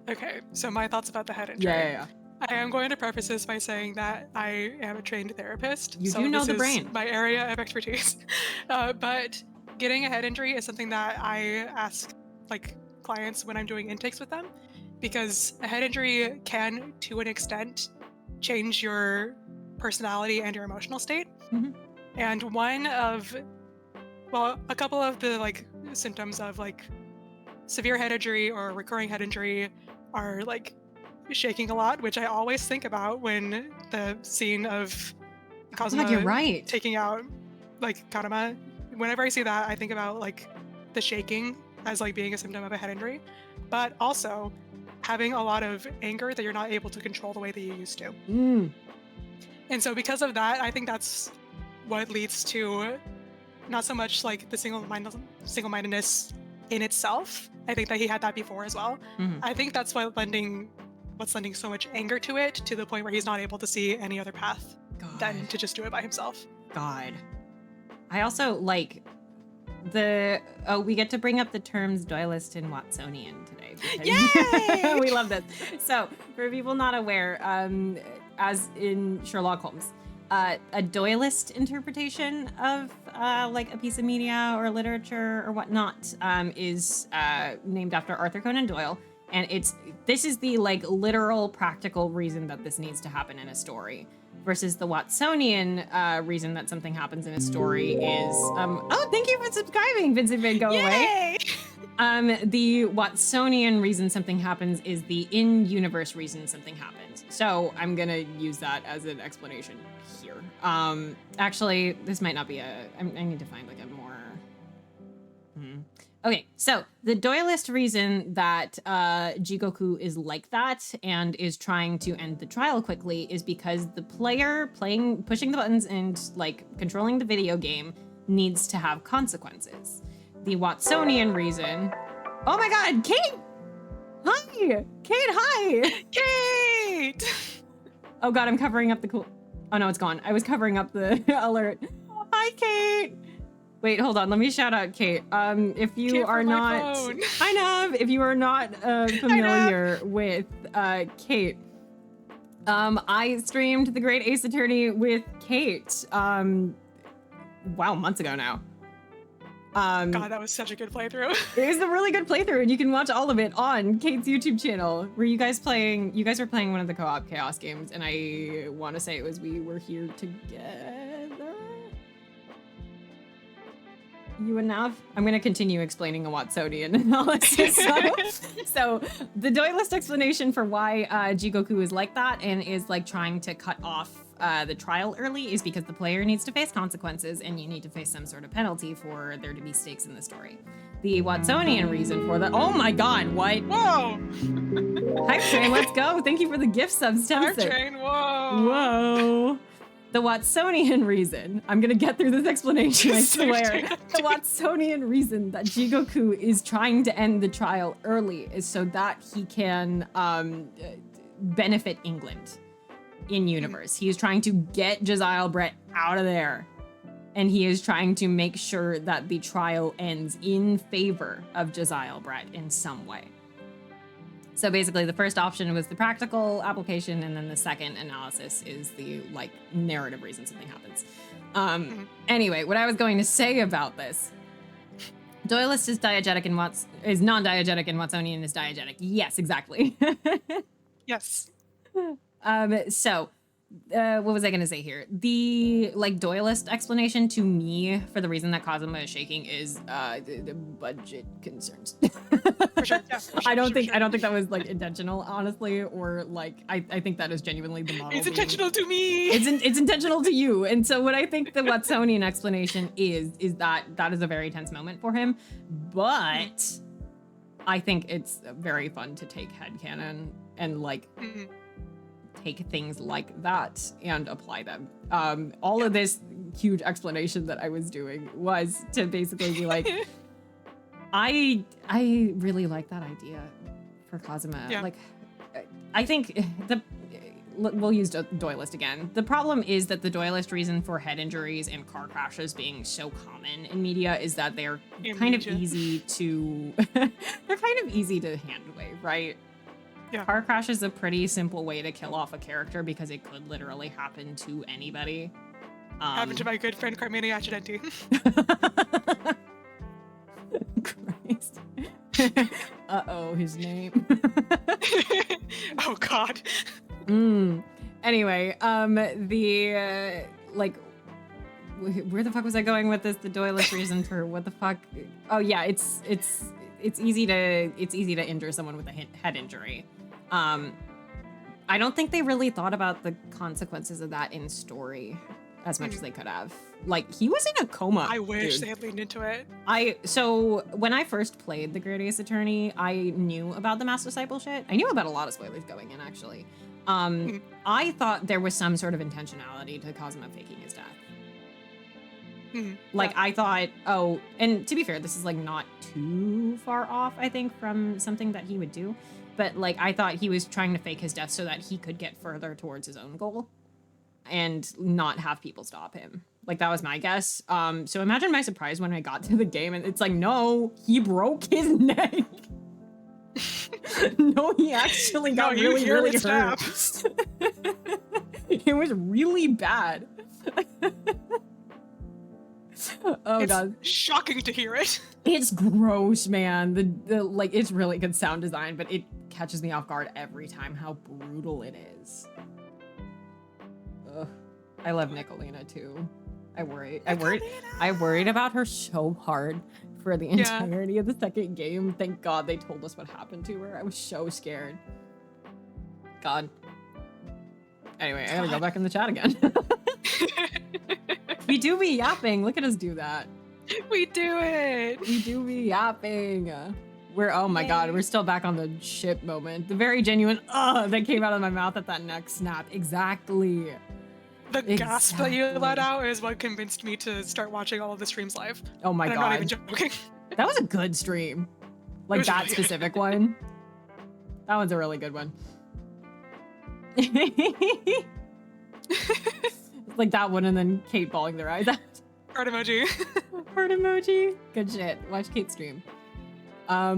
Okay, so my thoughts about the head injury. Yeah. I am going to preface this by saying that I am a trained therapist. You so do know this the is brain. my area of expertise. But getting a head injury is something that I ask clients when I'm doing intakes with them, because a head injury can, to an extent, change your personality and your emotional state. Mm-hmm. And a couple of the symptoms of severe head injury or recurring head injury are shaking a lot, which I always think about when the scene of Kazuma God, you're right. taking out Kanama. Whenever I see that, I think about the shaking as being a symptom of a head injury, but also having a lot of anger that you're not able to control the way that you used to. And so because of that, I think that's what leads to not so much the single-mindedness in itself. I think that he had that before as well. Mhm. I think that's what's lending so much anger to it, to the point where he's not able to see any other path than to just do it by himself. God. I also like we get to bring up the terms dualist and Watsonian today. Yay! We love this. So, for people not aware, as in Sherlock Holmes, a dualist interpretation of a piece of media or literature or whatnot is named after Arthur Conan Doyle. And this is the literal practical reason that this needs to happen in a story. Versus the Watsonian reason that something happens in a story is, oh, thank you for subscribing, Vincent Van Go Away. The Watsonian reason something happens is the in-universe reason something happens. So I'm gonna use that as an explanation here. Actually, this might not be I need to find a more. Okay, so the dualist reason that Jigoku is like that and is trying to end the trial quickly is because the player pushing the buttons and controlling the video game needs to have consequences. The Watsonian reason. Oh my God, Kate! Hi, Kate! Hi, Kate! Oh God, I'm covering up the cool. Oh no, it's gone. I was covering up the alert. Hi, Kate. Wait, hold on. Let me shout out Kate. If you Kate are from my not, phone. I know. If you are not familiar with Kate, I streamed The Great Ace Attorney with Kate. Wow, months ago now. God, that was such a good playthrough. It was a really good playthrough, and you can watch all of it on Kate's YouTube channel. Were you guys were playing one of the co-op chaos games, and I want to say it was We Were Here Together. You and Nav? I'm going to continue explaining a Watsonian analysis. So the dualist explanation for why Jigoku is like that and is trying to cut off the trial early is because the player needs to face consequences and you need to face some sort of penalty for there to be stakes in the story. The Watsonian reason for that. Oh my God, what? Whoa! Hype Train, let's go. Thank you for the gift subs. Hype Train, whoa! Whoa. The Watsonian reason, I'm gonna get through this explanation, I swear. The Watsonian reason that Jigoku is trying to end the trial early is so that he can benefit England in universe. He is trying to get Josiah Brett out of there. And he is trying to make sure that the trial ends in favor of Josiah Brett in some way. So basically the first option was the practical application, and then the second analysis is the narrative reason something happens. Anyway, what I was going to say about this, dualist is diegetic and is non-diegetic and Watsonian is diegetic. Yes, exactly. Yes. So what was I going to say here? The dualist explanation to me for the reason that Kazuma is shaking is the budget concerns. For sure. Yeah, for sure, I don't for think sure. I don't think that was intentional, honestly, or I think that is genuinely the model. It's intentional to me. It's intentional to you. And so what I think the Watsonian explanation is that is a very tense moment for him, but I think it's very fun to take headcanon and like Mhm. take things like that and apply them. All of this huge explanation that I was doing was to basically be like, I really like that idea for Kazuma. Yeah. Like, I think we'll use Doylist again. The problem is that the Doylist reason for head injuries and car crashes being so common in media is that they're kind of easy to they're kind of easy to hand wave, right? Yeah. Car crash is a pretty simple way to kill off a character because it could literally happen to anybody. Happened to my good friend Carmine Accidenti. Christ. Uh-oh, his name. Oh God. Anyway, like, where the fuck was I going with this? The Doylist reason for what the fuck? Oh yeah, it's easy to injure someone with a head injury. I don't think they really thought about the consequences of that in story as much as they could have. Like, he was in a coma. I wish dude. they had leaned into it. So when I first played the Gradius Attorney, I knew about the Mass Disciple shit. I knew about a lot of spoilers going in, actually. I thought there was some sort of intentionality to Kazuma faking his death. Like, Yeah. I thought, oh, and to be fair, this is like not too far off, I think, from something that he would do. But like, I thought he was trying to fake his death so that he could get further towards his own goal and not have people stop him. Like, that was my guess. So imagine my surprise when I got to the game and it's like, no, he broke his neck. No, he actually got really, really hurt. It was really bad. Oh, It's God. shocking to hear it. It's gross, man. The like, it's really good sound design, but it catches me off guard every time how brutal it is. Ugh. I love Nicolina too. I worried about her so hard for the entirety of the second game. Thank God they told us what happened to her. I was so scared. God. Anyway, I gotta go back in the chat again. We do be yapping. Look at us do that. We do it. We do be yapping. Oh my God, we're still back on the ship moment. The very genuine that came out of my mouth at that neck snap. Exactly. The gasp that you let out is what convinced me to start watching all of the streams live. Oh my and God. I'm not even joking. That was a good stream. Like, was that really specific one. That one's a really good one. Like that one and then Kate bawling their eyes out. Heart emoji. Heart emoji. Good shit. Watch Kate stream. I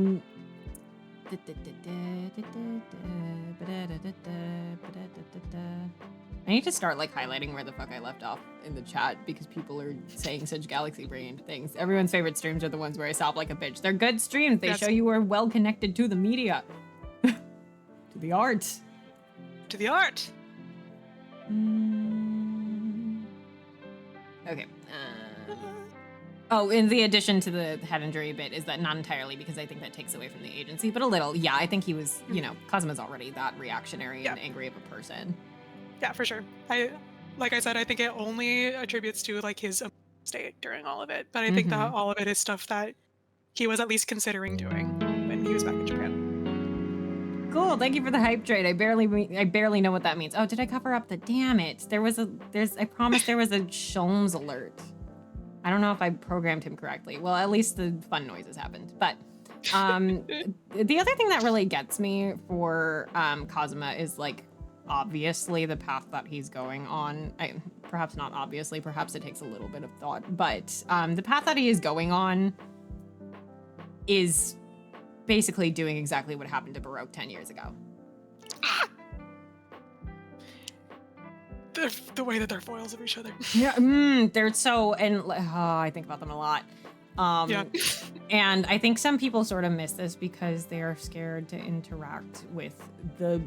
need to start like highlighting where the fuck I left off in the chat because people are saying such galaxy brained things. Everyone's favorite streams are the ones where I sob like a bitch. They're good streams. They show you we're well connected to the media. To the art. To the art. Okay. Oh, in the addition to the head injury bit is that not entirely because I think that takes away from the agency, but a little. Yeah, I think he was, Kazuma's already that reactionary and angry of a person. Yeah, for sure. Like I said, I think it only attributes to like his state during all of it, but I think that all of it is stuff that he was at least considering doing when he was back in Japan. Cool. Thank you for the hype trade. I barely know what that means. Oh, did I cover up the? Damn it! I promised there was a Sholmes alert. I don't know if I programmed him correctly. Well, at least the fun noises happened. But the other thing that really gets me for Kazuma is like, obviously the path that he's going on. Perhaps not obviously. Perhaps it takes a little bit of thought. But the path that he is going on is basically doing exactly what happened to Baroque 10 years ago. The way that they're foils of each other. Yeah, they're so, and I think about them a lot. And I think some people sort of miss this because they are scared to interact with the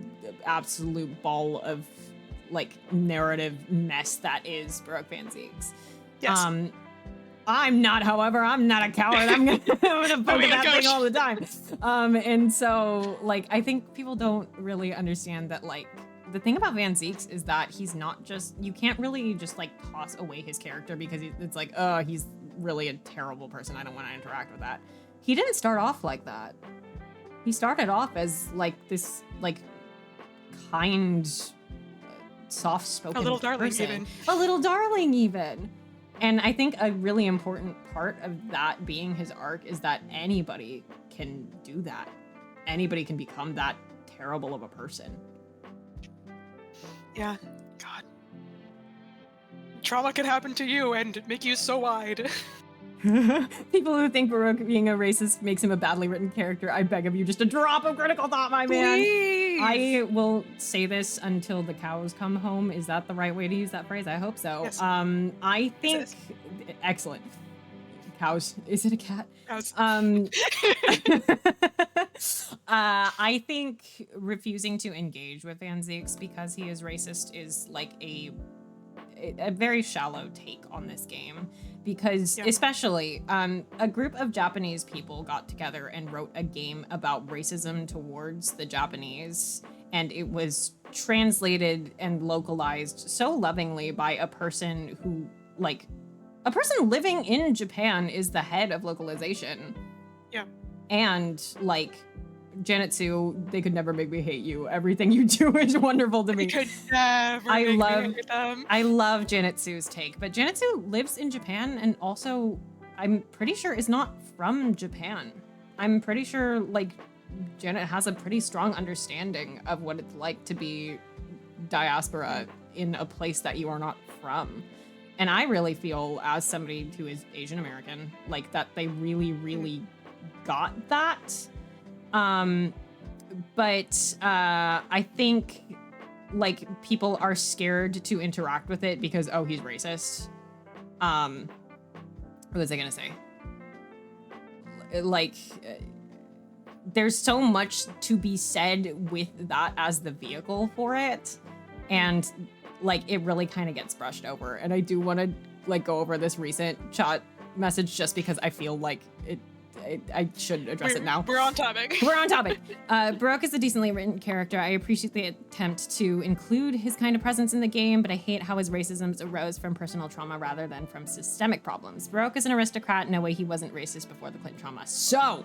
absolute ball of like narrative mess that is Baroque Fanziques. Yes. I'm not, however, I'm not a coward. I'm gonna poke at that thing all the time. And so like I think people don't really understand that like the thing about Van Zeeks is that he's not just, you can't really just like toss away his character because it's like, oh, he's really a terrible person. I don't want to interact with that. He didn't start off like that. He started off as like this like kind, soft-spoken A little darling, person. even. A little darling, even. And I think a really important part of that being his arc is that anybody can do that. Anybody can become that terrible of a person. Yeah. God. Trauma can happen to you and make you so wide. People who think Baroque being a racist makes him a badly written character, I beg of you, just a drop of critical thought, my man. Please. I will say this until the cows come home. Is that the right way to use that phrase? I hope so. Yes. I think Yes, excellent. Cows. Is it a cat? Cows. I think refusing to engage with Van Zieks because he is racist is like a very shallow take on this game. Because especially a group of Japanese people got together and wrote a game about racism towards the Japanese, and it was translated and localized so lovingly by a person who, like, a person living in Japan is the head of localization. Yeah. And, like, Janetsu, they could never make me hate you. Everything you do is wonderful to me. Could never make me hate them. I love Janetsu's take, but Janetsu lives in Japan and also, I'm pretty sure, is not from Japan. I'm pretty sure, like, Janet has a pretty strong understanding of what it's like to be diaspora in a place that you are not from. And I really feel, as somebody who is Asian American, like, that they really, really got that. But I think like people are scared to interact with it because, oh, he's racist. What was I gonna say? Like, there's so much to be said with that as the vehicle for it, and like it really kind of gets brushed over. And I do want to like go over this recent chat message just because I feel like I should address it now. We're on topic. We're on topic. Baroque is a decently written character. I appreciate the attempt to include his kind of presence in the game, but I hate how his racisms arose from personal trauma rather than from systemic problems. Baroque is an aristocrat. No way he wasn't racist before the Clinton trauma. So,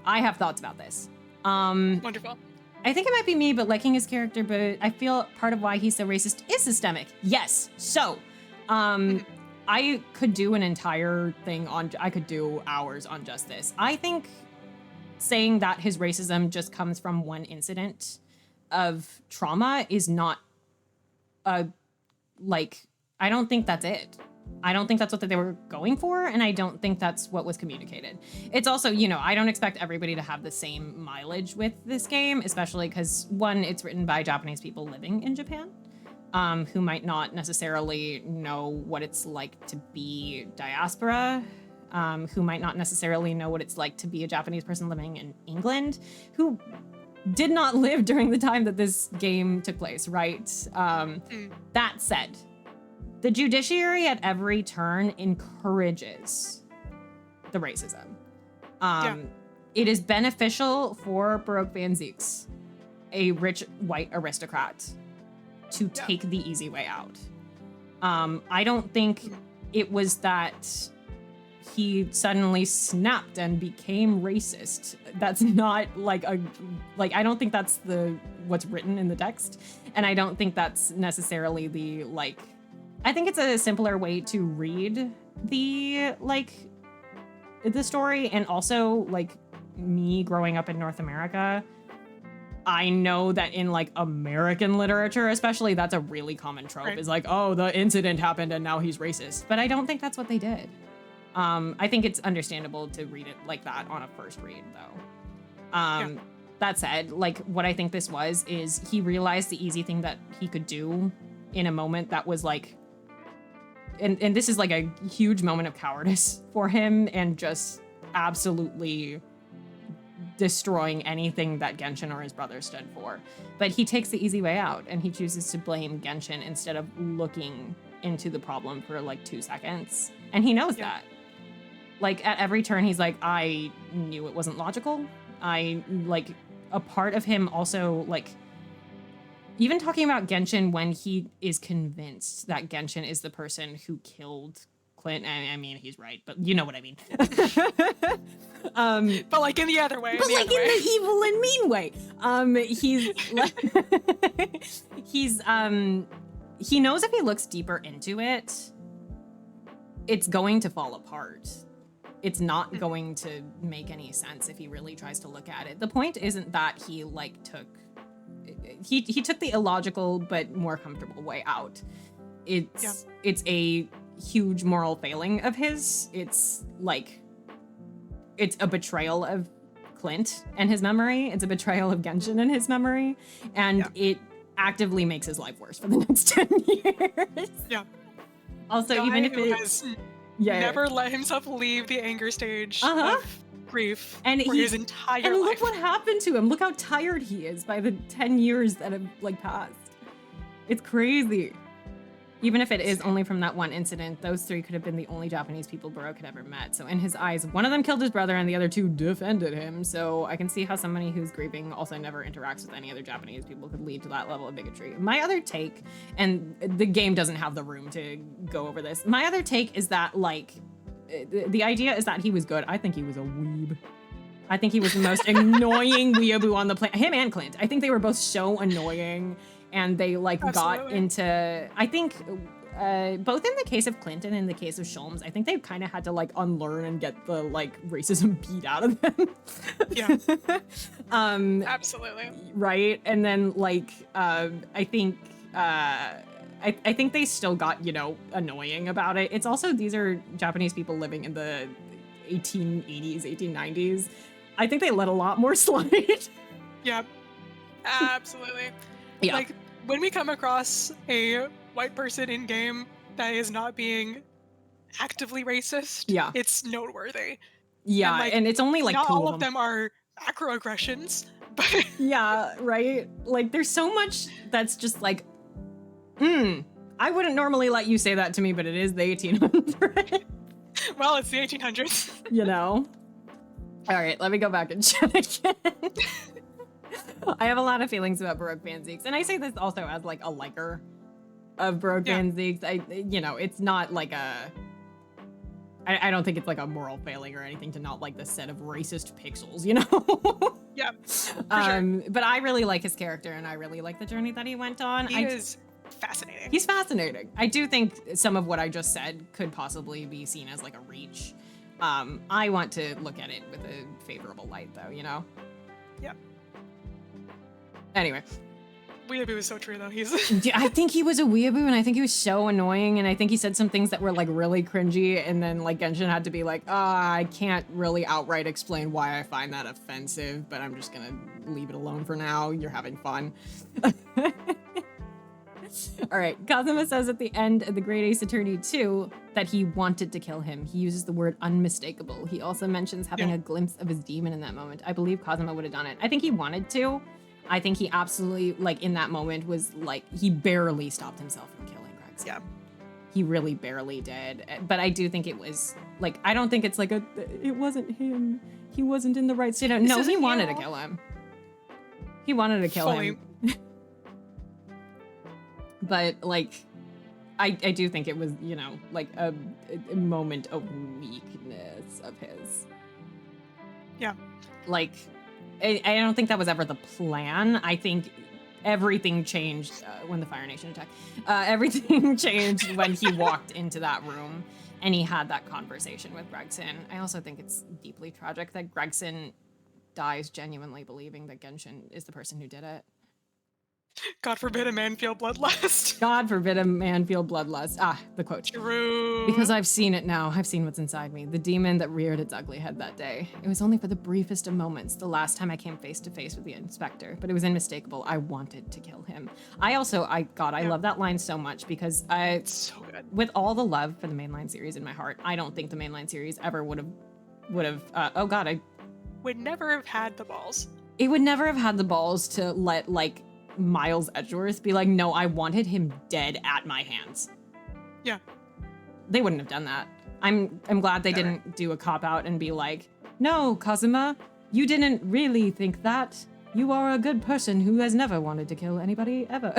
I have thoughts about this. Wonderful. I think it might be me, but liking his character, but I feel part of why he's so racist is systemic. Yes. So, I could do an entire thing I could do hours on just this. I think saying that his racism just comes from one incident of trauma is not I don't think that's it. I don't think that's what they were going for, and I don't think that's what was communicated. It's also, I don't expect everybody to have the same mileage with this game, especially because, one, it's written by Japanese people living in Japan. Who might not necessarily know what it's like to be diaspora, who might not necessarily know what it's like to be a Japanese person living in England, who did not live during the time that this game took place, right? That said, the judiciary at every turn encourages the racism. It is beneficial for Baroque Van Zieks, a rich white aristocrat, to take the easy way out. I don't think it was that he suddenly snapped and became racist. That's not I don't think that's what's written in the text. And I don't think that's necessarily I think it's a simpler way to read the story. And also, me growing up in North America, I know that in American literature, especially, that's a really common trope. Right. Is oh, the incident happened and now he's racist. But I don't think that's what they did. I think it's understandable to read it like that on a first read, though. That said, what I think this is he realized the easy thing that he could do in a moment that was and this is a huge moment of cowardice for him and just absolutely destroying anything that Genshin or his brother stood for. But he takes the easy way out and he chooses to blame Genshin instead of looking into the problem for 2 seconds. And he knows that. At every turn, he's I knew it wasn't logical. A part of him also, even talking about Genshin when he is convinced that Genshin is the person who killed Clint. I mean, he's right, but you know what I mean. But like in the other way. But like in the evil and mean way. He knows if he looks deeper into it, it's going to fall apart. It's not going to make any sense if he really tries to look at it. The point isn't that he like took the illogical but more comfortable way out. It's a huge moral failing of his. It's a betrayal of Clint and his memory. It's a betrayal of Genshin and his memory. And it actively makes his life worse for the next 10 years. Yeah. Also, even if it has never let himself leave the anger stage of grief and for his entire life. And look what happened to him. Look how tired he is by the 10 years that have like passed. It's crazy. Even if it is only from that one incident, those three could have been the only Japanese people Baroque had ever met. So in his eyes, one of them killed his brother and the other two defended him. So I can see how somebody who's grieving also never interacts with any other Japanese people could lead to that level of bigotry. My other take, and the game doesn't have the room to go over this, my other take is that like, the idea is that he was good. I think he was a weeb. I think he was the most annoying weeaboo on the planet. Him and Clint. I think they were both so annoying. And they like got into, I think, both in the case of Clinton and in the case of Sholmes, I think they kind of had to like unlearn and get the like racism beat out of them. Yeah. Absolutely. Right. And then like, I think they still got, you know, annoying about it. It's also, these are Japanese people living in the 1880s, 1890s. I think they let a lot more slide. Yeah. Absolutely. Yeah. Like, when we come across a white person in game that is not being actively racist, it's noteworthy. Yeah, and it's only like not two all of of them are macroaggressions, but yeah, right? Like, there's so much that's just like, I wouldn't normally let you say that to me, but it is the 1800s. Well, it's the 1800s. You know? All right, let me go back and check again. I have a lot of feelings about Baroque fanziques, and I say this also as like a liker of Baroque fanziques. It's not like I don't think it's like a moral failing or anything to not like the set of racist pixels, you know? Yeah, for sure. But I really like his character, and I really like the journey that he went on. He is fascinating. He's fascinating. I do think some of what I just said could possibly be seen as like a reach. I want to look at it with a favorable light, though, you know? Yeah. Anyway. Weeaboo is so true, though. I think he was a weeaboo, and I think he was so annoying, and I think he said some things that were, like, really cringy, and then, like, Genshin had to be like, I can't really outright explain why I find that offensive, but I'm just gonna leave it alone for now. You're having fun. All right, Kazuma says at the end of the Great Ace Attorney 2 that he wanted to kill him. He uses the word unmistakable. He also mentions having a glimpse of his demon in that moment. I believe Kazuma would have done it. I think he wanted to. I think he absolutely, like, in that moment was, like, he barely stopped himself from killing Gregson. Yeah. He really barely did. But I do think it was, like, I don't think it's like it wasn't him. He wasn't in the right state. No, he wanted to kill him. He wanted to kill him. But, like, I do think it was, you know, like, a moment of weakness of his. Yeah. Like, I don't think that was ever the plan. I think everything changed when the Fire Nation attacked. Everything changed when he walked into that room and he had that conversation with Gregson. I also think it's deeply tragic that Gregson dies genuinely believing that Genshin is the person who did it. God forbid a man feel bloodlust. God forbid a man feel bloodlust. Ah, the quote. True. Because I've seen it now. I've seen what's inside me. The demon that reared its ugly head that day. It was only for the briefest of moments, the last time I came face to face with the inspector, but it was unmistakable. I wanted to kill him. I love that line so much because it's so good. With all the love for the mainline series in my heart, I don't think the mainline series ever would have, would never have had the balls. It would never have had the balls to let, like, Miles Edgeworth be like, no, I wanted him dead at my hands. Yeah. They wouldn't have done that. I'm glad they didn't do a cop-out and be like, no, Kazuma, you didn't really think that. You are a good person who has never wanted to kill anybody ever.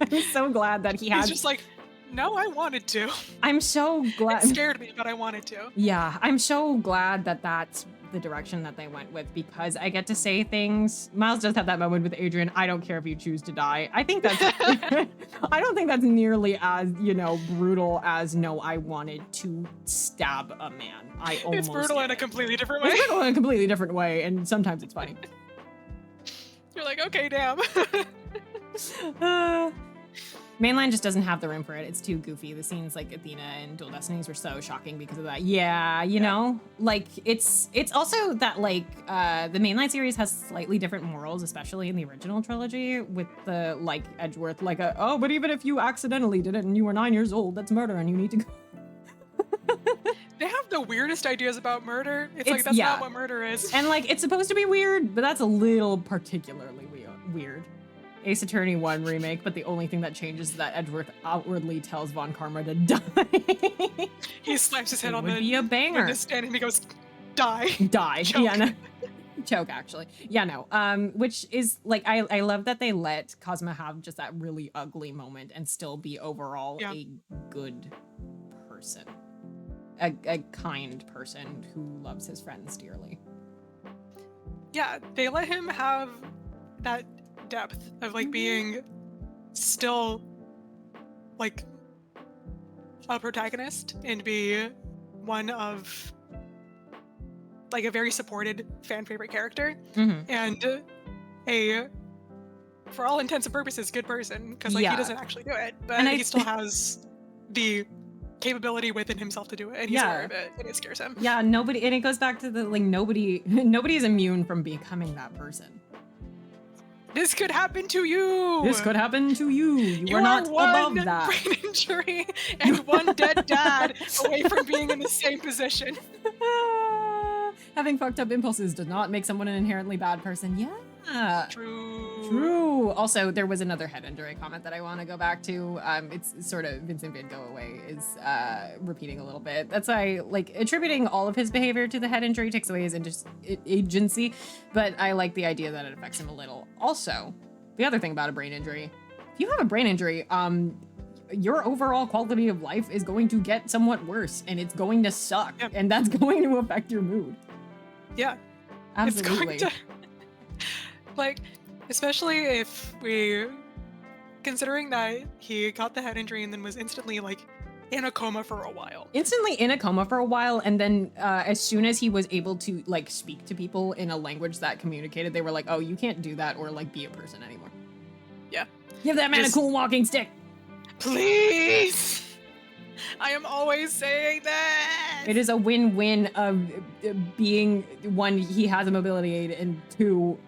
I'm so glad that he had... He's just like, No, I wanted to. I'm so glad. It scared me, but I wanted to. Yeah, I'm so glad that that's the direction that they went with, because I get to say things. Miles does have that moment with Adrian. I don't care if you choose to die. I think that's. I don't think that's nearly as, brutal as no, I wanted to stab a man. I almost. It's brutal did in a it. completely different way. It's brutal in a completely different way, and sometimes it's funny. You're like, okay, damn. Mainline just doesn't have the room for it. It's too goofy. The scenes like Athena and Dual Destinies were so shocking because of that. Yeah, you know, like it's also that like the mainline series has slightly different morals, especially in the original trilogy, with the like Edgeworth, like but even if you accidentally did it and you were 9 years old, that's murder and you need to go. They have the weirdest ideas about murder. It's like, that's not what murder is. And like, it's supposed to be weird, but that's a little particularly weird. Ace Attorney 1 remake, but the only thing that changes is that Edgeworth outwardly tells Von Karma to die. He slaps his head on would be a banger. stand and he goes, die. Die. Choke. Yeah, no. Choke, actually. Yeah, no. Which is like, I love that they let Cosmo have just that really ugly moment and still be overall a good person. A kind person who loves his friends dearly. Yeah, they let him have that depth of like being still like a protagonist and be one of like a very supported fan favorite character and a for all intents and purposes good person, because like he doesn't actually do it, but he still has the capability within himself to do it, and he's aware of it, and it scares him. Yeah, nobody, and it goes back to the like nobody is immune from becoming that person. This could happen to you. This could happen to you. You are not above that. Brain injury and one dead dad away from being in the same position. Having fucked up impulses does not make someone an inherently bad person. Yeah. True. Also, there was another head injury comment that I want to go back to. It's sort of Vincent Van Go Away is repeating a little bit. That's why, like, attributing all of his behavior to the head injury takes away his agency, but I like the idea that it affects him a little. Also, the other thing about a brain injury, if you have a brain injury, your overall quality of life is going to get somewhat worse, and it's going to suck, and that's going to affect your mood. Yeah. Absolutely. It's going to, like, especially if considering that he got the head injury and then was instantly, like, in a coma for a while. And then as soon as he was able to, like, speak to people in a language that communicated, they were like, oh, you can't do that or, like, be a person anymore. Yeah. Give that man a cool walking stick. Please! I am always saying that! It is a win-win of being, one, he has a mobility aid, and two,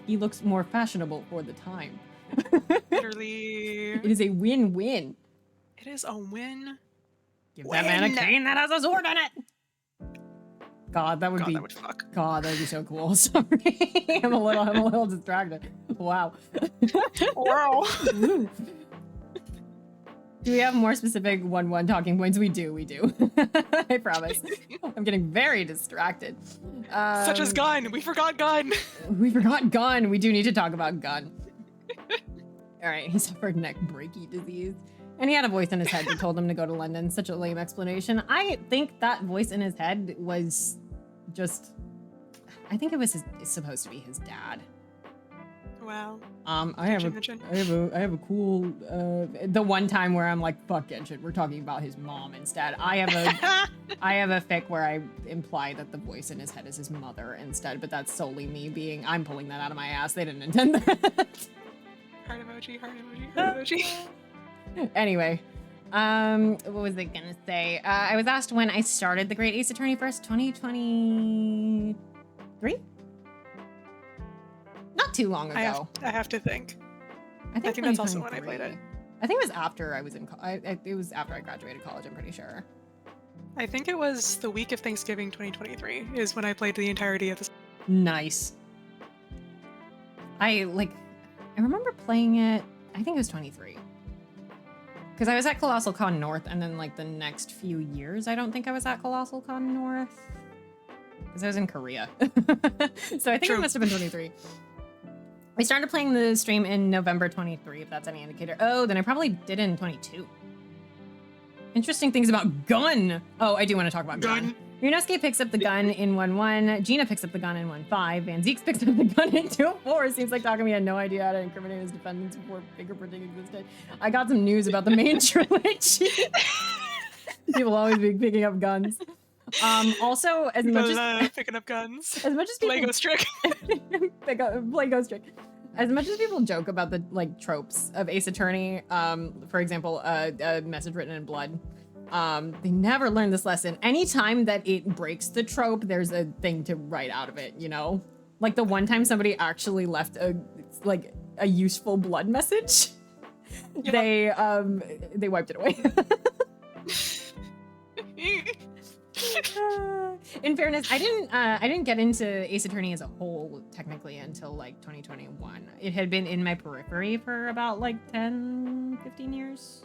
he looks more fashionable for the time. Literally. It is a win-win. It is a win. Give that man a cane that has a sword in it! God, that would fuck. God, that would be so cool. Sorry. I'm a little distracted. Wow. Wow. Do we have more specific 1-1 talking points? We do. I promise. I'm getting very distracted. Such as Gun. We forgot Gun. We forgot Gun. We do need to talk about Gun. All right, he suffered neck breaky disease. And he had a voice in his head that told him to go to London. Such a lame explanation. I think that voice in his head was just... I think it was supposed to be his dad. Wow. I have a cool the one time where I'm like, fuck Genshin, we're talking about his mom instead. I have a fic where I imply that the voice in his head is his mother instead, but that's solely me I'm pulling that out of my ass. They didn't intend that. Heart emoji. Anyway, what was I gonna say? I was asked when I started the Great Ace Attorney First, 2023? Not too long ago. I have to think. I think that's also when I played it. I think it was after I was in it was after I graduated college, I'm pretty sure. I think it was the week of Thanksgiving 2023 is when I played the entirety of this. Nice. I remember playing it, I think it was 23. Because I was at Colossal Con North, and then like the next few years, I don't think I was at Colossal Con North. Because I was in Korea. So I think it must have been 23. We started playing the stream in November 23, if that's any indicator. Oh, then I probably did it in 22. Interesting things about gun. Oh, I do want to talk about gun. Ryunosuke picks up the gun in 1-1. Gina picks up the gun in 1-5. Van Zeeks picks up the gun in 2-4. Seems like Takumi had no idea how to incriminate his defendants before fingerprinting existed. I got some news about the main trilogy. People always be picking up guns. Also, as much as picking up guns, as much as people Lego trick, play Ghost Trick. As much as people joke about the like tropes of Ace Attorney, for example, a message written in blood, they never learn this lesson. Anytime that it breaks the trope, there's a thing to write out of it, you know? Like the one time somebody actually left a useful blood message, they wiped it away. In fairness, I didn't get into Ace Attorney as a whole technically until like 2021. It had been in my periphery for about like 10-15 years.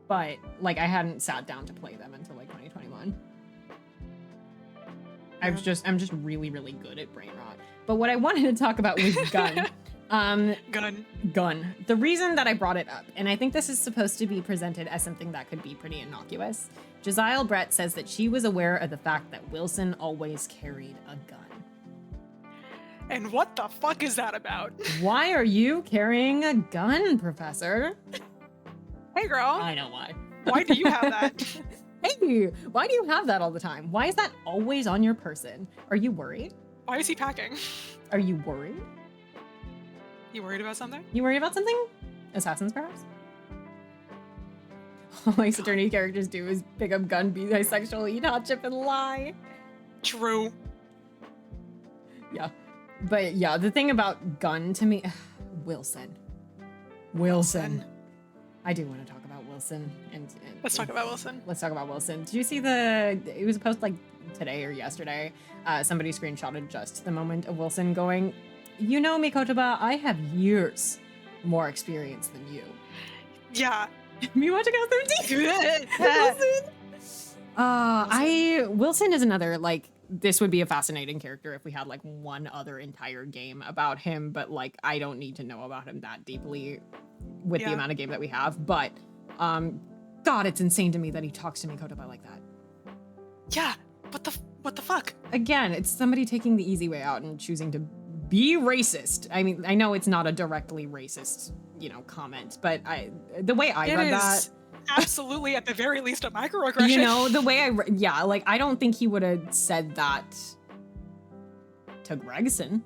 But like I hadn't sat down to play them until like 2021. I'm just really, really good at brain rot. But what I wanted to talk about was gun. Gun. The reason that I brought it up, and I think this is supposed to be presented as something that could be pretty innocuous. Josiah Brett says that she was aware of the fact that Wilson always carried a gun. And what the fuck is that about? Why are you carrying a gun, Professor? Hey, girl. I know why. Why do you have that? Hey, why do you have that all the time? Why is that always on your person? Are you worried? Why is he packing? Are you worried? You worried about something? You worried about something? Assassins, perhaps? All Ace Attorney characters do is pick up gun, be bisexual, eat hot chip, and lie. True. Yeah. But yeah, the thing about gun to me... Wilson. I do want to talk about Wilson. And Let's talk about Wilson. Let's talk about Wilson. Did you see it was a post like today or yesterday. Somebody screenshotted just the moment of Wilson going, you know, Mikotoba, I have years more experience than you. Yeah. Me watching out 13. Wilson is another, like, this would be a fascinating character if we had like one other entire game about him, but like I don't need to know about him that deeply with the amount of game that we have. But God, it's insane to me that he talks to Mikotoba like that. Yeah, what the fuck? Again, it's somebody taking the easy way out and choosing to be racist. I mean, I know it's not a directly racist, you know, comment, but the way I read that, absolutely at the very least a microaggression. you know, the way I don't think he would have said that to Gregson.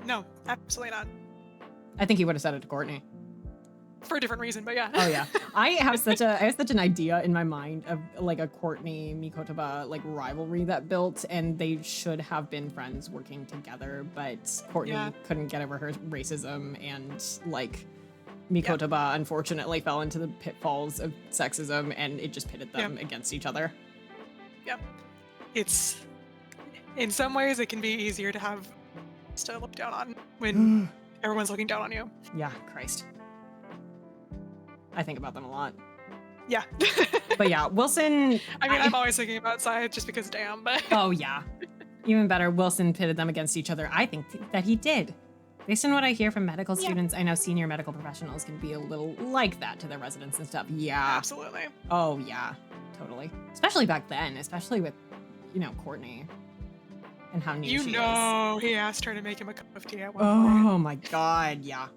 No, absolutely not. I think he would have said it to Courtney. For a different reason, but yeah. Oh yeah. I have such an idea in my mind of like a Courtney Mikotoba like rivalry that built, and they should have been friends working together, but Courtney couldn't get over her racism, and like Mikotoba unfortunately fell into the pitfalls of sexism, and it just pitted them against each other. Yep. It's in some ways it can be easier to have to look down on when everyone's looking down on you. Yeah, Christ. I think about them a lot. Yeah. But yeah, Wilson... I mean, I'm always thinking about Sai just because damn, but... Oh yeah. Even better, Wilson pitted them against each other. I think that he did. Based on what I hear from medical students, I know senior medical professionals can be a little like that to their residents and stuff. Yeah. Absolutely. Oh yeah, totally. Especially back then, especially with, you know, Courtney. And how new she is. You know, he asked her to make him a cup of tea at one point. Oh my god, yeah.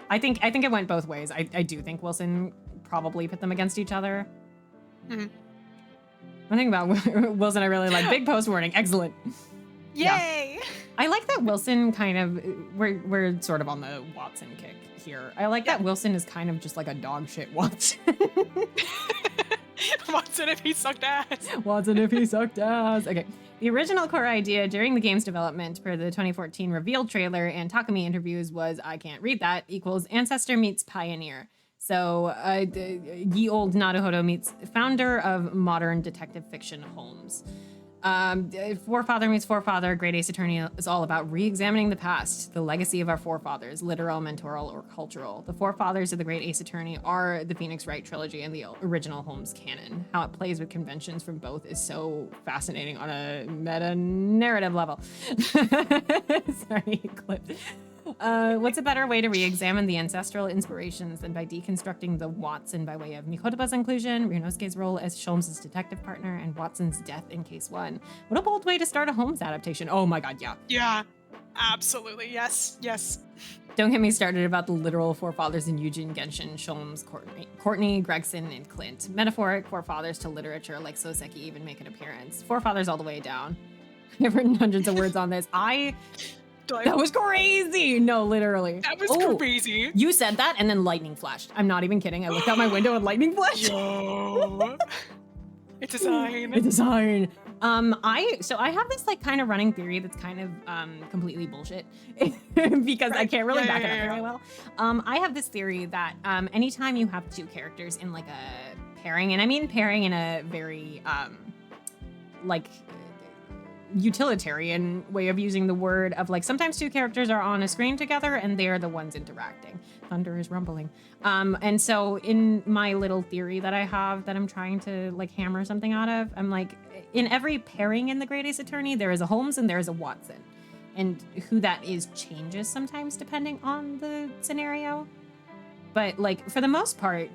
I think it went both ways. I do think Wilson probably pit them against each other. Mm-hmm. One thing about Wilson I really like, big post warning, excellent. Yay! Yeah. I like that Wilson kind of, we're sort of on the Watson kick here. I like that Wilson is kind of just like a dog shit Watson. Watson if he sucked ass. Watson if he sucked ass. Okay. The original core idea during the game's development per the 2014 reveal trailer and Takumi interviews was, I can't read that, equals ancestor meets pioneer. So ye old Naruhodo meets founder of modern detective fiction Holmes. Forefather meets forefather, Great Ace Attorney is all about re-examining the past, the legacy of our forefathers, literal, mentorial, or cultural. The forefathers of the Great Ace Attorney are the Phoenix Wright trilogy and the original Holmes canon. How it plays with conventions from both is so fascinating on a meta-narrative level. Sorry, clipped. What's a better way to re-examine the ancestral inspirations than by deconstructing the Watson by way of Mikotoba's inclusion, Ryunosuke's role as Sholmes' detective partner, and Watson's death in Case 1? What a bold way to start a Holmes adaptation. Oh my god, yeah. Yeah, absolutely. Yes, yes. Don't get me started about the literal forefathers in Eugene Genshin, Sholmes, Courtney, Gregson, and Clint. Metaphoric forefathers to literature like Soseki even make an appearance. Forefathers all the way down. I've written hundreds of words on this. That was crazy. No, literally. That was crazy. You said that and then lightning flashed. I'm not even kidding. I looked out my window and lightning flashed. Yo. It's a sign. It's a sign. I have this like kind of running theory that's kind of completely bullshit because I can't really back it up very well. I have this theory that anytime you have two characters in like a pairing, and I mean pairing in a very like utilitarian way of using the word of like sometimes two characters are on a screen together and they're the ones interacting. Thunder is rumbling. And so in my little theory that I have that I'm trying to like hammer something out of, I'm like, in every pairing in The Great Ace Attorney, there is a Holmes and there is a Watson. And who that is changes sometimes depending on the scenario. But like for the most part,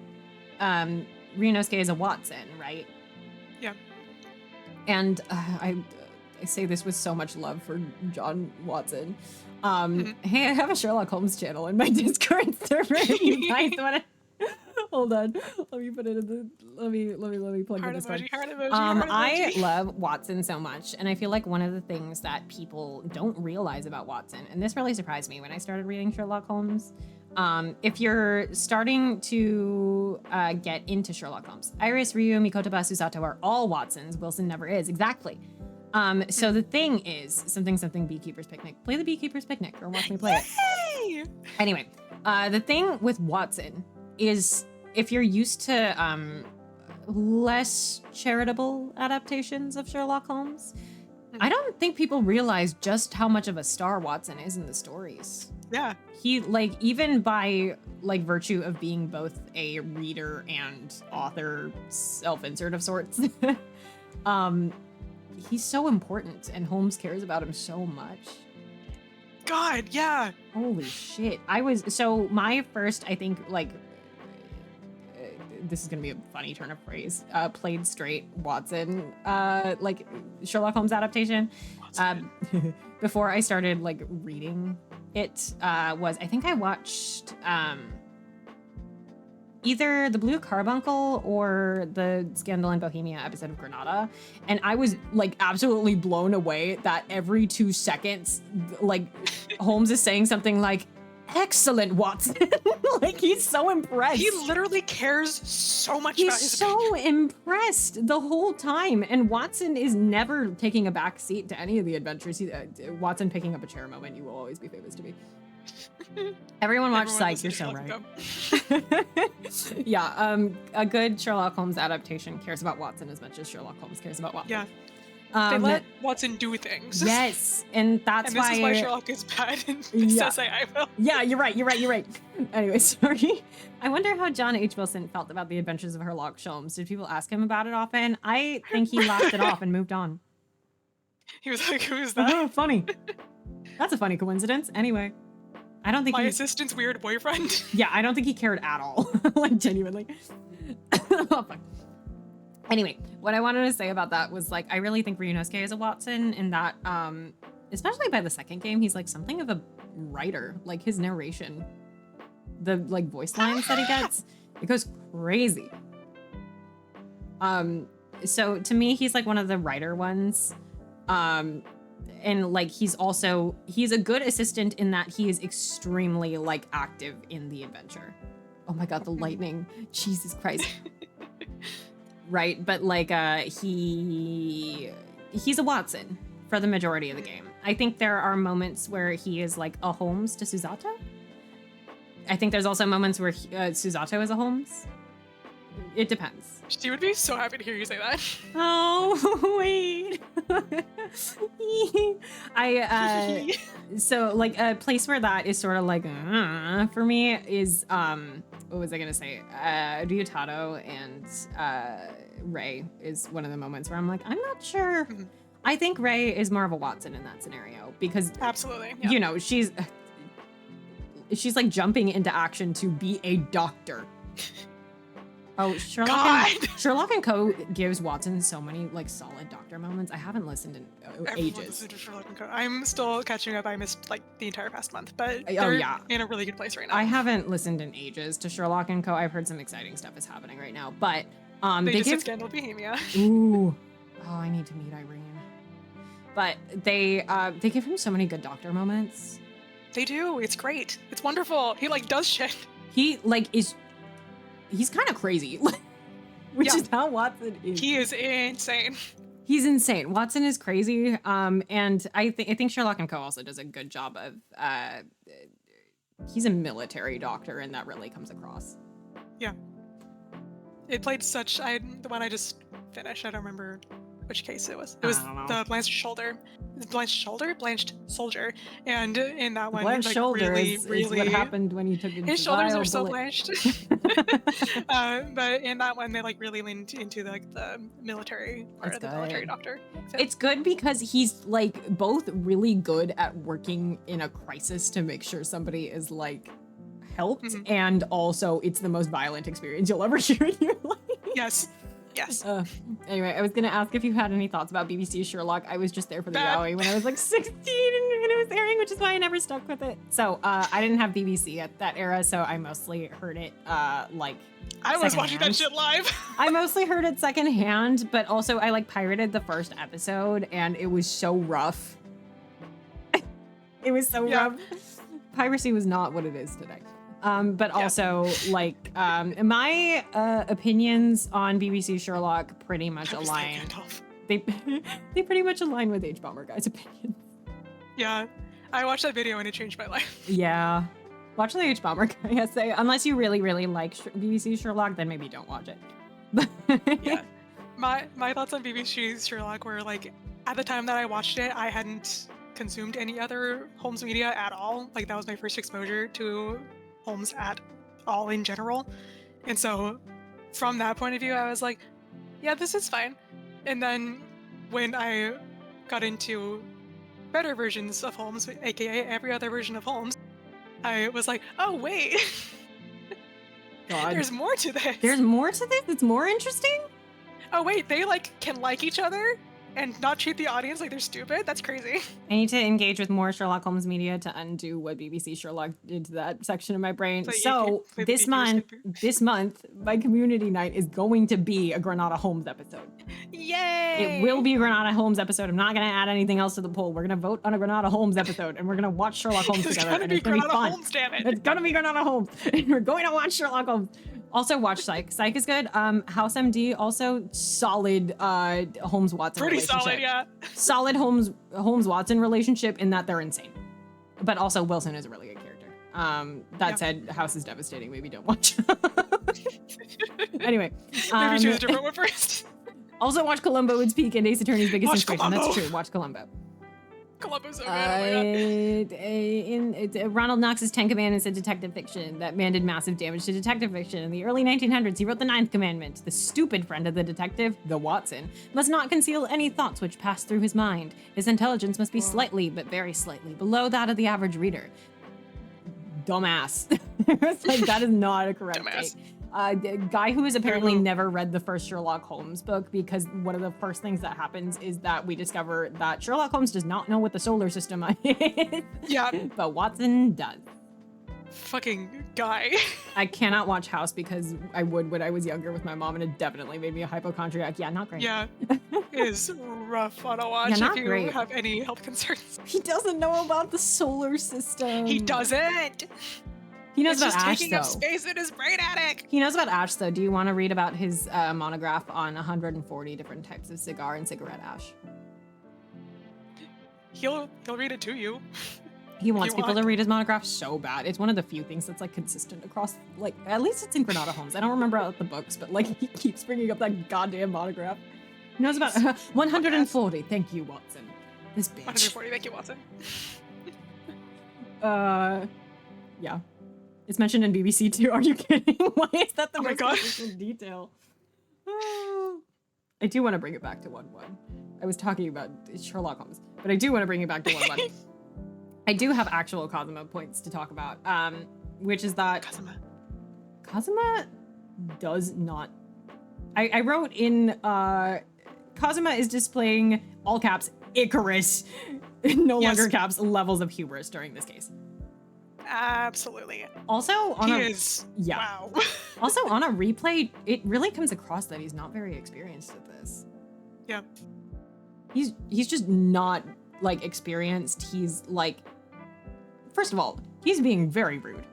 Ryunosuke is a Watson, right? Yeah. And I say this with so much love for John Watson. Hey, I have a Sherlock Holmes channel in my Discord server. If you guys want to, hold on. Let me put it in the. Let me plug in this one. Heart emoji. I love Watson so much, and I feel like one of the things that people don't realize about Watson, and this really surprised me when I started reading Sherlock Holmes. If you're starting to get into Sherlock Holmes, Iris, Ryu, Mikotoba, Susato are all Watsons. Wilson never is. Exactly. So the thing is, something Beekeeper's Picnic. Play the Beekeeper's Picnic or watch me play it. Anyway, the thing with Watson is if you're used to less charitable adaptations of Sherlock Holmes, I don't think people realize just how much of a star Watson is in the stories. Yeah. He, like, even by, like, virtue of being both a reader and author self-insert of sorts, he's so important, and Holmes cares about him so much. God, yeah. Holy shit. So my first, I think, like, this is gonna be a funny turn of phrase, played straight Watson, like, Sherlock Holmes adaptation. Before I started, like, reading it, was, I think I watched, either the Blue Carbuncle or the Scandal in Bohemia episode of Granada. And I was like absolutely blown away that every 2 seconds, like Holmes is saying something like, "Excellent, Watson." Like he's so impressed. He literally cares so much about his He's so impressed the whole time. And Watson is never taking a back seat to any of the adventures. Watson picking up a chair moment, you will always be famous to me. Everyone watch Psych, you're so right. Yeah, a good Sherlock Holmes adaptation cares about Watson as much as Sherlock Holmes cares about Watson. Yeah. They let Watson do things. Yes, and that's and this is why Sherlock is bad and says I will. Yeah, you're right. Anyway, sorry. I wonder how John H. Wilson felt about the adventures of Sherlock Holmes. Did people ask him about it often? I think he laughed it off and moved on. He was like, who is that? Funny. That's a funny coincidence. Anyway. I don't think my assistant's weird boyfriend. Yeah, I don't think he cared at all. Like, genuinely. Oh, fuck. Anyway, what I wanted to say about that was, like, I really think Ryunosuke is a Watson in that, especially by the second game, he's, like, something of a writer. Like, his narration, the, like, voice lines that he gets, it goes crazy. So, to me, he's, like, one of the writer ones. And like he's a good assistant in that he is extremely like active in the adventure. Oh my god, the lightning. Jesus Christ. Right, but like he's a Watson for the majority of the game. I think there are moments where he is like a Holmes to Susato. I think there's also moments where Susato is a Holmes. It depends. She would be so happy to hear you say that. Oh, wait. So like a place where that is sort of like for me is what was I gonna say? Ryutaro and Ray is one of the moments where I'm like, I'm not sure. I think Ray is more of a Watson in that scenario because absolutely, yeah. You know, she's she's like jumping into action to be a doctor. Oh, God! Sherlock and Co. gives Watson so many like solid doctor moments. I haven't listened in Everyone ages. listened to Sherlock and Co. I'm still catching up. I missed like the entire past month, but Oh, they're yeah. in a really good place right now. I haven't listened in ages to Sherlock and Co. I've heard some exciting stuff is happening right now, but They just give did Scandal Bohemia. Ooh. Oh, I need to meet Irene. But they give him so many good doctor moments. They do. It's great. It's wonderful. He like does shit. He like he's kind of crazy. Which Yeah. is how Watson is. He is insane. He's insane. Watson is crazy. And I think Sherlock and Co. also does a good job of he's a military doctor, and that really comes across. Yeah. It played such the one I just finished. I don't remember which case it was. It was I don't know. the blanched soldier, and in that one, Blanched like, shoulder really, is really, what happened when you took his shoulders are so bullet. blanched. But in that one, they like really leaned into like the military part That's of the military good. doctor. So, It's good because he's like both really good at working in a crisis to make sure somebody is like helped, Mhm. and also it's the most violent experience you'll ever hear in your life. yes, yes. Anyway, I was gonna ask if you had any thoughts about BBC Sherlock. I was just there for the That- yaoi when I was like 16 and it was airing, which is why I never stuck with it. So I didn't have BBC at that era, so I mostly heard it like I was watching that secondhand. shit live. I mostly heard it secondhand, but also I like pirated the first episode and it was so rough. It was so Yeah. rough. Piracy was not what it is today. But also like my opinions on BBC Sherlock pretty much I was like, align. Gandalf. They pretty much align with H Bomber Guy's opinions. Yeah, I watched that video and it changed my life. Yeah. Watch the H Bomber Guy essay. Unless you really, really like BBC Sherlock, then maybe don't watch it. Yeah. My thoughts on BBC Sherlock were like, at the time that I watched it, I hadn't consumed any other Holmes media at all. Like that was my first exposure to Holmes at all in general. And so from that point of view, I was like, yeah, this is fine. And then when I got into better versions of Holmes, aka every other version of Holmes, I was like, oh wait, God. there's more to this. There's more to this? It's more interesting? Oh wait, they like can like each other and not treat the audience like they're stupid? That's crazy. I need to engage with more Sherlock Holmes media to undo what BBC Sherlock did to that section of my brain. So you So can play the this month, my community night is going to be a Granada Holmes episode. Yay! It will be a Granada Holmes episode. I'm not going to add anything else to the poll. We're going to vote on a Granada Holmes episode, and we're going to watch Sherlock Holmes It's together. gonna and be it's going to be Granada fun. Holmes, damn it. It's gonna be Granada Holmes. And we're going to watch Sherlock Holmes. Also watch Psych. Psych is good. House MD, also solid Holmes Watson Pretty relationship. solid, yeah. Solid Holmes Watson relationship in that they're insane. But also Wilson is a really good character. That Yeah. said, House is devastating. Maybe don't watch. Anyway. Maybe choose a different one first. Also watch Columbo, Its Peak, and Ace Attorney's Biggest Watch Inspiration. That's Columbo. true. Watch Columbo. Columbo's so good. Oh my God. Ronald Knox's Ten Commandments of detective fiction that man did massive damage to detective fiction. In the early 1900s, he wrote the Ninth Commandment. The stupid friend of the detective, the Watson, must not conceal any thoughts which pass through his mind. His intelligence must be slightly, but very slightly, below that of the average reader. Dumbass. It's like, that is not a correct Dumbass. take. The guy who has apparently Ooh. never read the first Sherlock Holmes book, because one of the first things that happens is that we discover that Sherlock Holmes does not know what the solar system is, Yeah, but Watson does. fucking guy. I cannot watch House because I would when I was younger with my mom, and it definitely made me a hypochondriac. Yeah, not great. Yeah, it is rough on a watch Yeah, not if you great. have any health concerns. He doesn't know about the solar system. He doesn't. He knows It's about just Ash, taking though. up space in his brain attic. He knows about ash, though. Do you want to read about his monograph on 140 different types of cigar and cigarette ash? He'll read it to you. He wants people want. to read his monograph so bad. It's one of the few things that's like consistent across, like, at least it's in Granada Holmes. I don't remember about the books, but like he keeps bringing up that goddamn monograph. He knows about 140. Thank you, Watson. This bitch. 140. Thank you, Watson. Yeah. It's mentioned in BBC too. Are you kidding? Why is that the Oh my most God. consistent detail? I do want to bring it back to 1-1. I was talking about Sherlock Holmes, but I do want to bring it back to 1-1. I do have actual Kazuma points to talk about, which is that Kazuma does not. I wrote in Kazuma is displaying all caps Icarus, no longer caps levels of hubris during this case. Absolutely. Also, on wow. Also, on a replay, it really comes across that he's not very experienced at this. Yeah. He's just not like experienced. He's like, first of all, he's being very rude.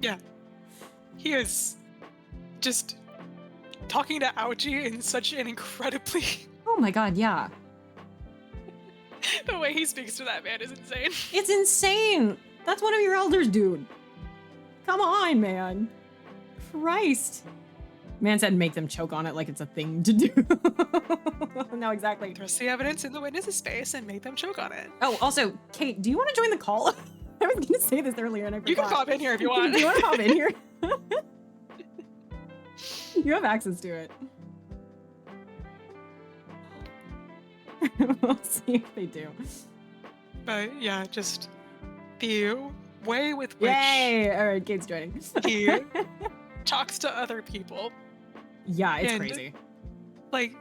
Yeah. He is just talking to Aoji in such an incredibly Oh my god, yeah. the way he speaks to that man is insane. It's insane. That's one of your elders, dude. Come on, man. Christ. Man said make them choke on it like it's a thing to do. No, exactly. Thrust the evidence in the witness's space and make them choke on it. Oh, also, Kate, do you want to join the call? I was going to say this earlier and I forgot. You can pop in here if you want. Do you want to pop in here? You have access to it. We'll see if they do. But yeah, just the way with which Yay! All right, Kate's joining. he talks to other people. Yeah, it's And, crazy. Like,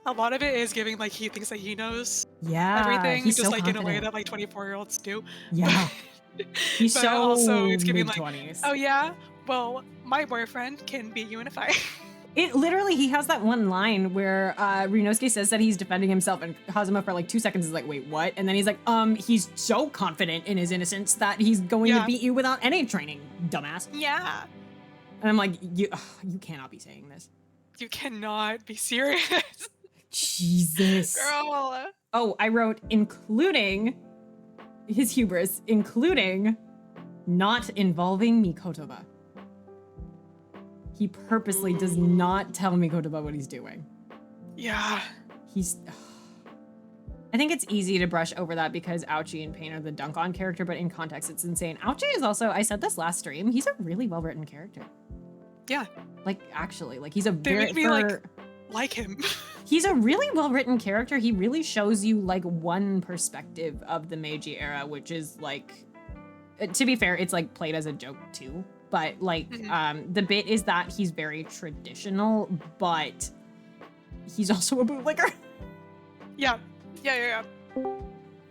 a lot of it is giving like he thinks that he knows Yeah, everything, he's just so like in a way confident. that like 24-year-olds do. Yeah, he's But so also it's giving like, mid-20s. oh yeah, well, my boyfriend can beat you in a fight. It literally, he has that one line where Ryunosuke says that he's defending himself, and Kazuma for like 2 seconds is like, wait, what? And then he's like, he's so confident in his innocence that he's going to beat you without any training, dumbass. Yeah. And I'm like, you cannot be saying this. You cannot be serious. Jesus. Girl. Oh, I wrote, including his hubris, including not involving Mikotoba. He purposely does not tell Mikotoba what he's doing. Yeah. I think it's easy to brush over that because Aochi and Pain are the dunk-on character, but in context, it's insane. Aochi is also, I said this last stream, he's a really well-written character. Yeah. Like, actually, like, he's a They very... make me like him. He's a really well-written character. He really shows you, like, one perspective of the Meiji era, which is, like... To be fair, it's, like, played as a joke, too. But, like, the bit is that he's very traditional, but he's also a bootlicker. Yeah.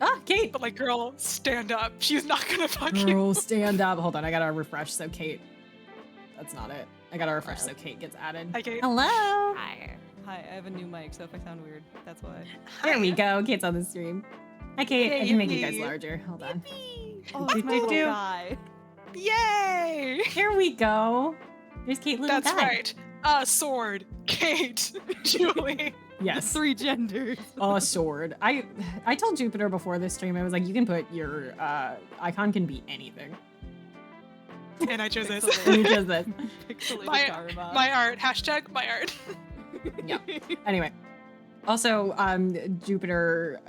Ah, Kate! But like, girl, stand up. She's not gonna fuck you. Girl, stand up. Hold on, I gotta refresh so Kate... That's not it. I gotta refresh so Kate gets added. Hi, Kate. Hello! Hi, I have a new mic, so if I sound weird, that's why. There we go. Kate's on the stream. Hi, Kate. I can make you guys Yippee. larger. Hold on. Oh, it's my little guy. Yay! Here we go. There's Kate little That's guy. right. A sword. Kate. Julie. Yes. 3 genders. A sword. I told Jupiter before this stream, I was like, you can put your icon can be anything. And I chose this. And you chose this. Pixelated my Karma. art. Hashtag my art. Yeah. Anyway. Also, Jupiter,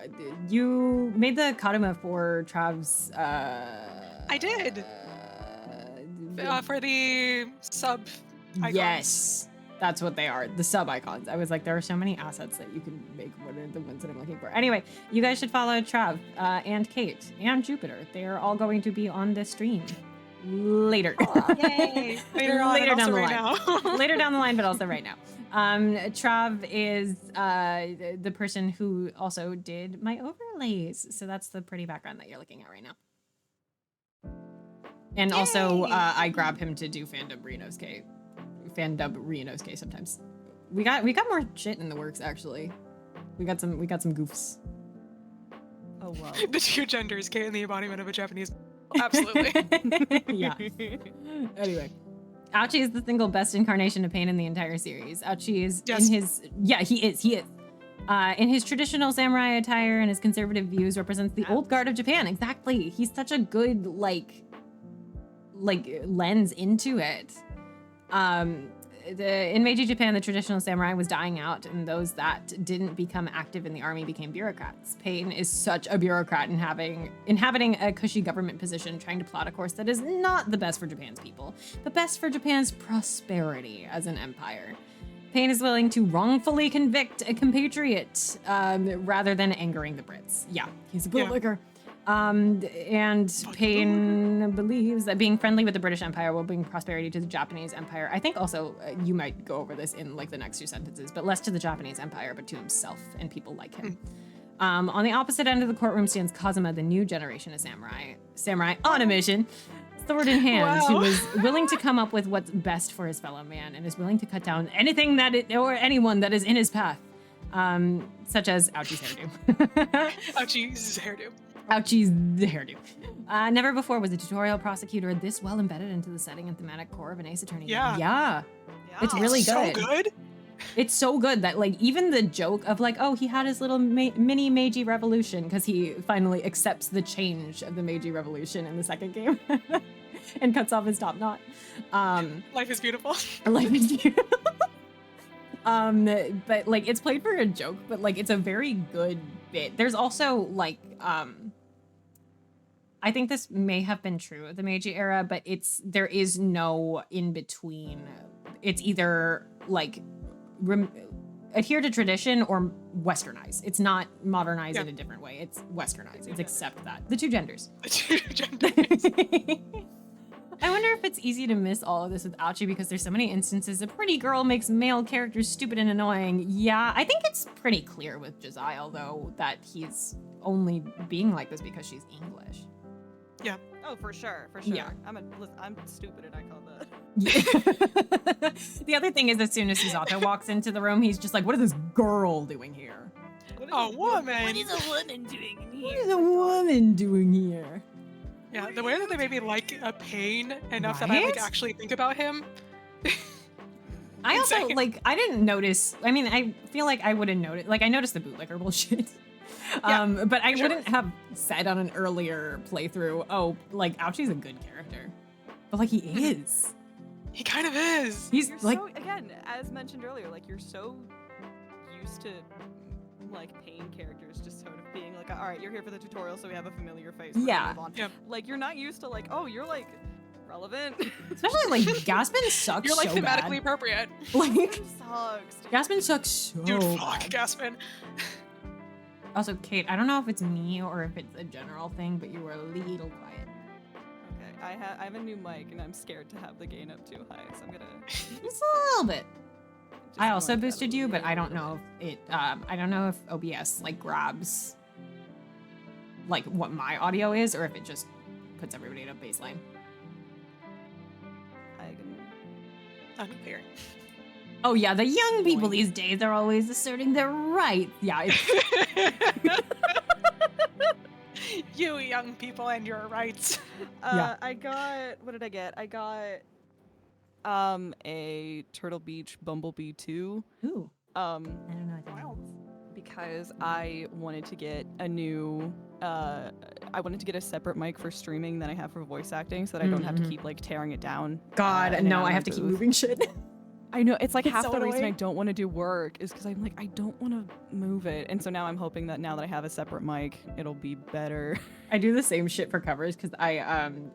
you made the Kadama for Trav's I did. For the sub icons. Yes. That's what they are. The sub icons. I was like, there are so many assets that you can make. What are the ones that I'm looking for? Anyway, you guys should follow Trav and Kate and Jupiter. They are all going to be on this stream later. Yay! Later on, Later and down also the right line. now. Later down the line, but also right now. Trav is the person who also did my overlays. So that's the pretty background that you're looking at right now. And also, I grab him to do fandub Ryunosuke sometimes. We got more shit in the works actually. We got some goofs. Oh, wow. The 2 genders, Kate and the embodiment of a Japanese. Absolutely. Yeah. Anyway. Aochi is the single best incarnation of Pain in the entire series. Aochi is in his... Yeah, he is. In his traditional samurai attire and his conservative views represents the old guard of Japan. Exactly. He's such a good, like lens into it. In Meiji Japan, the traditional samurai was dying out, and those that didn't become active in the army became bureaucrats. Pain is such a bureaucrat inhabiting a cushy government position, trying to plot a course that is not the best for Japan's people, but best for Japan's prosperity as an empire. Pain is willing to wrongfully convict a compatriot rather than angering the Brits. Yeah, he's a bootlicker. And Payne believes that being friendly with the British Empire will bring prosperity to the Japanese Empire. I think also you might go over this in like the next 2 sentences, but less to the Japanese Empire, but to himself and people like him. On the opposite end of the courtroom stands Kazuma, the new generation of samurai on a mission, sword in hand, who is willing to come up with what's best for his fellow man and is willing to cut down anything or anyone that is in his path, such as Ouchie's hairdo. Ouchie's hairdo. Ouchie's hairdo. Never before was a tutorial prosecutor this well embedded into the setting and thematic core of an Ace Attorney game. Yeah. It's really good. So good. It's so good that like even the joke of like, oh, he had his little mini Meiji Revolution because he finally accepts the change of the Meiji Revolution in the second game and cuts off his top knot. Life is beautiful. Life is beautiful. But like it's played for a joke, but like it's a very good bit. There's also like I think this may have been true of the Meiji era, but there is no in between. It's either like adhere to tradition or westernize. It's not modernize in a different way. It's westernize. It's accept that. The two genders. The two genders. I wonder if it's easy to miss all of this with Ouchie because there's so many instances a pretty girl makes male characters stupid and annoying. Yeah, I think it's pretty clear with Josiah, though, that he's only being like this because she's English. Yeah. Oh, for sure, for sure. Yeah. I'm stupid and I call that. Yeah. The other thing is, as soon as Susato walks into the room, he's just like, what is this girl doing here? A woman. What is a woman doing in here? What is a woman doing here? Yeah, the way that they made me like a Pain enough that I like actually think about him. I also Insane. like I didn't notice. I mean, I feel like I would have noticed. Like I noticed the bootlegger bullshit. But I wouldn't have said on an earlier playthrough, oh, like Ouchie's a good character. But like he is. He kind of is. He's You're like so, again, as mentioned earlier, like you're so used to like Pain characters just sort of being like, all right, you're here for the tutorial, so we have a familiar face. We're gonna move on. Yep. Like you're not used to like, oh, you're like relevant. especially like Gaspin sucks. You're like so thematically bad. appropriate. Like Sucks. Gaspin sucks so Dude, bad. fuck Gaspin. Also, Kate, I don't know if it's me or if it's a general thing, but you were a little quiet. Okay, I have a new mic and I'm scared to have the gain up too high, so I'm gonna. Just a little bit. just I also lower that boosted a you, but I don't little know if it. I don't know if OBS like grabs like what my audio is, or if it just puts everybody at a baseline. I can. Unclear. Oh yeah, the young people these days are always asserting their rights. Yeah, it's, You young people and your rights. Yeah. I got. What did I get? I got a Turtle Beach Bumblebee 2. ooh, I don't know. What that Wow. means. Because I wanted to get a new, I wanted to get a separate mic for streaming than I have for voice acting, so that I don't have to keep like tearing it down. God, in and no, out of I my have to keep booth. moving shit. I know, it's like It's half so the reason I annoying. don't want to do work is because I'm like, I don't want to move it. And so now I'm hoping that now that I have a separate mic, it'll be better. I do the same shit for covers because I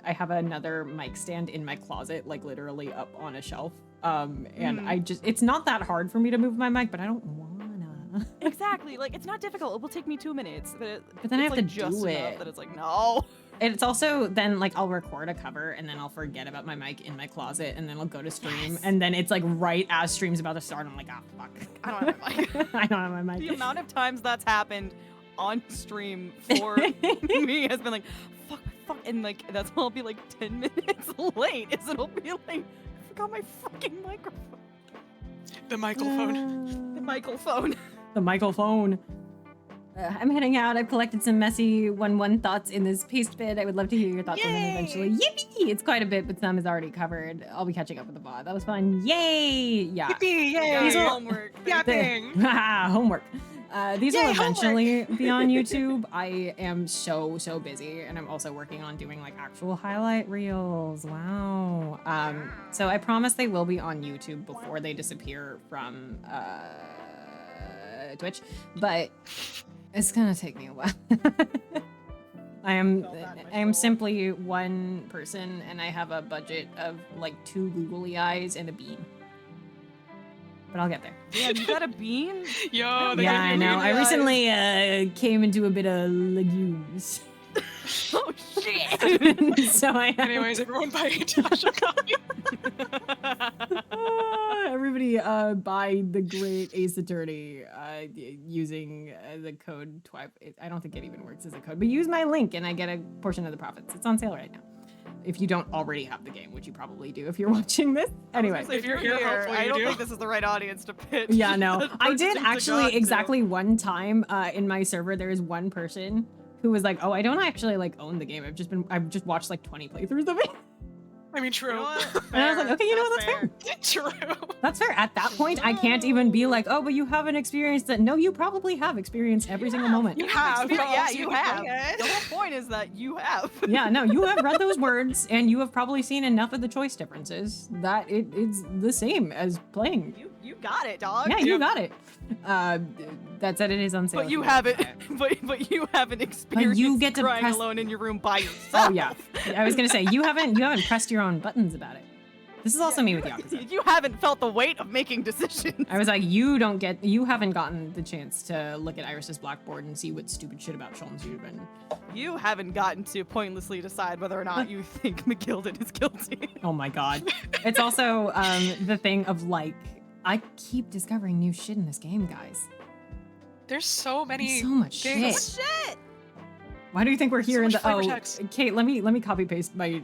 have another mic stand in my closet, like literally up on a shelf. And I just it's not that hard for me to move my mic, but I don't wanna. Exactly. Like, it's not difficult. It will take me 2 minutes. But then I it's, have to like, just do enough it. that it's like, no. And it's also then like I'll record a cover and then I'll forget about my mic in my closet and then I'll go to stream and then it's like right as stream's about to start, I'm like, ah, fuck. I don't have a mic. I don't have my mic. The amount of times that's happened on stream for me has been like, fuck, and like that's when I'll be like 10 minutes late. Is it'll be like, I forgot my fucking microphone. The microphone. The microphone. The microphone. I'm heading out. I've collected some messy 1-1 thoughts in this paste bit. I would love to hear your thoughts on them eventually. Yippee! It's quite a bit, but some is already covered. I'll be catching up with the VOD. That was fun. Yay! Yeah. Yippee! Yeah, Yay! homework. Yapping. Homework. These Yay, will eventually be on YouTube. I am so busy, and I'm also working on doing like actual highlight reels. Wow. So I promise they will be on YouTube before they disappear from Twitch, but it's gonna take me a while. I am simply one person, and I have a budget of like 2 googly eyes and a bean. But I'll get there. Yeah, you got a bean? Yo, they Yeah, gave I you know. I googly eyes. recently came into a bit of legumes. Oh shit! So I have, Anyways, everyone buy a Tasha copy. Everybody buy the great Ace Attorney using the code TWIPE. I don't think it even works as a code, but use my link and I get a portion of the profits. It's on sale right now. If you don't already have the game, which you probably do if you're watching this. Anyway. If you're here, hopefully I you don't do. think this is the right audience to pitch. Yeah, no. the I did purchasing to actually God to. exactly one time in my server, there is one person who was like, oh, I don't actually like own the game. I've just watched like 20 playthroughs of it. I mean, You true. know what? And I was like, Fair. okay, you know what, that's fair. True. That's fair. At that point, I can't even be like, oh, but you haven't experienced that. No, you probably have experienced every single moment. You have. Yeah, but you also have. didn't. The whole point is that you have. Yeah, no, you have read those words and you have probably seen enough of the choice differences that it's the same as playing. You got it, dog. Yeah, you got it. That said, it is on sale. But if you want to haven't. buy it. But you haven't experienced get to crying press- alone in your room by yourself. Oh yeah, I was gonna say you haven't pressed your own buttons about it. This is also me with Yakuza. You haven't felt the weight of making decisions. I was like, you haven't gotten the chance to look at Iris's blackboard and see what stupid shit about Sholmes you've been. You haven't gotten to pointlessly decide whether or not you think McGilden is guilty. Oh my god. It's also the thing of like, I keep discovering new shit in this game, guys. There's so many So much things. shit. Shit! Why do you think we're here So in much the flavor text. Kate, let me copy paste my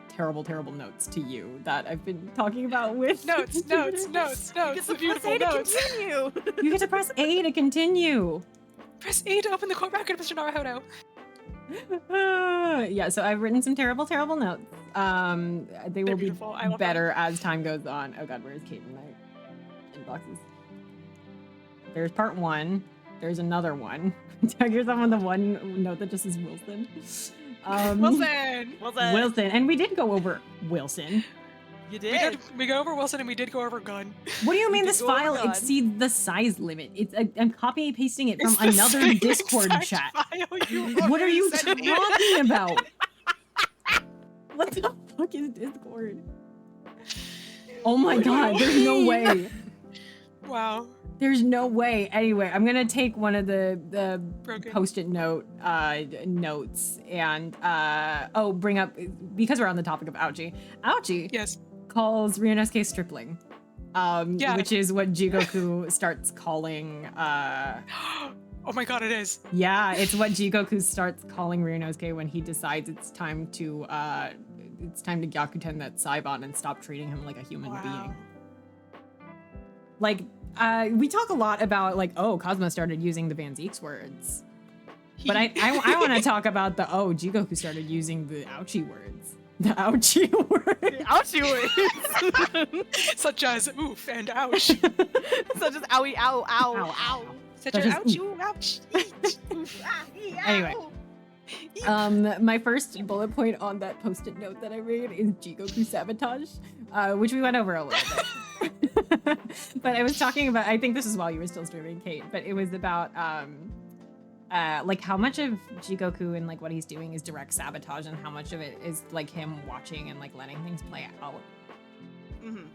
terrible notes to you that I've been talking about with Notes. The beautiful notes. Continue. You get to press A to continue. Press A to open the quote record, Mr. Naruhodo. Yeah, so I've written some terrible notes. They will be beautiful. I love better as time goes on. Oh god, where is Kate in my inboxes? There's part 1. There's another one. Tag yourself on the one note that just says Wilson. Wilson. Wilson. And we did go over Wilson. You We did. go over Wilson and we did go over Gunn. What do you mean did this go over file God. exceeds the size limit? I'm copy and pasting it from It's the another same Discord exact chat. file you What are you sent me. talking about? What the fuck is Discord? Oh my god, there's no way. Wow. There's no way. Anyway, I'm gonna take one of the Broken. post-it notes and bring up, because we're on the topic of Ouchie. Ouchie Yes. calls Ryunosuke stripling. Yeah. Which is what Jigoku starts calling Oh my god, it is. yeah, it's what Jigoku starts calling Ryunosuke when he decides it's time to Gyakuten that Saibon and stop treating him like a human Wow. being. Like, we talk a lot about like, oh, Cosmo started using the Van Zeeks words. But I want to talk about Jigoku started using the ouchie words. The ouchie words. Ouchie words. Such as oof and ouch. Such as owie, ow, ow, Ow, ow. Such Such as as ouch, ooh, ouch. Oof. Anyway. My first bullet point on that post-it note that I made is Jigoku sabotage, which we went over a little bit. But I was talking about, I think this is while you were still streaming, Kate, but it was about like how much of Jigoku and like what he's doing is direct sabotage and how much of it is like him watching and like letting things play out. Mhm.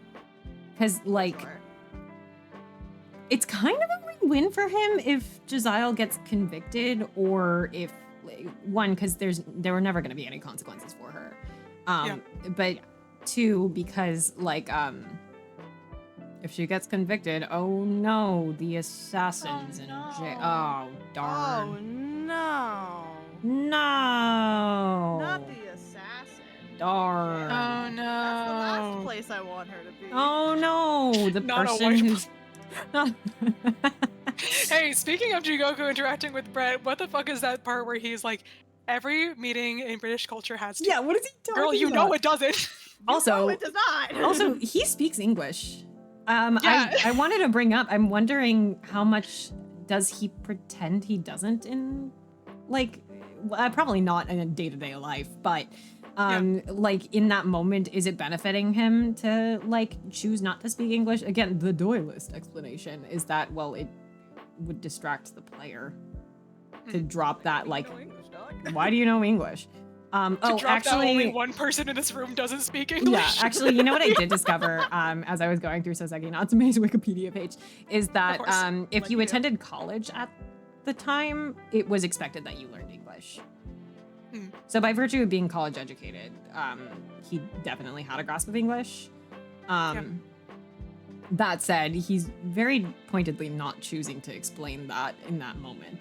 Because like Sure. it's kind of a win-win for him if Jezile gets convicted, or if one, because there were never going to be any consequences for her, but two, because like if she gets convicted, oh no, the assassin's in jail. Oh Oh darn. no. No. Not the assassin. Darn. Oh no. That's the last place I want her to be. Oh no, the Not a person white who's Hey, speaking of Jigoku interacting with Brett, what the fuck is that part where he's like, every meeting in British culture has to. Yeah, what is he talking Girl, you about? know it doesn't. Also, No, it does not. also, he speaks English. Yeah. I wanted to bring up, I'm wondering how much does he pretend he doesn't in, like, probably not in a day-to-day life, but like in that moment, is it benefiting him to like choose not to speak English? Again, the doylist explanation is that, well, it would distract the player to drop that, like, No English, dog. why do you know English? To drop that only one person in this room doesn't speak English. Yeah, actually, you know what I did discover as I was going through Soseki Natsume's Wikipedia page is that Of course. if Like you you do. attended college at the time, it was expected that you learned English. Mm. So by virtue of being college educated, he definitely had a grasp of English. That said, he's very pointedly not choosing to explain that in that moment.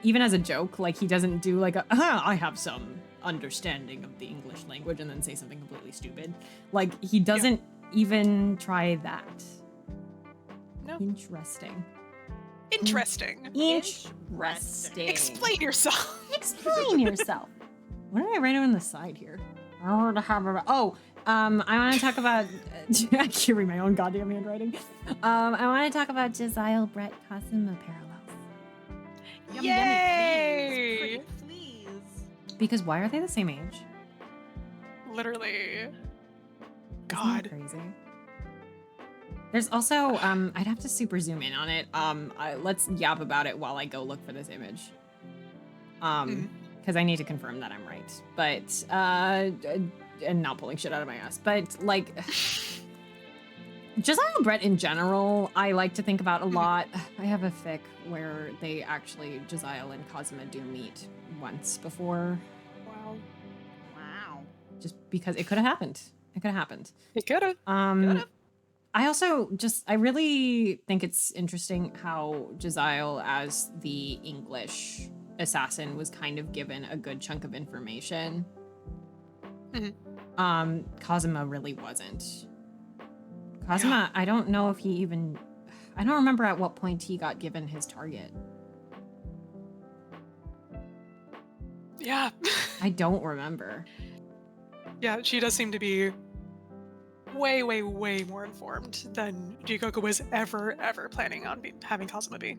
Even as a joke, like he doesn't do like I have some understanding of the English language and then say something completely stupid. Like he doesn't even try that. No. Interesting. Interesting. Interesting. Explain yourself. Explain yourself. What did I write on the side here? Oh, I want to talk about. I can't read my own goddamn handwriting. I want to talk about Josiah Brett Cosima parallels. Yay! Please. Because why are they the same age? Literally. Isn't that God. crazy. There's also, I'd have to super zoom in on it. Let's yap about it while I go look for this image. Because I need to confirm that I'm right. But, and not pulling shit out of my ass. But, like, Josiah Brett in general, I like to think about a lot. I have a fic where they actually, Josiah and Cosima do meet once before. Wow. Wow. Just because it could have happened. It could have happened. It could've. I also I really think it's interesting how Josiah, as the English assassin, was kind of given a good chunk of information. Cosima really wasn't. Cosima, I don't know if he even, I don't remember at what point he got given his target. Yeah. I don't remember. Yeah, she does seem to be way, way, way more informed than Jigoku was ever planning on having Cosima be.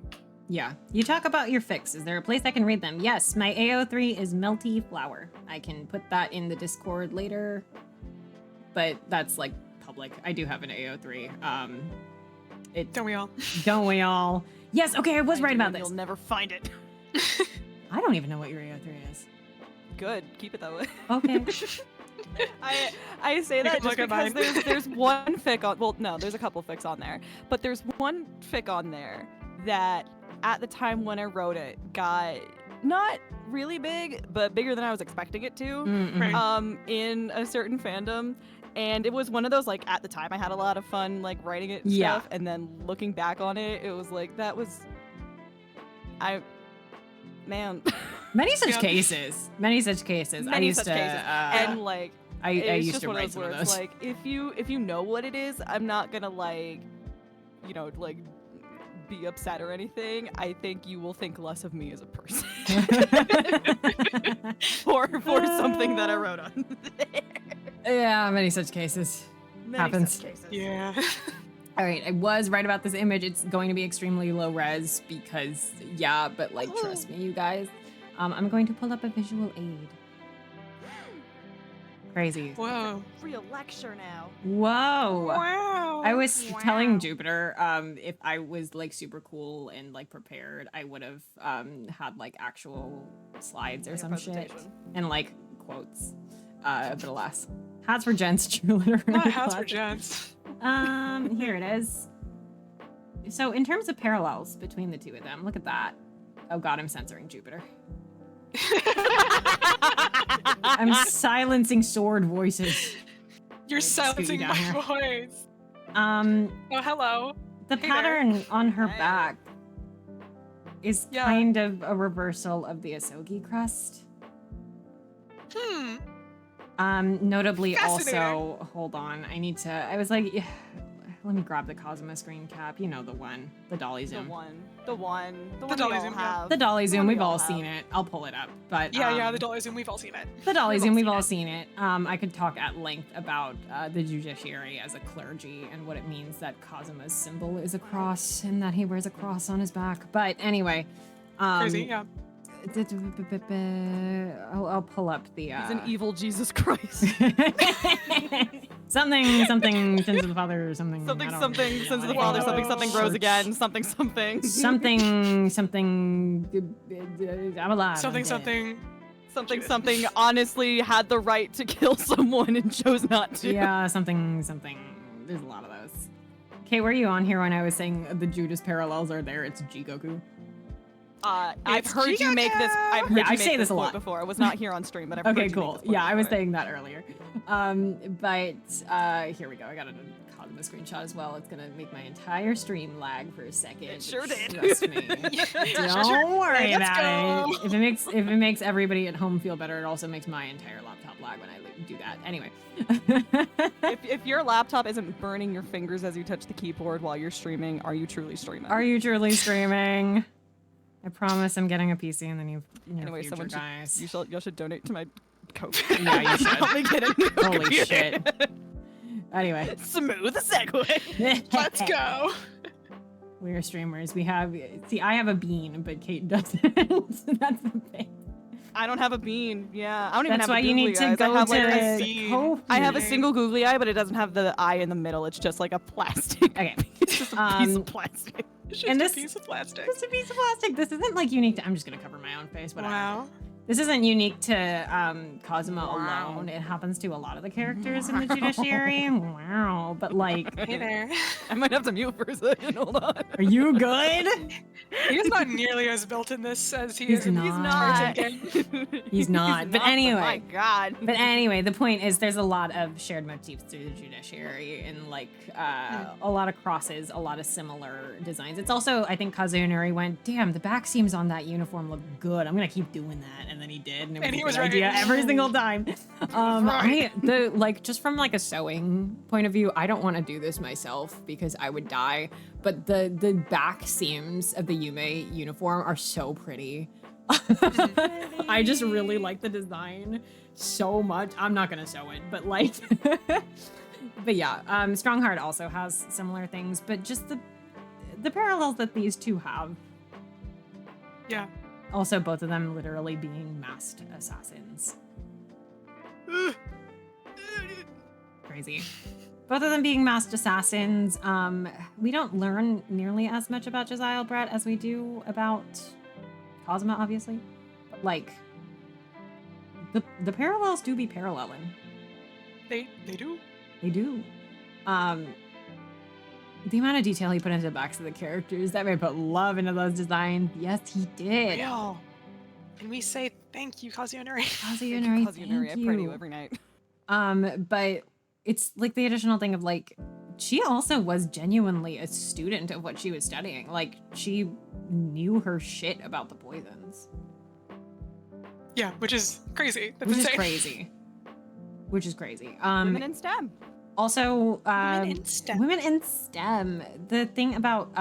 Yeah. You talk about your fix. Is there a place I can read them? Yes, my AO3 is Melty Flower. I can put that in the Discord later, but that's like public. I do have an AO3. Don't we all? Don't we all? Yes, okay, I was right about this. You'll never find it. I don't even know what your AO3 is. Good. Keep it that way. Okay. I say that Look just at because mine. there's one fic on, well, no, there's a couple fics on there, but there's one fic on there that at the time when I wrote it got not really big, but bigger than I was expecting it to. Mm-hmm. Right. In a certain fandom. And it was one of those, like, at the time I had a lot of fun, like, writing it and Yeah. stuff. And then looking back on it, it was like, that was, man. Many such Yeah. cases. Many such cases. I Many used such to. cases. And, like, I it's used just to one of write some of words, those. like, if you know what it is, I'm not gonna, like, you know, like, be upset or anything. I think you will think less of me as a person for something that I wrote on there. Yeah, many such cases. Many Happens. such cases. Yeah. All right, I was right about this image. It's going to be extremely low res because, yeah, but like, trust me, you guys. I'm going to pull up a visual aid. Crazy. Whoa. Real lecture now. Whoa. Wow. I was Wow. telling Jupiter, if I was like super cool and like prepared, I would have had like actual slides or Your some shit presentation. and like quotes. But alas, hats for gents, true literary. Not hats for classic. gents. Here it is. So in terms of parallels between the two of them, look at that. Oh god, I'm censoring Jupiter. I'm silencing sword voices. You're silencing down my here. voice. Um, Oh, hello. the Hey there. pattern on her Hey. back is Yeah. kind of a reversal of the Asogi crest. Notably Fascinating. also, hold on, I was like, yeah, let me grab the Cosima screen cap. You know the one, the dolly The zoom. one The we dolly all zoom, yeah. have. The dolly zoom, one we we've all all seen have. it. I'll pull it up, but Yeah, the dollar zoom, we've all seen it. the dolly We've zoom, all we've seen all it. seen it. I could talk at length about the judiciary as a clergy and what it means that Cosima's symbol is a cross and that he wears a cross on his back. But anyway, Crazy, yeah. I'll pull up the He's an evil Jesus Christ. something sins of the Father, something I don't something, sins of the know. Father, Whoa. something grows again, something. I'm alive. Something, I'm dead. something. Honestly had the right to kill someone and chose not to. Yeah, something. There's a lot of those. Okay, were you on here when I was saying the Judas parallels are there? It's Jigoku. I've It's heard you make this. I've heard Yeah, you I make say this a point lot. before. I was not here on stream, but I've heard Okay, you make cool. this point Yeah, I was before. saying that earlier. But here we go. I got a Cosmo screenshot as well. It's gonna make my entire stream lag for a second. It sure but did. Trust me. Don't worry Let's about go. it. If it makes everybody at home feel better, it also makes my entire laptop lag when I do that. Anyway. If your laptop isn't burning your fingers as you touch the keyboard while you're streaming, are you truly streaming? Are you truly streaming? I promise I'm getting a PC in the near Anyway, future, someone guys. you should donate to my coach. Yeah, you should. Help me get a new Holy computer. shit. Anyway. Smooth segue. Let's go. We're streamers. We have, see, I have a bean, but Kate doesn't. That's the thing. I don't have a bean. Yeah, I don't even That's have why a you googly need to eyes. go I have, like, to a bean. Kofi. I have a single googly eye, but it doesn't have the eye in the middle. It's just like a plastic. Okay. It's just a piece Um, of plastic. It's And just this- a piece of plastic. Just a piece of plastic. This isn't like unique to, I'm just gonna cover my own face, whatever. Wow. This isn't unique to Cosmo Wow. alone. It happens to a lot of the characters in the judiciary. Wow. But like, Hey there. I might have to mute for a second. Hold on. are you good? He's not nearly as built in this as he He's is in not. He's Tarzan not. game. He's not. But not, anyway. my God. But anyway, the point is there's a lot of shared motifs through the judiciary and like a lot of crosses, a lot of similar designs. It's also, I think Kazunori went, damn, the back seams on that uniform look good. I'm gonna keep doing that. And then he did. And it was And a he good was right. idea every single time. Right. Just from like a sewing point of view, I don't want to do this myself because I would die. But the back seams of the Yume uniform are so pretty. I just really like the design so much. I'm not gonna sew it, but like, but yeah, Strongheart also has similar things, but just the parallels that these two have. Yeah. Also, both of them literally being masked assassins. Crazy. Both of them being masked assassins. We don't learn nearly as much about Josiah Brett as we do about Cosmo, obviously. But like, the parallels do be paralleling. They do. They do. The amount of detail he put into the backs of the characters, that man put love into those designs. Yes, he did. Real. And we say thank you, Kazunori. Kazunori, Kazunori, I thank pray to you you. every night. But it's like the additional thing of like, she also was genuinely a student of what she was studying. Like, she knew her shit about the poisons. Yeah, which is crazy. That's Which is insane. crazy. Which is crazy. Women in STEM. Also, Women in STEM. Women in STEM. The thing about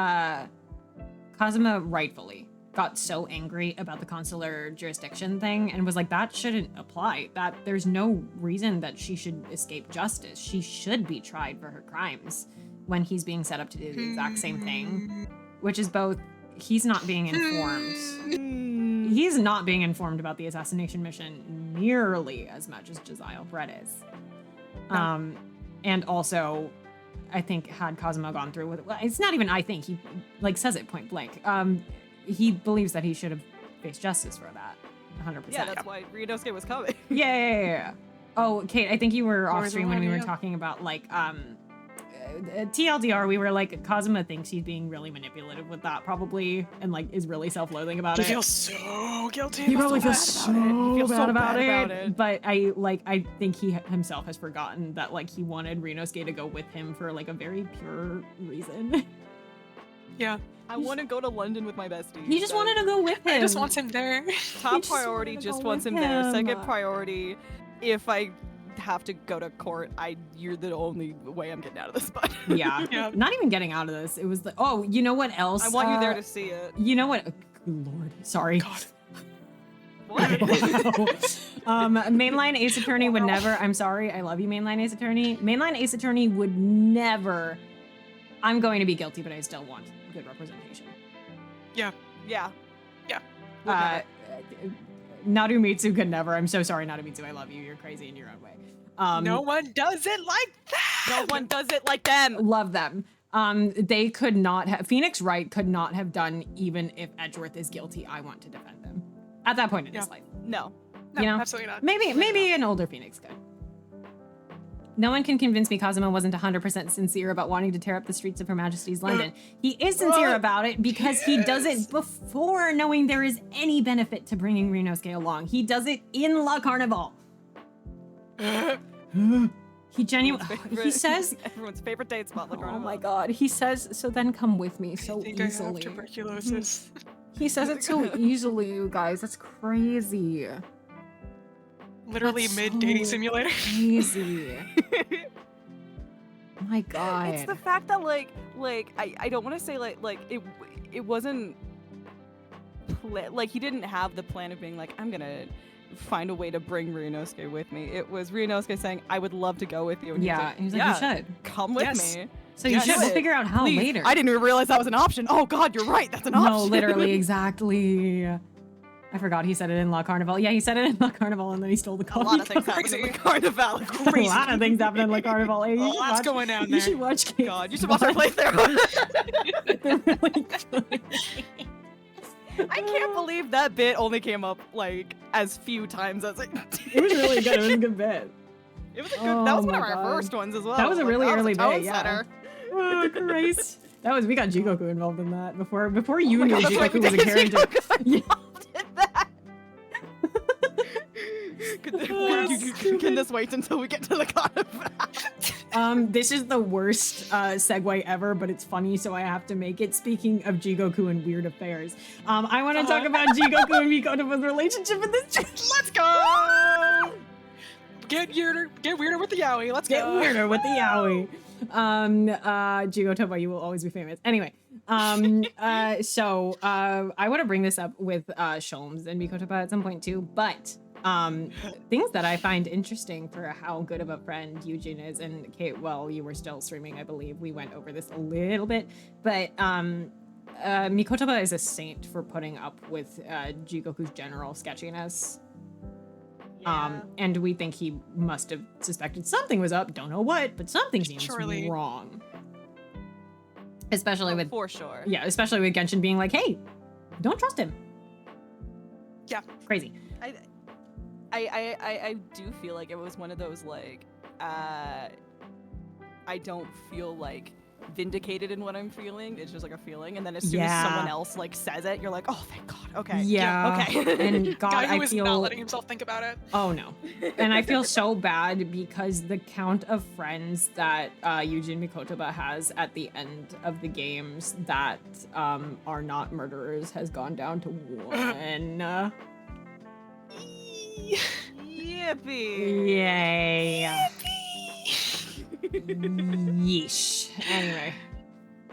Kazuma rightfully got so angry about the consular jurisdiction thing and was like, that shouldn't apply. That there's no reason that she should escape justice. She should be tried for her crimes when he's being set up to do the exact same thing, which is both he's not being informed. He's not being informed about the assassination mission nearly as much as Josiah Brett is. And also, I think had Cosmo gone through with it, well, it's not even I think, he like says it point blank. He believes that he should have faced justice for that. 100%. Yeah, that's why Ryunosuke was coming. Yeah. Oh, Kate, I think you were off Or the stream when we were one, yeah. talking about like TLDR. We were like, Cosmo thinks he's being really manipulative with that, probably, and like is really self-loathing about He it. feels so guilty. He probably feels so bad about it. it. But I think he himself has forgotten that like he wanted Ryunosuke to go with him for like a very pure reason. Yeah. I want to go to London with my bestie. He just wanted to go with him. I just want him there. Top just priority wanted to just go wants with him there. him. Second priority, if I have to go to court, you're the only way I'm getting out of this spot. Yeah. Yeah. Not even getting out of this. It was the oh, you know what else? I want you there to see it. You know what? Good Lord, sorry. God. What? Mainline Ace Attorney would never. I'm sorry. I love you, Mainline Ace Attorney. Mainline Ace Attorney would never. I'm going to be guilty, but I still want good representation. Yeah. Yeah. Narumitsu could never. I'm so sorry, Narumitsu. I love you. You're crazy in your own way. No one does it like that. No one does it like them. Love them. They could not have. Phoenix Wright could not have done even if Edgeworth is guilty. I want to defend him at that point in his Yeah. life. No. No, You know? absolutely not. Maybe an older Phoenix could. No one can convince me Cosimo wasn't 100% sincere about wanting to tear up the streets of Her Majesty's London. He is sincere about it because he does it before knowing there is any benefit to bringing Ryunosuke along. He does it in La Carnival. He genuinely, he says, everyone's favorite date spot, La oh Carnival. my god, he says, so then come with me so I think I have easily. tuberculosis. He says it so easily, you guys. That's crazy. Literally That's mid-dating so simulator. Crazy. My god. It's the fact that like I don't want to say like it wasn't like he didn't have the plan of being like, I'm gonna find a way to bring Ryunosuke with me. It was Ryunosuke saying, I would love to go with you. And Yeah, and he's like, you should. come with Yes. me. So you Yes. should. Do We'll it. figure out how Please. later. I didn't even realize that was an option. Oh god, you're right. That's an option. No, literally, exactly. I forgot he said it in La Carnival. Yeah, he said it in La Carnival, and then he stole the A car. lot of things happen in the Carnival. A lot of things happen in La Carnival. Hey, you should Lots watch- going down You there. should watch. Kate. God, you should watch our playthrough. They're really good. I can't believe that bit only came up like as few times as it did. It was really good. It was a good bit. It was a good. Oh that was one of my our God. first ones as well. That was a Like, really that was early tone bit, yeah. setter. Oh Christ! We got Jigoku involved in that before you Oh my knew God, that's right, Jigoku we was a did character. Jigoku Yeah. involved in that. Can this wait until we get to the Carnival? This is the worst segue ever, but it's funny, so I have to make it. Speaking of Jigoku and weird affairs, I want to talk about Jigoku and Mikoto's relationship in this. Let's go! Get weirder with the yaoi. Let's Get go. weirder with the yaoi. Jigotoba, you will always be famous. Anyway, so I want to bring this up with Sholmes and Mikotoba at some point too, but things that I find interesting for how good of a friend Eugene is, and Kate, well, you were still streaming, I believe. We went over this a little bit, but Mikotoba is a saint for putting up with Jigoku's general sketchiness. And we think he must have suspected something was up. Don't know what, but something seems Surely. wrong. Especially with, For sure. yeah, especially with Genshin being like, hey, don't trust him. Yeah. Crazy. I do feel like it was one of those like I don't feel like vindicated in what I'm feeling. It's just like a feeling, and then as soon as someone Yeah. else like says it, you're like, oh thank God. Okay. Yeah. Okay. And God, Guy who I is feel not letting himself think about it. Oh no. And I feel so bad because the count of friends that Eugene Mikotoba has at the end of the games that are not murderers has gone down to one. Yippee. Yay. Yeesh. Anyway,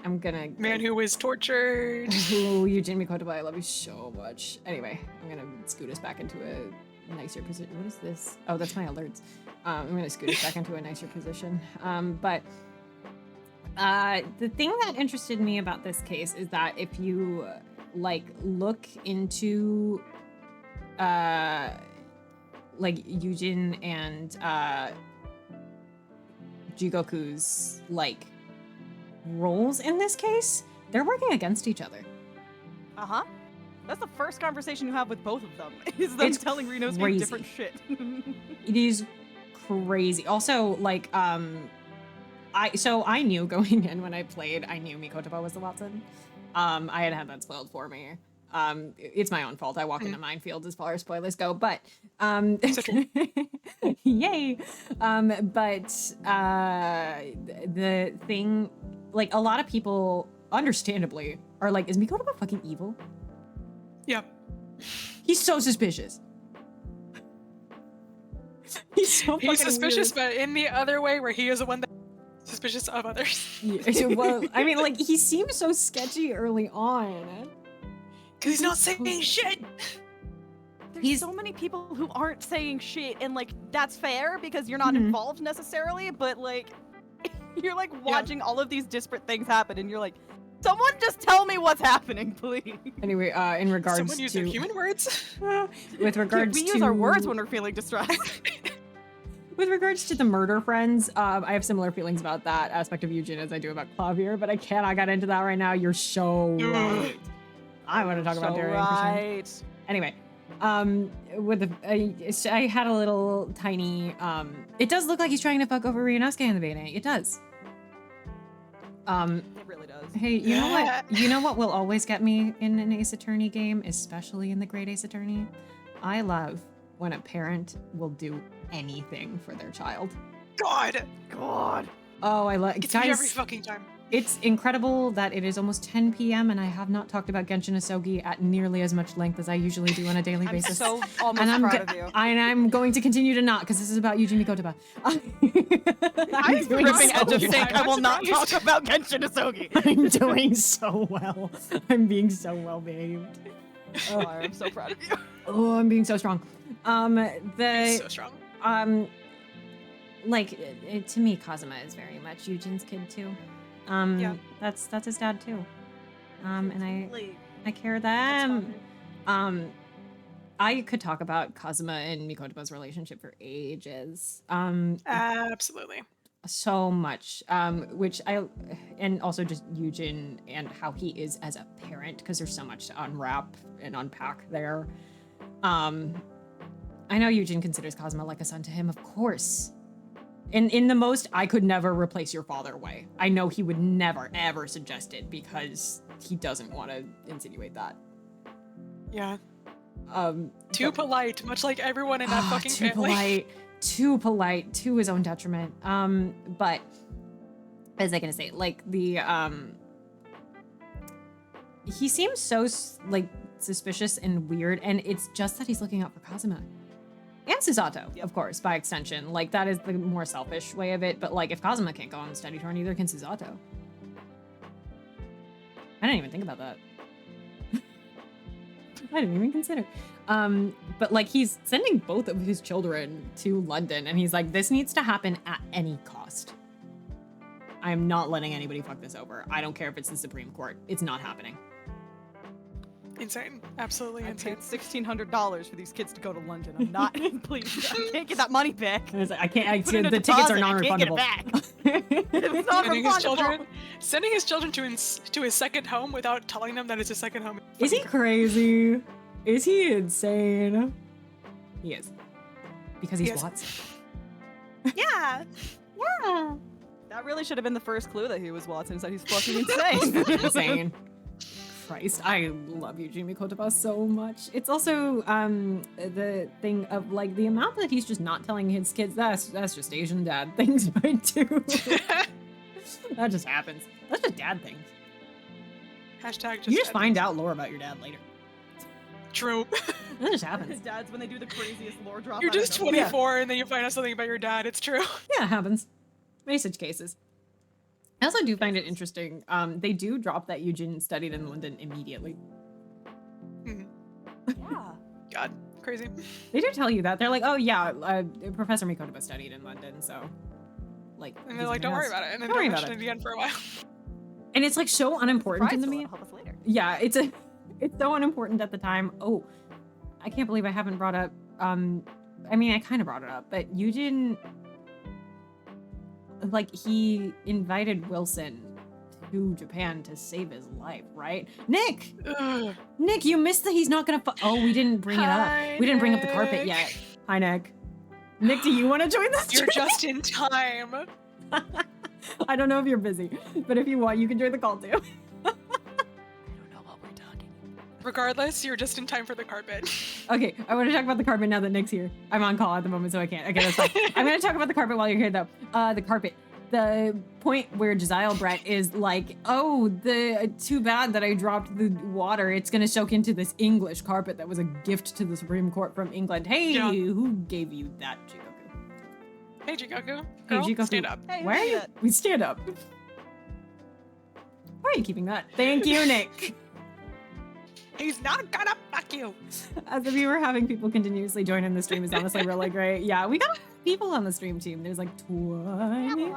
I'm gonna. Man who was tortured. Ooh, Eugene Mikotoba, I love you so much. Anyway, I'm gonna scoot us back into a nicer position. What is this? Oh, that's my alerts. I'm gonna scoot us back into a nicer position. But the thing that interested me about this case is that if you like look into like Eugene and Jigoku's like roles in this case, they're working against each other. Uh-huh. That's the first conversation you have with both of them. Is them It's telling Ryunosuke crazy. different shit. It is crazy. Also, like, I knew going in when I played, I knew Mikotoba was the Watson. I had that spoiled for me. It's my own fault. I walk into minefields as far as spoilers go, but yay. But the thing, like, a lot of people, understandably, are like, is Mikotoba fucking evil? Yeah. He's so suspicious. He's so He's fucking suspicious, weird. but in the other way where he is the one that's suspicious of others. Yeah, well, I mean, like, he seems so sketchy early on. Because he's not saying shit. There's so many people who aren't saying shit, and like that's fair because you're not Mhm. involved necessarily, but like you're like watching all of these disparate things happen, and you're like, someone just tell me what's happening, please. Anyway, in regards Someone use to their human words. with regards we to use our words when we're feeling distressed. with regards to the murder friends, I have similar feelings about that aspect of Eugene as I do about Clavier, but I cannot get into that right now. You're so right. I want to talk about So Darien Christian. right. Anyway, I had a little tiny, it does look like he's trying to fuck over Ryunosuke in the beginning. It does. It really does. Hey, you know what? You know what will always get me in an Ace Attorney game, especially in the Great Ace Attorney? I love when a parent will do anything for their child. God, Oh, I love gets me every fucking time. It's incredible that it is almost 10 p.m. and I have not talked about Genshin Isogi at nearly as much length as I usually do on a daily I'm basis. so almost and proud of you. And I'm going to continue to not, because this is about Yuji Mikotoba. I'm doing ripping so edge of well. sink. I will I'm not surprised. talk about Genshin Isogi. I'm doing so well. I'm being so well behaved. Oh, I'm so proud of you. Oh, I'm being so strong. It's so strong. To me, Kazuma is very much Eugen's kid too. Yeah. That's his dad too. And I care them. I could talk about Kazuma and Mikotoba's relationship for ages. Absolutely. So much. And also just Eugen and how he is as a parent, because there's so much to unwrap and unpack there. I know Eugen considers Kazuma like a son to him, of course. In the most I could never replace your father way. I know he would never, ever suggest it because he doesn't want to insinuate that. Yeah. Too polite, much like everyone in that fucking too family. Too polite, to his own detriment. But as I gonna say, like he seems so suspicious and weird, and it's just that he's looking out for Kazuma. And Susato, of course, by extension. Like, that is the more selfish way of it. But, like, if Kazuma can't go on the study tour, neither can Susato. I didn't even think about that. I didn't even consider. But, like, he's sending both of his children to London. And he's like, this needs to happen at any cost. I am not letting anybody fuck this over. I don't care if it's the Supreme Court. It's not happening. Insane. Absolutely I insane. paid $1,600 for these kids to go to London. I'm not, please. I can't get that money back. I was like, I can't. Put in a The tickets are deposit, I can't get it non-refundable. back. It's not Sending his children to his second home without telling them that it's his second home. Is he crazy? Is he insane? He is. Because he's Yes. Watson. Yeah. Yeah. That really should have been the first clue that he was Watson, is that he's fucking insane. Insane. Christ, I love Yuji Mikotoba so much. It's also the thing of like the amount that he's just not telling his kids. That's just Asian dad things, right? Too. That just happens. That's just dad things. Hashtag just You just dad find things. out lore about your dad later. True. That just His happens. dads, when they do the craziest lore drop. You're out of just nowhere. 24 and then you find out something about your dad. It's true. Yeah, it happens. Many such cases. I also do find it interesting. They do drop that Eugene studied in London immediately. Yeah. God, crazy. They do tell you that. They're like, oh yeah, Professor Mikotoba studied in London, so like. And they're like, don't worry about it. And then Don't worry don't about mention it. it again for a while. And it's like so unimportant Surprised to they'll me. help us later. Yeah, it's so unimportant at the time. Oh, I can't believe I haven't brought up. I mean, I kind of brought it up, but Eugene, like, he invited Wilson to Japan to save his life, right? Nick, Ugh. Nick, you missed that he's not gonna. Oh, we didn't bring it up. Hi, We didn't bring up the carpet Nick. yet. Hi, Nick. Nick, do you want to join this? You're trip? just in time. I don't know if you're busy, but if you want, you can join the call too. I don't know what we're talking about. Regardless, you're just in time for the carpet. Okay, I want to talk about the carpet now that Nick's here. I'm on call at the moment, so I can't. Okay, that's fine. I'm going to talk about the carpet while you're here, though. The carpet. The point where Josiah Brett is like, oh, too bad that I dropped the water. It's going to soak into this English carpet that was a gift to the Supreme Court from England. Hey, Yeah. who gave you that, Jigoku? Hey, Jigoku. Hey, Girl, Jigoku. stand up. Hey, Why are you? We stand up. Why are you keeping that? Thank you, Nick. He's not gonna fuck you. As if you were having people continuously join in the stream is honestly really great. Yeah, we got people on the stream team. There's like 20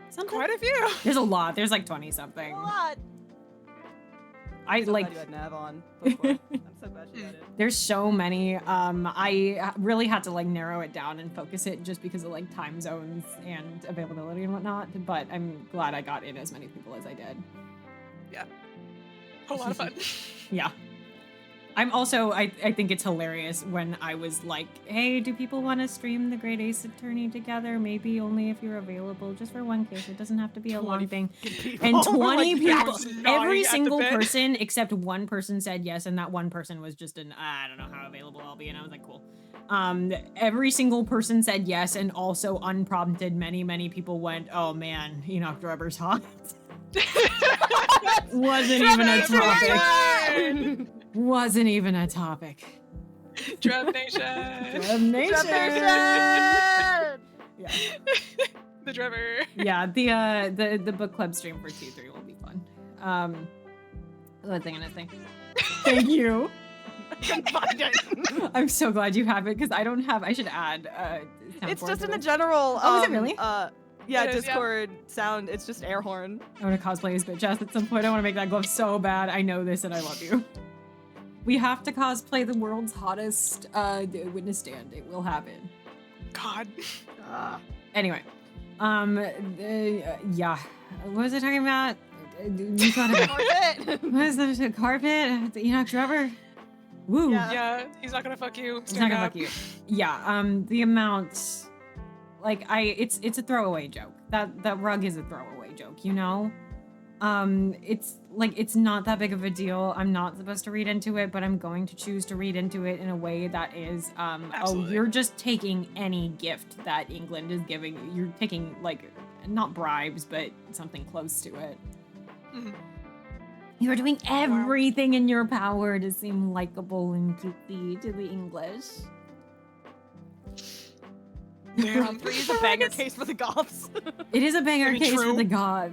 something. Quite a few. There's a lot. There's like 20 something. A lot. I So like. glad you had Nav on before. I'm so glad you had it. There's so many. I really had to like narrow it down and focus it just because of like time zones and availability and whatnot. But I'm glad I got in as many people as I did. Whole lot of fun. Yeah. I'm also, I think it's hilarious when I was like, hey, do people want to stream the Great Ace Attorney together? Maybe only if you're available, just for one case. It doesn't have to be a long thing. And 20 people, every single person except one person said yes, and that one person was just I don't know how available I'll be, and I was like, cool. Every single person said yes, and also unprompted, many people went, oh man, Enoch Drebber's hot. Wasn't even a topic. Wasn't even a topic. Dreb Nation. Dreb Nation. Nation! Yeah. The Drebber. Yeah, the book club stream for 2-3 will be fun. What was I gonna say? Thank you. I'm so glad you have it because I don't have. I should add. It's just in the general. Oh, is it really? Yeah, It is, yeah. Discord sound. It's just air horn. I want to cosplay as bitch ass at some point. I want to make that glove so bad. I know this and I love you. We have to cosplay the world's hottest witness stand. It will happen. God. Anyway, yeah. What was I talking about? You got it. Carpet. What is the carpet? The Enoch Drebber? Woo. Yeah. Yeah, he's not gonna fuck you. He's not gonna fuck you. Yeah. The amount, like, it's a throwaway joke. That rug is a throwaway joke. It's like, it's not that big of a deal. I'm not supposed to read into it, but I'm going to choose to read into it in a way that is, Absolutely. you're just taking any gift that England is giving you. You're taking, like, not bribes, but something close to it. Mhm. You're doing everything in your power to seem likable and cutesy to the English. Damn. Please, a banger case for the Goths. It is a banger I mean, case for true. the goth.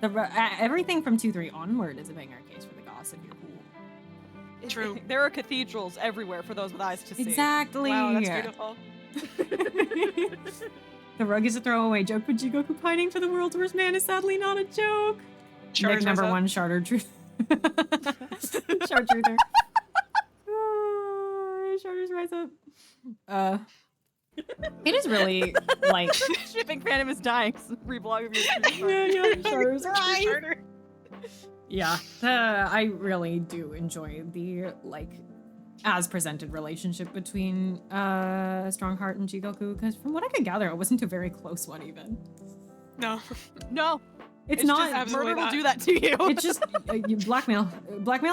Everything from 2-3 onward is a banger case for the goths if you're cool. True. There are cathedrals everywhere for those with eyes to see. Exactly. Wow, that's beautiful. The rug is a throwaway joke, but Jigoku pining for the world's worst man is sadly not a joke. Charter's Nick number rise up. 1, Charter Truth. Chart Truther. Charters rise up. It is really like Shipping Phantom is dying. Reblog of your Charters rise. Charter. Yeah, I really do enjoy the as presented relationship between Strongheart and Jigoku, because from what I could gather, it wasn't a very close one even. No. No, It's just not. absolutely murder will not. do that to you. It's just you blackmail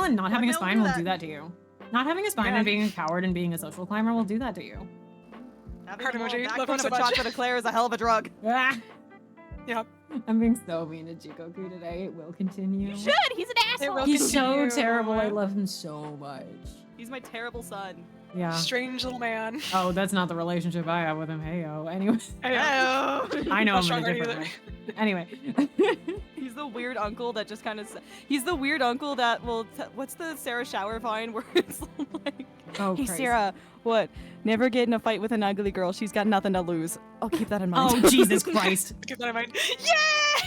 and not having a Blackmail spine will will do do that to you. Not having a spine Yeah. and being a coward and being a social climber will do that to you. Having Heart a little emoji. backbone Love him of so a much. chocolate eclair is a hell of a drug. Ah, Yep. I'm being so mean to Jigoku today. It will continue. You should. He's an asshole. will He's so continue. terrible. I love him so much. He's my terrible son. Yeah. Strange little man. Oh, that's not the relationship I have with him. Heyo. Anyway, I know. I know Not him in a stronger different either. way. Anyway. He's the weird uncle that just kind of. He's the weird uncle that will. What's the Sarah Shower vine where it's like, Oh, hey Christ. Sarah, what? Never get in a fight with an ugly girl. She's got nothing to lose. I'll keep that in mind. Oh, Jesus Christ. Keep that in mind.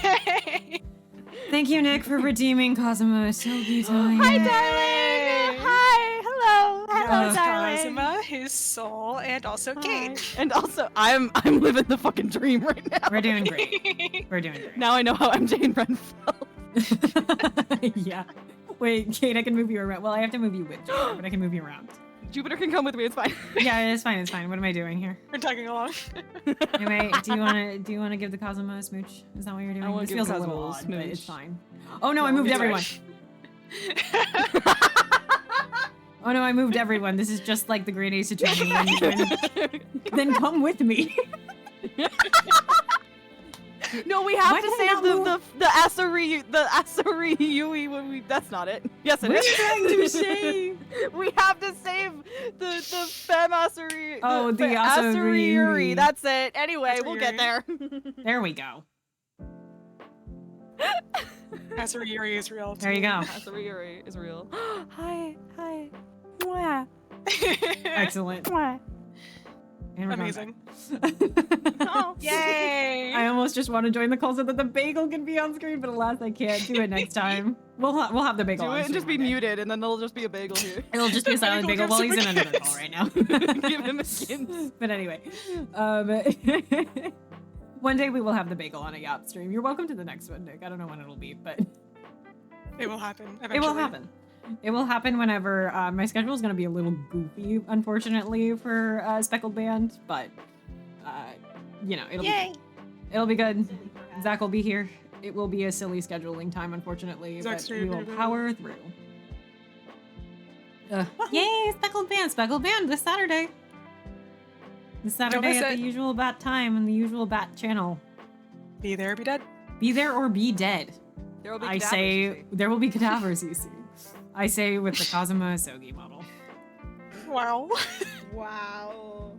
Yay! Thank you, Nick, for redeeming Cosimo Sogi time. Hi, darling. Hi. Hello. Hello, Uh, darling. Kazuma, his soul, and also Kate. And also, I'm living the fucking dream right now. We're doing great. We're doing great. Now I know how MJ and Ren felt. Yeah. Wait, Kate, I can move you around. Well, I have to move you with Jupiter, but I can move you around. Jupiter can come with me. It's fine. Yeah, it's fine. It's fine. What am I doing here? We're tagging along. Anyway, do you wanna give the Cosmo a smooch? Is that what you're doing? I wanna This give feels a Cosmo little a odd, but it's smooch. fine. Oh no, I No, moved it's everyone. Oh no, I moved everyone. This is just like the Great Ace Attorney. Then come with me. No, we have Why to did I save not the Asuri Yui when we. That's not it. Yes, it What are is. you trying to say? We have to save the femme Asuri. Oh, the Asuri Asuri Yuri. Yuri. That's it. Anyway, Asuri we'll get there. There we go. Asuri Yuri is real. There you go. Asuri Yuri is real. Hi. Mwah. Excellent. Mwah. And we're going Amazing. Oh, Yay! I almost just want to join the call so that the bagel can be on screen, but alas, I can't. Do it next time. We'll have the bagel do on it and screen just be one day. muted, and then there'll just be a bagel here. It'll just be a silent bagel Bagel while he's gives in him a another kiss. call right now. Give him a skin. But anyway, one day we will have the bagel on a Yap stream. You're welcome to the next one, Nick. I don't know when it'll be, but It will happen. Eventually. it will happen. It will happen whenever my schedule is going to be a little goofy, unfortunately, for Speckled Band, but you know, it'll be good. Zach will be here. It will be a silly scheduling time, unfortunately, Zach's but here, we will baby. power through. Yay, Speckled Band! Speckled Band this Saturday. This Saturday miss at it. the usual bat time and the usual bat channel. Be there, be dead. Be there or be dead. There will be I cadavers, you say see. there will be cadavers, you see. I say with the Kazuma Sogi model. Wow. Wow.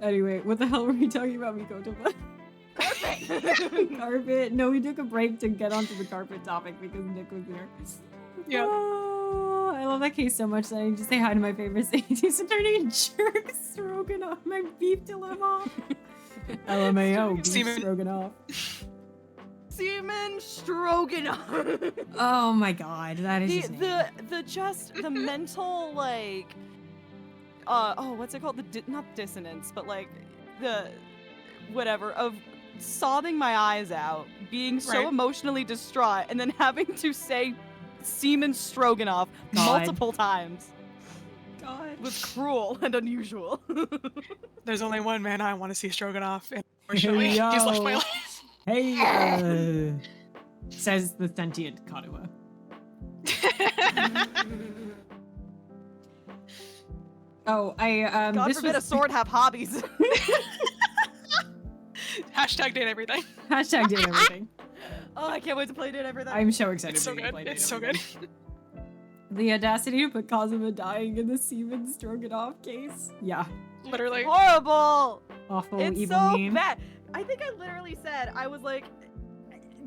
Anyway, what the hell were we talking about, Mikoto? Carpet. No, we took a break to get onto the carpet topic because Nick was here. Yep. Oh, I love that case so much that I need to say hi to my favorite Sadie's turning jerk stroganoff, my beef dilemma. LMAO, beef Semen. stroganoff. Semen stroganoff. Oh my god, that is his name. the mental like what's it called, not dissonance but like the whatever of sobbing my eyes out, being so Right. emotionally distraught, and then having to say semen stroganoff God. multiple times God. was cruel and unusual. There's only one man I want to see Stroganoff, and unfortunately, Yo. he's left my life. Hey, says the sentient Kadoa. Oh, God this forbid was a sword have hobbies. Hashtag date everything. hashtag did everything. Oh, I can't wait to play it everything. I'm so excited It's for so you to good. play It's Date so Everything. good. The audacity to put Kazuma dying in the semen stroganoff case. Yeah, Literally. Horrible. awful, It's evil so meme. bad. I think I literally said, I was like,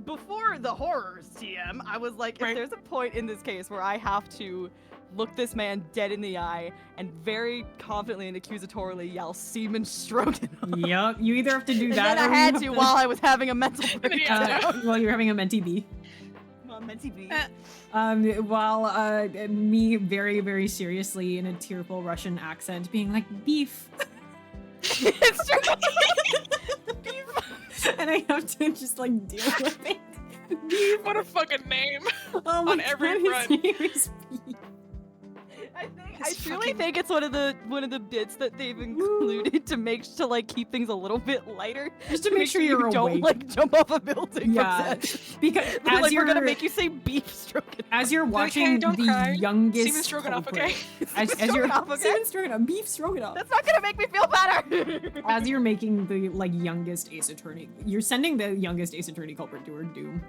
before the horrors TM, I was like, Right. if there's a point in this case where I have to look this man dead in the eye and very confidently and accusatorily yell semen stroganoff. Yup, you either have to do And that then or I you had have to while I was having a mental then you have breakdown. while you're having a mentee bee. Well, mentee B. While me very, very seriously in a tearful Russian accent being like, beef. It's true. And I have to just like deal with it. Beef. What a fucking name. Oh my on every God, his front. name is Beef. I It's truly fucking- think it's one of the bits that they've included to like keep things a little bit lighter, Just to make sure you you're don't awake. like jump off a building. Yeah, from set. because They're as like, you're we're gonna make you say beef stroganoff. as you're Like, watching hey, don't the cry. youngest Semen Stroganoff, culprit, okay? as you're Stroganoff, okay? semen stroganoff, beef stroganoff. That's not gonna make me feel better. As you're making the like youngest Ace Attorney, you're sending the youngest Ace Attorney culprit to her doom.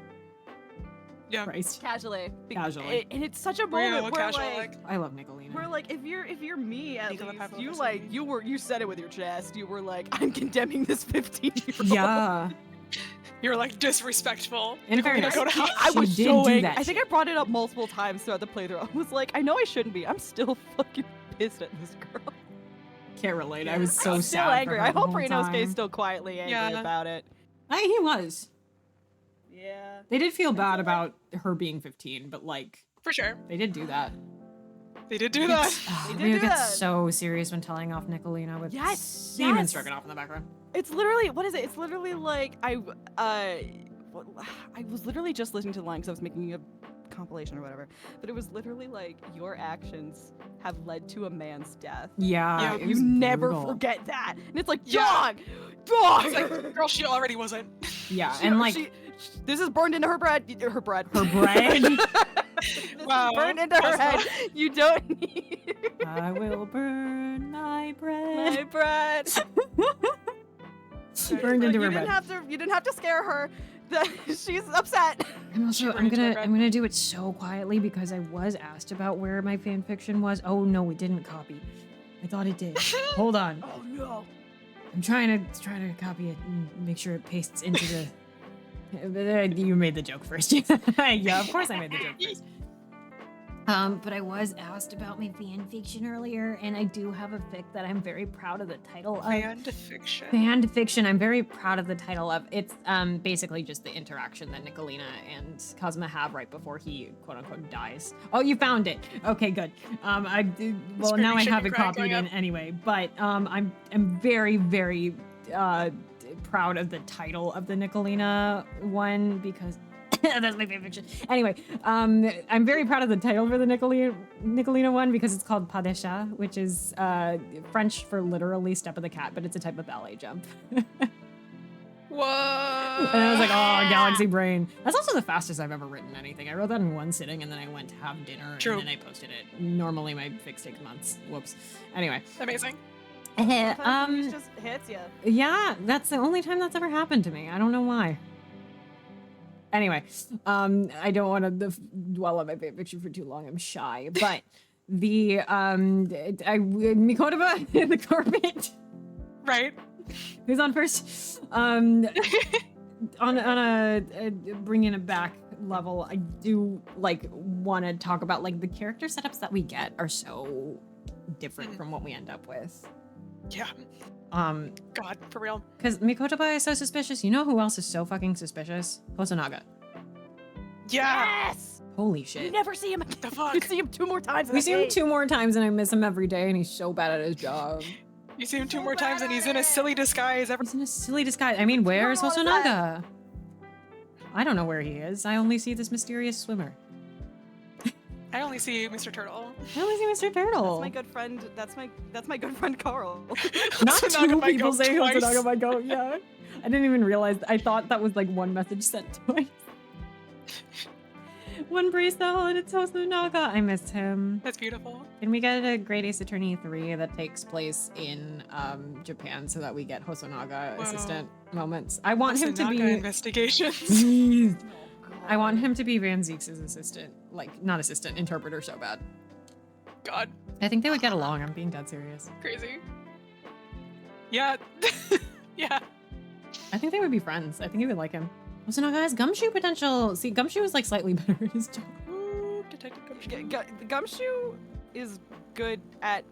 Yeah. Christ, Casually. Casually. And it's such a Real moment where casual, like, I love Nicolina. where like if you're me at Nicola least, Pavlova you is like amazing. you said it with your chest. You were like, I'm condemning this 15-year-old. Yeah, You're like disrespectful. In You're gonna fairness, go to hell. I She was did so do angry. that I think I brought it up multiple times throughout the playthrough. I was like, I know I shouldn't be. I'm still fucking pissed at this girl. can't relate. I was so I'm sad. still for angry. her I the hope whole Renosuke's time. still quietly angry Yeah. about it. He was. Yeah. They did feel bad about her being 15, but like For sure. they did do that. They did do that. They did Ryu do gets that. so serious when telling off Nicolina with Yes, semen yes. stroganoff in the background. It's literally, what is it? It's literally like, I was literally just listening to the line because I was making a compilation or whatever, but it was literally like, your actions have led to a man's death. Yeah, Yeah, it You was never brutal. forget that. And it's like, Yeah. dog! It's like, girl, she already wasn't. Yeah, She- and like this is burned into her bread. Her bread. her bread. This Wow. is burned into her head. You don't need I will burn my my bread. bread. Burned into her you bread. didn't have to scare her. She's upset. And also, She burned into her bread. I'm gonna do it so quietly because I was asked about where my fan fiction was. Oh no, it didn't copy. I thought it did. Hold on. Oh no. I'm trying to copy it and make sure it pastes into the. You made the joke first. Yeah, of course I made the joke first. But I was asked about my fan fiction earlier, and I do have a fic that I'm very proud of the title of. Fan fiction. Fan fiction, I'm very proud of the title of. It's basically just the interaction that Nicolina and Kazuma have right before he quote unquote dies. Oh, you found it. Okay, good. Well, Screaming, now I shaking, have it crying, copied going in up. anyway. But I'm very proud of the title of the Nicolina one because That's my favorite fiction. Anyway, I'm very proud of the title for the Nicolina one because it's called Pas de Chat, which is French for literally step of the cat, but it's a type of ballet jump. Whoa! And I was like, oh, galaxy brain. That's also the fastest I've ever written anything. I wrote that in one sitting, and then I went to have dinner, True. and then I posted it. Normally, my fix takes months. Whoops. Anyway. Amazing. Sometimes it just hits you. Yeah, that's the only time that's ever happened to me. I don't know why. Anyway, I don't want to dwell on my favorite picture for too long. I'm shy, but the Mikotoba in the carpet. Right. Who's on first? On a bringing it back level, I do like want to talk about like the character setups that we get are so different from what we end up with. Yeah. God, for real. Because Mikotoba is so suspicious. You know who else is so fucking suspicious? Hosonaga. Yeah. Yes! Holy You shit. never see him. The fuck? You see him 2 more times. We see him 2 more times and I miss him every day and he's so bad at his job. You see him 2 So more times and he's in a bad. silly disguise. He's in a silly disguise. I mean, where's Turtle is Hosonaga? I don't know where he is. I only see this mysterious swimmer. I only see Mr. Turtle. I only see Mr. Turtle. That's my good friend. That's my good friend Carl. Not Hosonaga 2 my people goat say twice. Hosonaga my goat, yeah. I didn't even realize. I thought that was like one message sent twice. One brace though, and it's Hosonaga. I missed him. That's beautiful. Can we get a Great Ace Attorney 3 that takes place in Japan so that we get Hosonaga Whoa. assistant moments? I want him to Hosonaga be. investigations. Please. I want him to be Van Zeek's assistant. Like, not assistant, interpreter so bad. God, I think they would get along. I'm being dead serious. crazy. Yeah. Yeah. I think they would be friends. I think he would like him. Hosonaga has gumshoe potential. See, gumshoe is like slightly better at his job. Ooh, Detective Gumshoe. Gumshoe is good at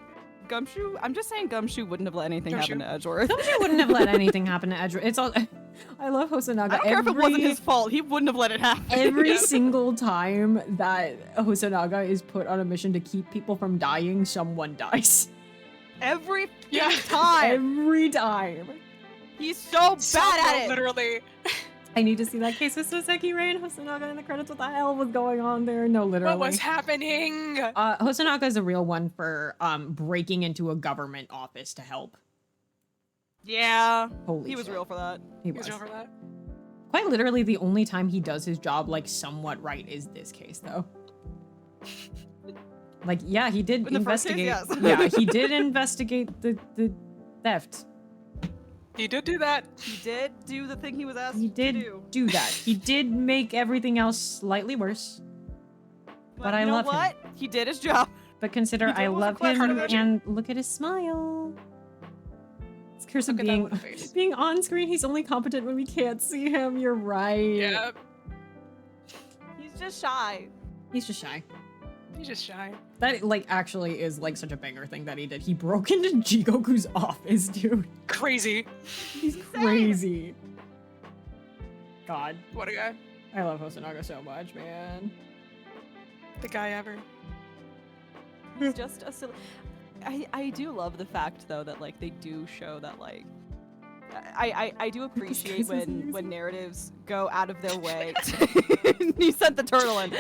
Gumshoe. I'm just saying Gumshoe wouldn't have let anything happen to Edgeworth. Gumshoe wouldn't have let anything happen to Edgeworth. It's all. I love Hosonaga. I don't care if it wasn't his fault. He wouldn't have let it happen. Every Yeah. single time that Hosonaga is put on a mission to keep people from dying, someone dies. Every Yeah. time. Every time. He's so bad at it. Literally. I need to see that case with Soseki, Ray, and Hosonaga in the credits. What the hell was going on there? No, literally. What was happening? Hosonaga is a real one for breaking into a government office to help. Yeah. Holy He was shit. real for that. He He was was. over that. Quite literally, the only time he does his job like somewhat right is this case, though. Like, yeah, he did In the first case, investigate. yes. Yeah, he did investigate the theft. He did do that. He did do the thing he was asked He did to do. do that. He did make everything else slightly worse. But I you know love him. what? He did his job. But consider He did I what was love required him of him. and look at his smile. It's curse of Look at that being little face. being on screen. He's only competent when we can't see him. You're right. Yeah. He's just shy. He's just shy. He's just shy. That like actually is like such a banger thing that he did. He broke into Jigoku's office, dude. Crazy. He's crazy. God, What a guy. I love Hosonaga so much, man. The guy ever. He's just a silly. I do love the fact though that like they do show that like I do appreciate guy's amazing. when narratives go out of their way. You sent the turtle in.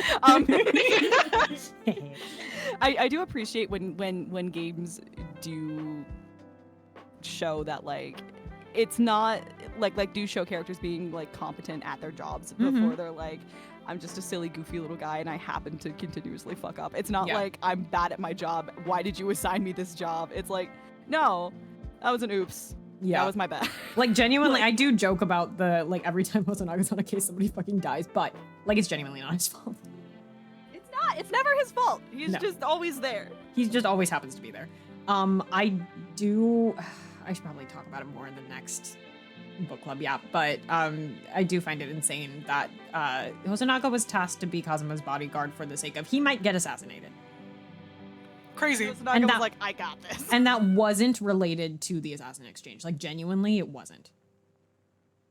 I do appreciate when games do show that like it's not like do show characters being like competent at their jobs before they're like I'm just a silly goofy little guy and I happen to continuously fuck up. It's not Yeah. like I'm bad at my job. Why did you assign me this job? It's like no, that was an oops. Yeah. That was my bad. Like genuinely, Like- I do joke about the like every time Hosonaga's on a case, somebody fucking dies, but like it's genuinely not his fault. It's not. It's never his fault. He's No. just always there. He just always happens to be there. I should probably talk about it more in the next book club, yeah. But I do find it insane that Hosonaga was tasked to be Kazuma's bodyguard for the sake of he might get assassinated. Crazy. Tsunaka was that- like, I got this. And that wasn't related to the assassin exchange. Like genuinely it wasn't.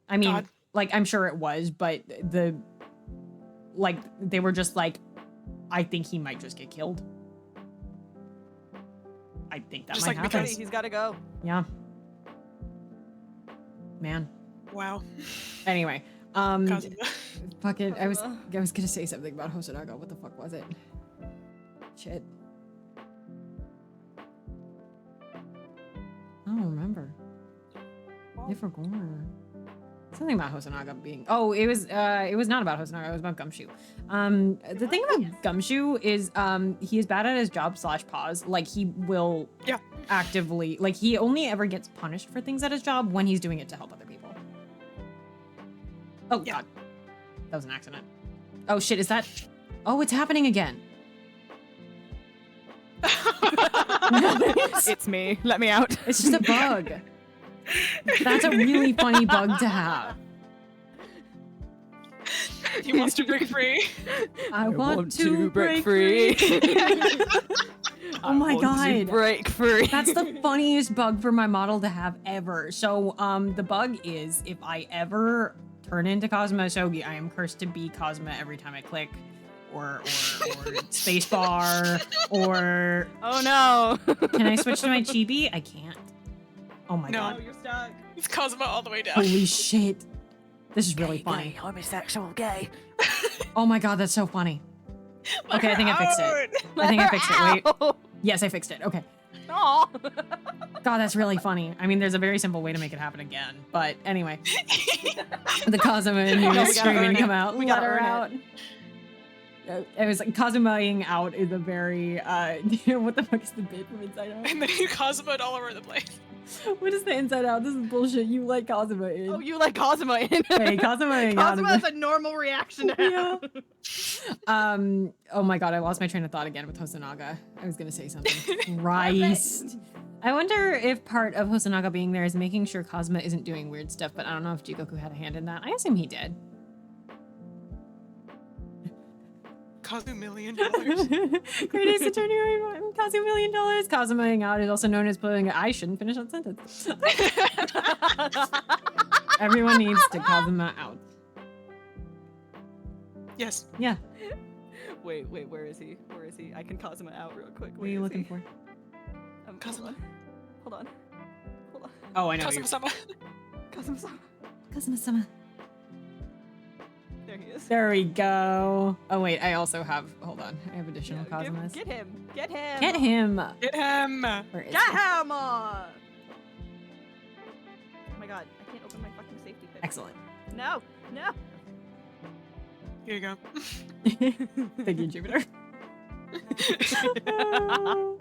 I mean, God. like I'm sure it was, but they were just like, I think he might just get killed. I think that Just might like happen. because- He's got to go. Yeah. Man. Wow. Anyway, Kazuma. Fucking, I was Kazuma. gonna say something about Hosonaga. What the fuck was it? Shit. I don't remember. I forgot. Something about Hosonaga being. Oh, it was not about Hosonaga. It was about Gumshoe. The thing about Gumshoe is he is bad at his job / pause. Like he will actively, like he only ever gets punished for things at his job when he's doing it to help other people. Oh God, that was an accident. Oh shit, is that? Oh, it's happening again. It's me. Let me out. It's just a bug. That's a really funny bug to have. He wants to break free. I want to break free. Oh my God. Break free. That's the funniest bug for my model to have ever. So, the bug is if I ever turn into Kazuma Asogi, I am cursed to be Kazuma every time I click, or spacebar, or. Oh no. Can I switch to my chibi? I can't. Oh my No. God. You're stuck. It's Kazuma all the way down. Holy shit. This is really funny. Homosexual gay. Oh my God, that's so funny. Let Okay, I her think I fixed it. out. I think I fixed it. Wait. Yes, I fixed it. Okay. Aw. God, that's really funny. I mean, there's a very simple way to make it happen again. But anyway, the Kazuma and No, we you gotta screaming earn to come it. out. We Let gotta her earn out. It was like Kazumaing out is a very what the fuck is the bit from Inside Out? And then you Kazuma all over the place. What is the Inside Out? This is bullshit. You like Kazuma in. Oh, you like Kazuma in? Hey, Kazumaing out. Kazuma is a normal reaction to have. Yeah. Oh my God, I lost my train of thought again with Hosonaga. I was gonna say something. Christ. I wonder if part of Hosonaga being there is making sure Kazuma isn't doing weird stuff, but I don't know if Jigoku had a hand in that. I assume he did. Kazu $1 million. Great Ace Attorney, Kazu $1 million. Kazumaing out is also known as putting. I shouldn't finish that sentence. Everyone needs to Kazuma out. Yes. Yeah. Wait, where is he? Where is he? I can Kazuma out real quick. What are you looking for? Kazuma. Hold on. Oh, I know. Kazuma-sama. Kazuma-sama. Kazuma-sama. There he is. There we go. Oh wait, I also have. Hold on, I have additional Kazumas. Get him. Get him. Get him. Get him. Where is Get he? him. Oh my God, I can't open my fucking safety pin. Excellent. No. Here you go. Thank you, Jupiter. Oh,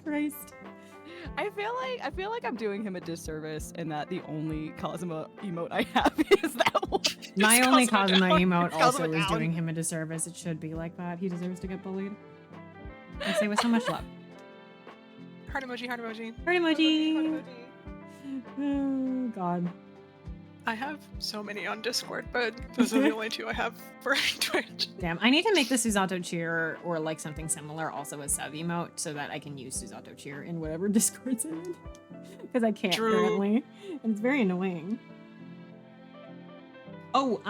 Christ. I feel like I'm doing him a disservice in that the only Kazuma emote I have is that one. My only Kazuma down. emote It's also Kazuma is down. doing him a disservice. It should be like that. He deserves to get bullied. I say with so much love. Heart emoji, heart emoji. Heart emoji. Oh, God. I have so many on Discord, but those are the only two I have for Twitch. Damn, I need to make the Susato cheer or like something similar also as sub emote so that I can use Susato cheer in whatever Discord's in. Because I can't True. currently. And it's very annoying. Oh,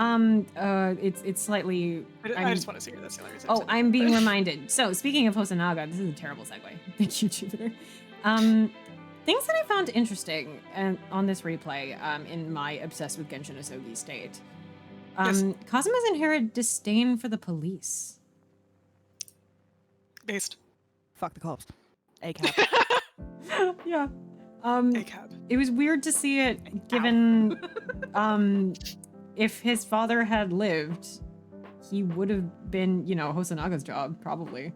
it's slightly. I just want to see her. That's the only reason. Oh, I'm being reminded. So, speaking of Hosonaga, this is a terrible segue. Thank you, Jupiter. Things that I found interesting on this replay in my obsessed with Genshin Asogi state. Yes. Kazuma's inherent disdain for the police. Based. Fuck the cops. A-cap. Yeah. ACAB. It was weird to see it given if his father had lived, he would have been, Hosanaga's job, probably.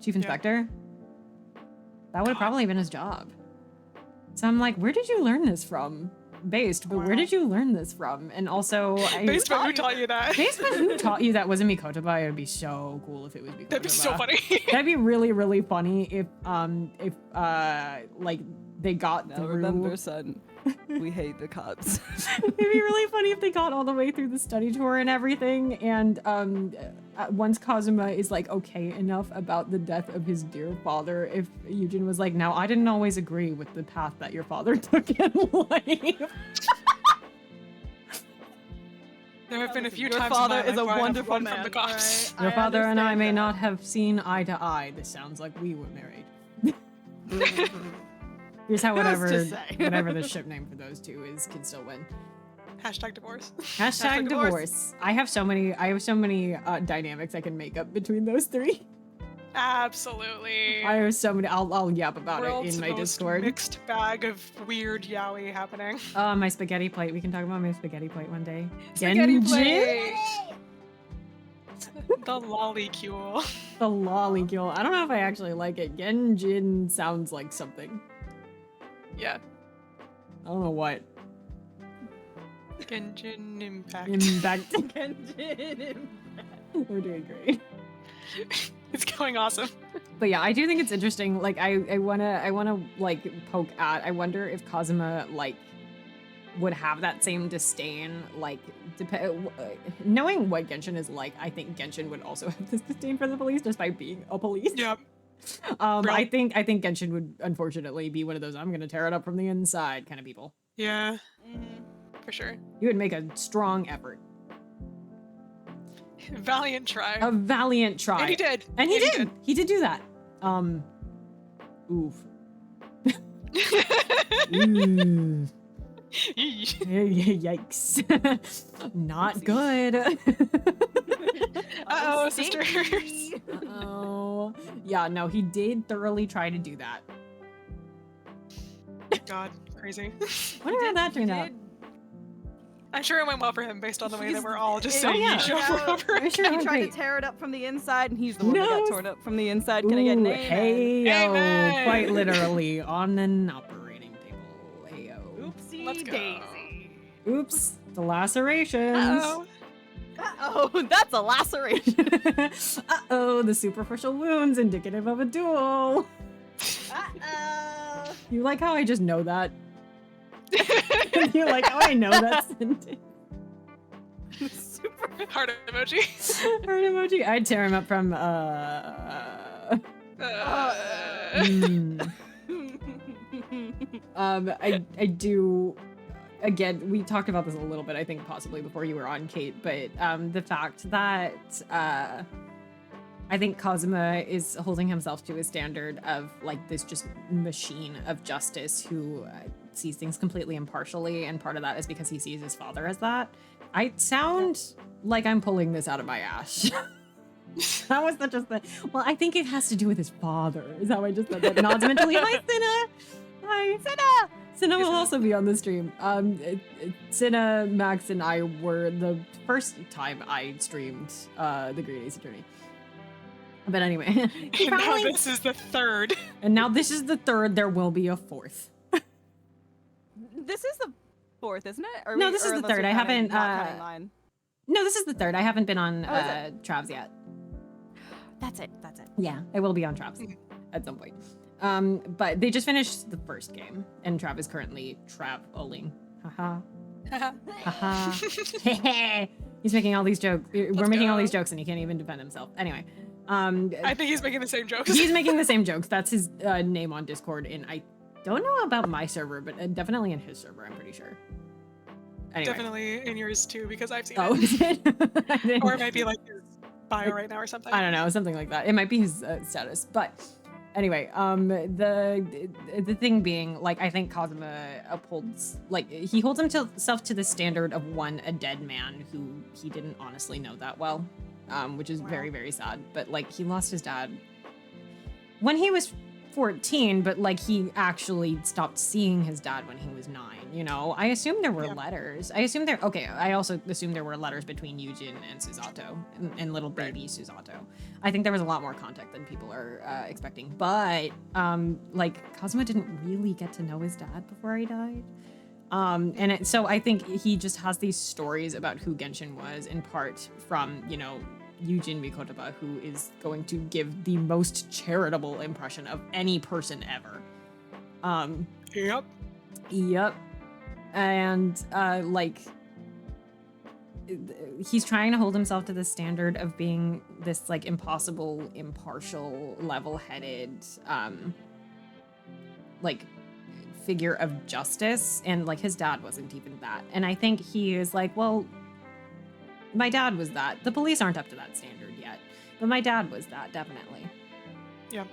Chief Inspector. That would have probably been his job. So I'm like, where did you learn this from? Based, but where did you learn this from? And also, Based, but who taught you that? Based, but who taught you that wasn't Mikotoba? It would be so cool if it was Mikotoba. That'd be so funny. That'd be really, really funny if like they got Now through. remember, son, we hate the cops. It'd be really funny if they got all the way through the study tour and everything, and once Kazuma is like okay enough about the death of his dear father, if Eugen was like, now I didn't always agree with the path that your father took in life. There have been a few Your times father in my is life a where I have wonderful run man. from the cops. alright? Your father and I understand may that. not have seen eye to eye. This sounds like we were married. Here's how Who's to whatever say? whatever the ship name for those two is can still win. Hashtag divorce. Hashtag divorce. divorce. I have so many dynamics I can make up between those three. Absolutely. I have so many. I'll yap about World's it in my most Discord. mixed bag of weird yaoi happening. My spaghetti plate. We can talk about my spaghetti plate one day. Spaghetti Genjin? plate. The lolicule. The lolicule. I don't know if I actually like it. Genjin sounds like something. Yeah. I don't know what. Genshin Impact. Impact. Genshin Impact. We're doing great. It's going awesome. But yeah, I do think it's interesting. Like, I wanna like poke at. I wonder if Kazuma like would have that same disdain. Like, knowing what Genshin is like, I think Genshin would also have this disdain for the police, just by being a police. Yep. I think Genshin would unfortunately be one of those I'm gonna tear it up from the inside kind of people. Yeah. Mhm. For sure. He would make a strong effort, Valiant try. a valiant try, And he did. and he did. He did do that. Oof. Ooh. Yikes. Not good. Uh-oh, Stinky. sisters. Oh. Yeah, no, he did thoroughly try to do that. God, crazy. Wonder how that turned out. I'm sure it went well for him based on the way that He's- we're all just Oh, saying yeah. each over and over. I'm sure it He went tried great. to tear it up from the inside, and he's the one that No. got torn up from the inside. Can I get an Ooh, amen? hey-o, Amen. quite literally on an operating table. Hey-o. Oopsie Let's go. daisy. Oops, the lacerations. Uh-oh. Uh-oh, that's a laceration. Uh-oh, the superficial wounds indicative of a duel. Uh-oh. You like how I just know that? You like how I know that sentence? Super. Heart emoji. Heart emoji. I'd tear him up from hmm. I do. Again, we talked about this a little bit, I think, possibly before you were on, Kate. But the fact that I think Kazuma is holding himself to a standard of like this just machine of justice who sees things completely impartially, and part of that is because he sees his father as that. I sound like I'm pulling this out of my ass. That was such a thing. Well, I think it has to do with his father. Is how I just said that. Nods mentally. Hi, Cinna. Hi, Cinna. Cinna will also be on the stream. Cinna, Max, and I were the first time I streamed the Green Ace Attorney. But anyway, And now this is the third. and now this is the third. There will be a fourth. This is the fourth, isn't it? Or No, we- this is or the unless third. you're I counting- haven't, not counting mine. No, this is the third. I haven't been on Oh, is Travs yet. That's it. That's it. Yeah, I will be on Travs at some point. But they just finished the first game, and Trav is currently traveling. Haha. Haha. He's making all these jokes. We're making all go. these jokes, and he can't even defend himself. Anyway, I think he's making the same jokes. he's making the same jokes. That's his name on Discord, and I don't know about my server, but definitely in his server, I'm pretty sure. Anyway. Definitely in yours too, because I've seen Oh, it. is it? I didn't- Or it might be like his bio right now or something. I don't know, something like that. It might be his status, but anyway, the thing being, like, I think Kazuma upholds, like, he holds himself to the standard of a dead man who he didn't honestly know that well, which is very, very sad. But like, he lost his dad when he was 14, but like, he actually stopped seeing his dad when he was 9. You know, I assume there were Yeah. letters. I also assume there were letters between Yujin and Susato, and little baby Susato. I think there was a lot more contact than people are expecting. But like, Kazuma didn't really get to know his dad before he died. So I think he just has these stories about who Genshin was, in part from, you know, Yujin Mikotaba, who is going to give the most charitable impression of any person ever. Yep. Yep. And like, he's trying to hold himself to the standard of being this like impossible, impartial, level-headed like figure of justice, and like, his dad wasn't even that. And I think he is like, well, my dad was that. The police aren't up to that standard yet, but my dad was that, definitely. Yeah.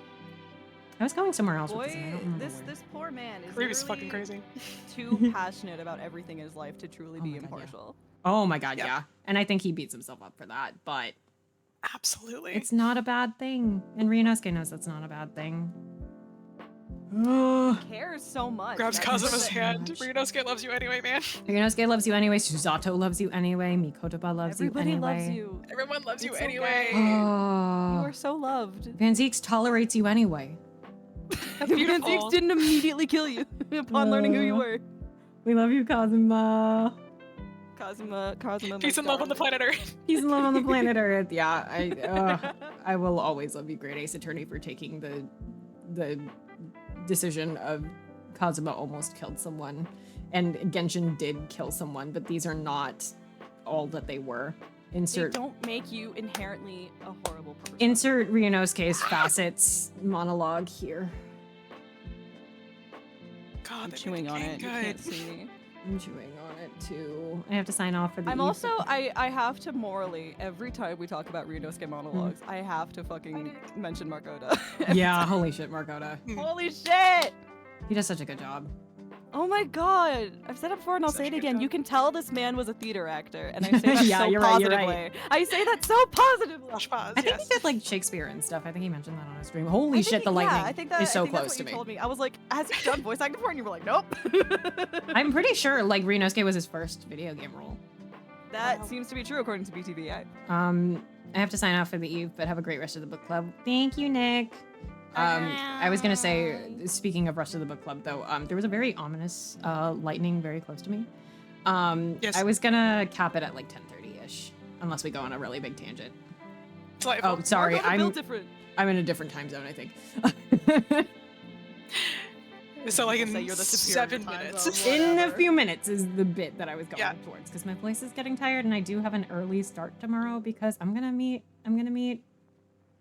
I was going somewhere else with Boy, this, and I don't remember this where. this poor man is Ruby's fucking literally crazy. too passionate about everything in his life to truly Oh be my God, yeah. impartial. Oh my god, Yep. yeah. And I think he beats himself up for that, but Absolutely. it's not a bad thing. And Ryunosuke knows that's not a bad thing. Ryunosuke Cares so much. Grabs That's Kazuma's the- hand. much. Ryunosuke loves you anyway, man. loves you anyway, Susato loves you anyway, Mikotoba loves Everybody you anyway. loves you. Everyone loves you It's anyway. okay. You Oh. are so loved. Van Zeeks tolerates you anyway. That's Van beautiful. Zeeks didn't immediately kill you upon learning who you were. We love you, Kazuma. Kazuma, Peace and love on the planet Earth. Peace and love on the planet Earth. Yeah, I will always love you, Great Ace Attorney, for taking the decision of Kazuma almost killed someone, and Genshin did kill someone, but these are not all that they were. They Insert don't make you inherently a horrible person. insert Ryunosuke's facets monologue here. God, I'm they chewing make on the it. You game can't see me. I'm chewing on it too. I have to sign off for the. I'm eve- also I have to morally every time we talk about Ryunosuke monologues, I have to fucking mention Markota. Yeah, holy shit, Markota. Holy shit! He does such a good job. Oh my god! I've said it before and I'll Such say a it good again. job. You can tell this man was a theater actor, and I say that Yeah, so you're right, you're positively. right. I say that so positively. Flash pause. I think yes. he did like Shakespeare and stuff. I think he mentioned that on his stream. Holy I think shit, the he- lightning yeah, I think that, is so I think close that's to what me. you told me. I was like, has he done voice acting before? And you were like, nope. I'm pretty sure like Ryunosuke was his first video game role. That Wow. seems to be true according to BTVI. I have to sign off for the eve, but have a great rest of the book club. Thank you, Nick. I was gonna say, speaking of rest of the book club, though, there was a very ominous lightning very close to me. Yes. I was gonna cap it at like 10:30ish, unless we go on a really big tangent. Delightful. Oh, sorry, Markota built I'm different. in a different time zone, I think. So like in Say you're the superior 7 time minutes. zone. In a Whatever. few minutes is the bit that I was going Yeah. towards, because my voice is getting tired, and I do have an early start tomorrow because I'm gonna meet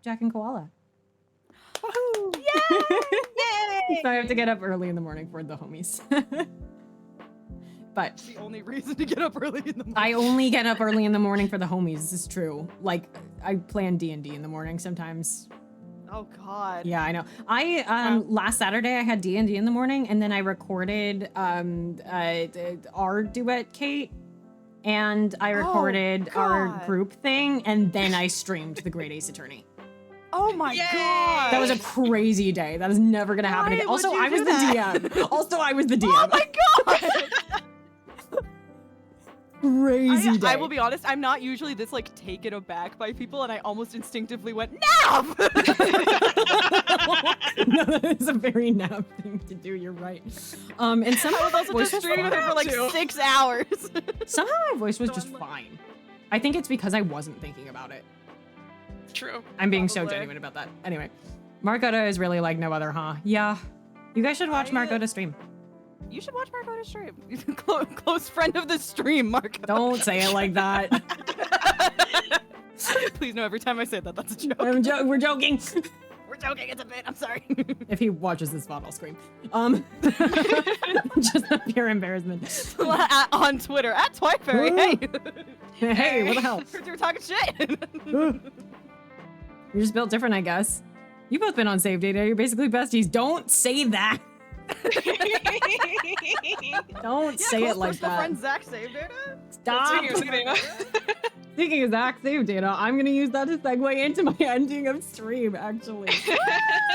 Jack and Koala. Woohoo! So I have to get up early in the morning for the homies. But The only reason to get up early in the morning. I only get up early in the morning for the homies. This is true. Like I plan D&D in the morning sometimes. Oh god. Yeah, I know. I last Saturday I had D&D in the morning, and then I recorded our duet Kate, and I recorded our God. group thing, and then I streamed the Great Ace Attorney. Oh my Yay! god. That was a crazy day. That is never gonna happen Why again. would Also, you I was do the that? DM. Also, I was the DM. Oh my god. Crazy day. I will be honest, I'm not usually this like taken aback by people, and I almost instinctively went, no! No, that is a very nap thing to do. You're right. And somehow I was also my just voice was streaming with her for like Too. 6 hours. somehow my voice was So just I'm like- fine. I think it's because I wasn't thinking about it. True. I'm being so Probably. genuine about that. Anyway, Markota is really like no other, huh? Yeah. You guys should watch Markota stream. You should watch Markota's stream. Close friend of the stream, Markota. Don't say it like that. Please no, every time I say that, that's a joke. We're joking. We're joking, it's a bit, I'm sorry. If he watches this VOD, I'll scream. Just a pure embarrassment. On Twitter, at Twyfairy, hey! Hey, what the hell? Heard you were talking shit! You're just built different, I guess. You've both been on save data. You're basically besties. Don't say that. Don't say it like personal that. friend Zach saved it. Stop. Speaking of data, Speaking of Zach save data, I'm gonna use that to segue into my ending of stream, actually.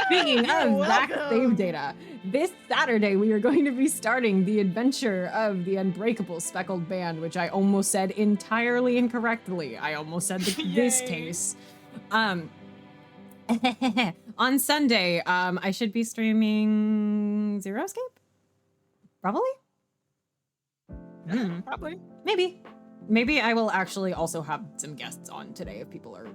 Speaking of Zach welcome. save data, this Saturday we are going to be starting the adventure of the Unbreakable Speckled Band, which I almost said entirely incorrectly. I almost said this Yay. case. On Sunday, I should be streaming Zero Escape? Probably? probably. Maybe I will actually also have some guests on today if people are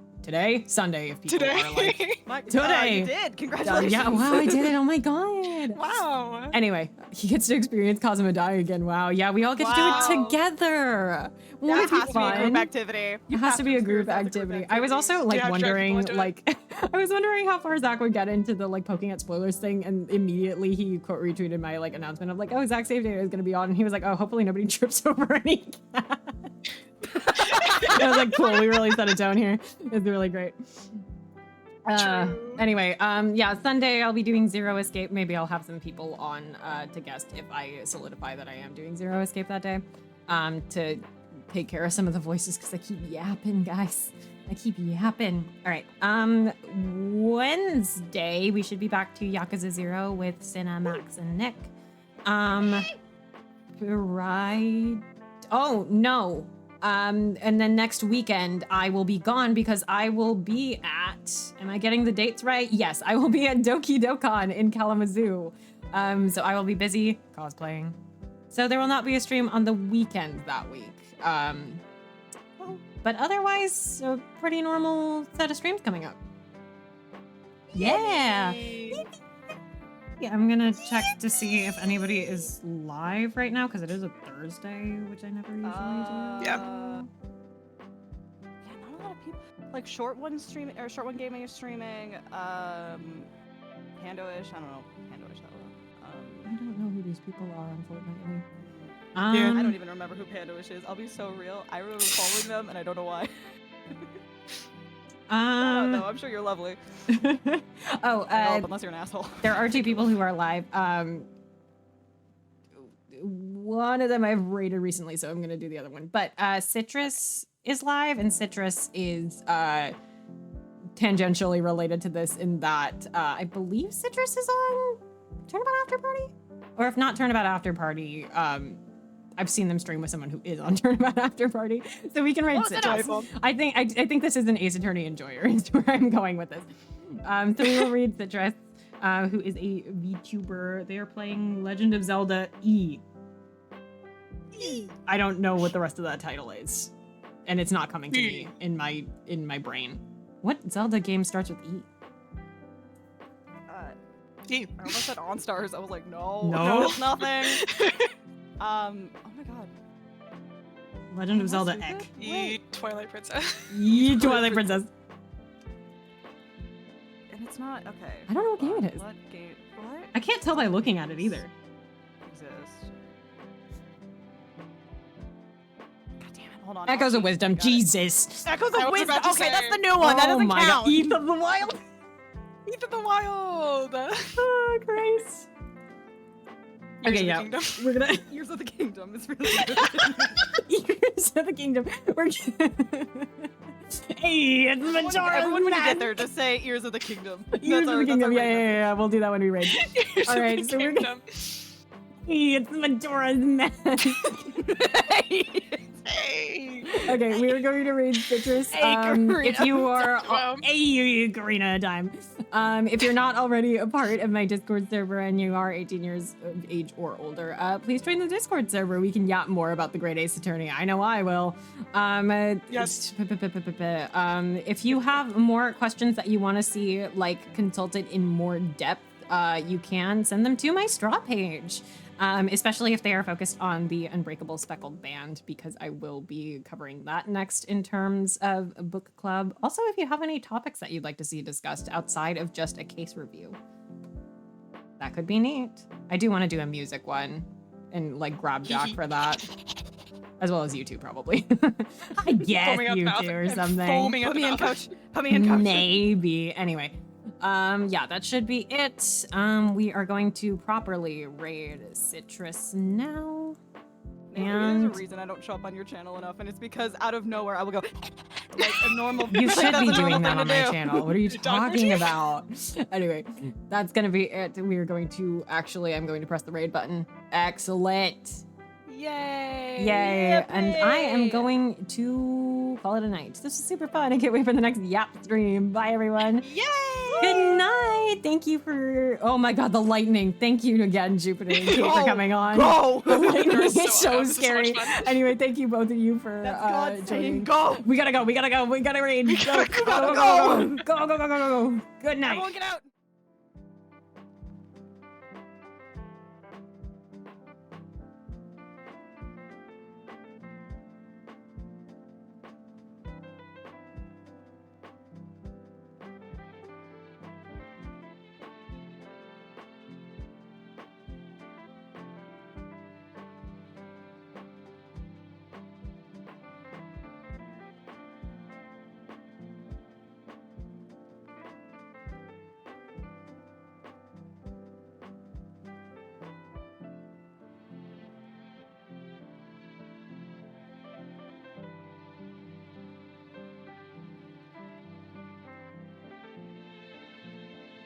Sunday if people Today. are like Today! Today. You did, congratulations! yeah, wow, I did it. Oh my god. Wow. Anyway, he gets to experience Kazuma die again. Wow. Yeah, we all get to do Wow. it together. Won't That it has to be a group fun? activity. It You has have to be a group experience that as activity. I was also like Yeah, drag people wondering, into it. like, I was wondering how far Zach would get into the like poking at spoilers thing, and immediately he quote retweeted my like announcement of like, oh, Zach Save Data is gonna be on, and he was like, oh, hopefully nobody trips over any cat. I was like, cool, we really set a tone here. It's really great. True. Anyway, yeah, Sunday I'll be doing Zero Escape. Maybe I'll have some people on to guest if I solidify that I am doing Zero Escape that day. To take care of some of the voices because I keep yapping, guys. I keep yapping. All right. Wednesday we should be back to Yakuza 0 with Cinna, Max, and Nick. Right. Oh no. And then next weekend I will be gone because I will be at, am I getting the dates right? Yes, I will be at Doki Dokkan in Kalamazoo. So I will be busy cosplaying. So there will not be a stream on the weekend that week. But otherwise, a pretty normal set of streams coming up. Yeah. Yeah, I'm gonna check to see if anybody is live right now because it is a Thursday, which I never usually do. Yeah. Yeah, not a lot of people. Like short one streaming or short one gaming is streaming. Pandoish, I don't know. Pandoish that well. I don't know who these people are, unfortunately. Yeah, I don't even remember who Pandoish is. I'll be so real. I remember following them and I don't know why. No, I'm sure you're lovely. Unless you're an asshole. There are 2 people who are live. One of them I've rated recently, so I'm gonna do the other one. But Citrus is live, and Citrus is tangentially related to this in that I believe Citrus is on Turnabout After Party, or if not Turnabout After Party, I've seen them stream with someone who is on Turnabout After Party, so we can raid Citrus. I think this is an Ace Attorney enjoyer. Is where I'm going with this. So we will read Citrus, who is a VTuber. They are playing Legend of Zelda E. I don't know what the rest of that title is, and it's not coming to me in my brain. What Zelda game starts with E? E. I almost said OnStars. I was like, no, No? it's nothing. Oh my god. Legend of Am I Zelda stupid? Ek. E. Twilight Princess. E Twilight Princess. And it's not okay. I don't know what game it is. What game? What I can't tell by looking at it either. exists? God damn it! Hold on. Echoes of Got Wisdom. it. Jesus. Echoes I of was Wisdom. about to Okay, say- that's the new one. That doesn't my count. God. Eve of the Wild. Into the Wild. Oh, Christ. Years Okay, of the yeah. Kingdom. We're gonna Years of the Kingdom is really good. Years of the Kingdom. We're Hey, it's Majora's Everyone when you Mask. get there, just say Ears of the Kingdom. Years of the Kingdom. Yeah. We'll do that when we raid. Years All of right, the so we're Kingdom. Hey, it's Majora's Mask. Hey. Okay, we are going to raid Citrus. Hey, If you are, Wow. hey, Karina time. If you're not already a part of my Discord server and you are 18 years of age or older, please join the Discord server. We can yap more about the Great Ace Attorney. I know I will. Yes. If you have more questions that you want to see like consulted in more depth, you can send them to my straw page. Especially if they are focused on the Unbreakable Speckled Band, because I will be covering that next in terms of a book club. Also, if you have any topics that you'd like to see discussed outside of just a case review, that could be neat. I do want to do a music one and like grab Jack for that, as well as you two probably. I guess Foaming at the you mouth two or and something. foaming at Put the me in, mouth. coach. Put me in, coach. Maybe. Anyway, yeah, that should be it. We are going to properly raid Citrus now. Maybe And- there's a reason I don't show up on your channel enough, and it's because out of nowhere I will go like a normal. You like, should that's be a normal doing that thing on to my do. channel. What are you Dog talking routine. about? Anyway, that's gonna be it. We are going to I'm going to press the raid button. Excellent. Yay. Yay. And I am Yippee. going to call it a night. This is super fun. I can't wait for the next Yap stream. Bye, everyone. Yay. Good night. Thank you for, oh my God, the lightning. Thank you again, Jupiter and Kate, for Go. coming on. Go. The lightning You're is so so awesome. This is so scary. much fun. Anyway, thank you both of you for That's God joining. saying go. We gotta go. We gotta raid. Go, gotta go. Go. Good night. Everyone get out.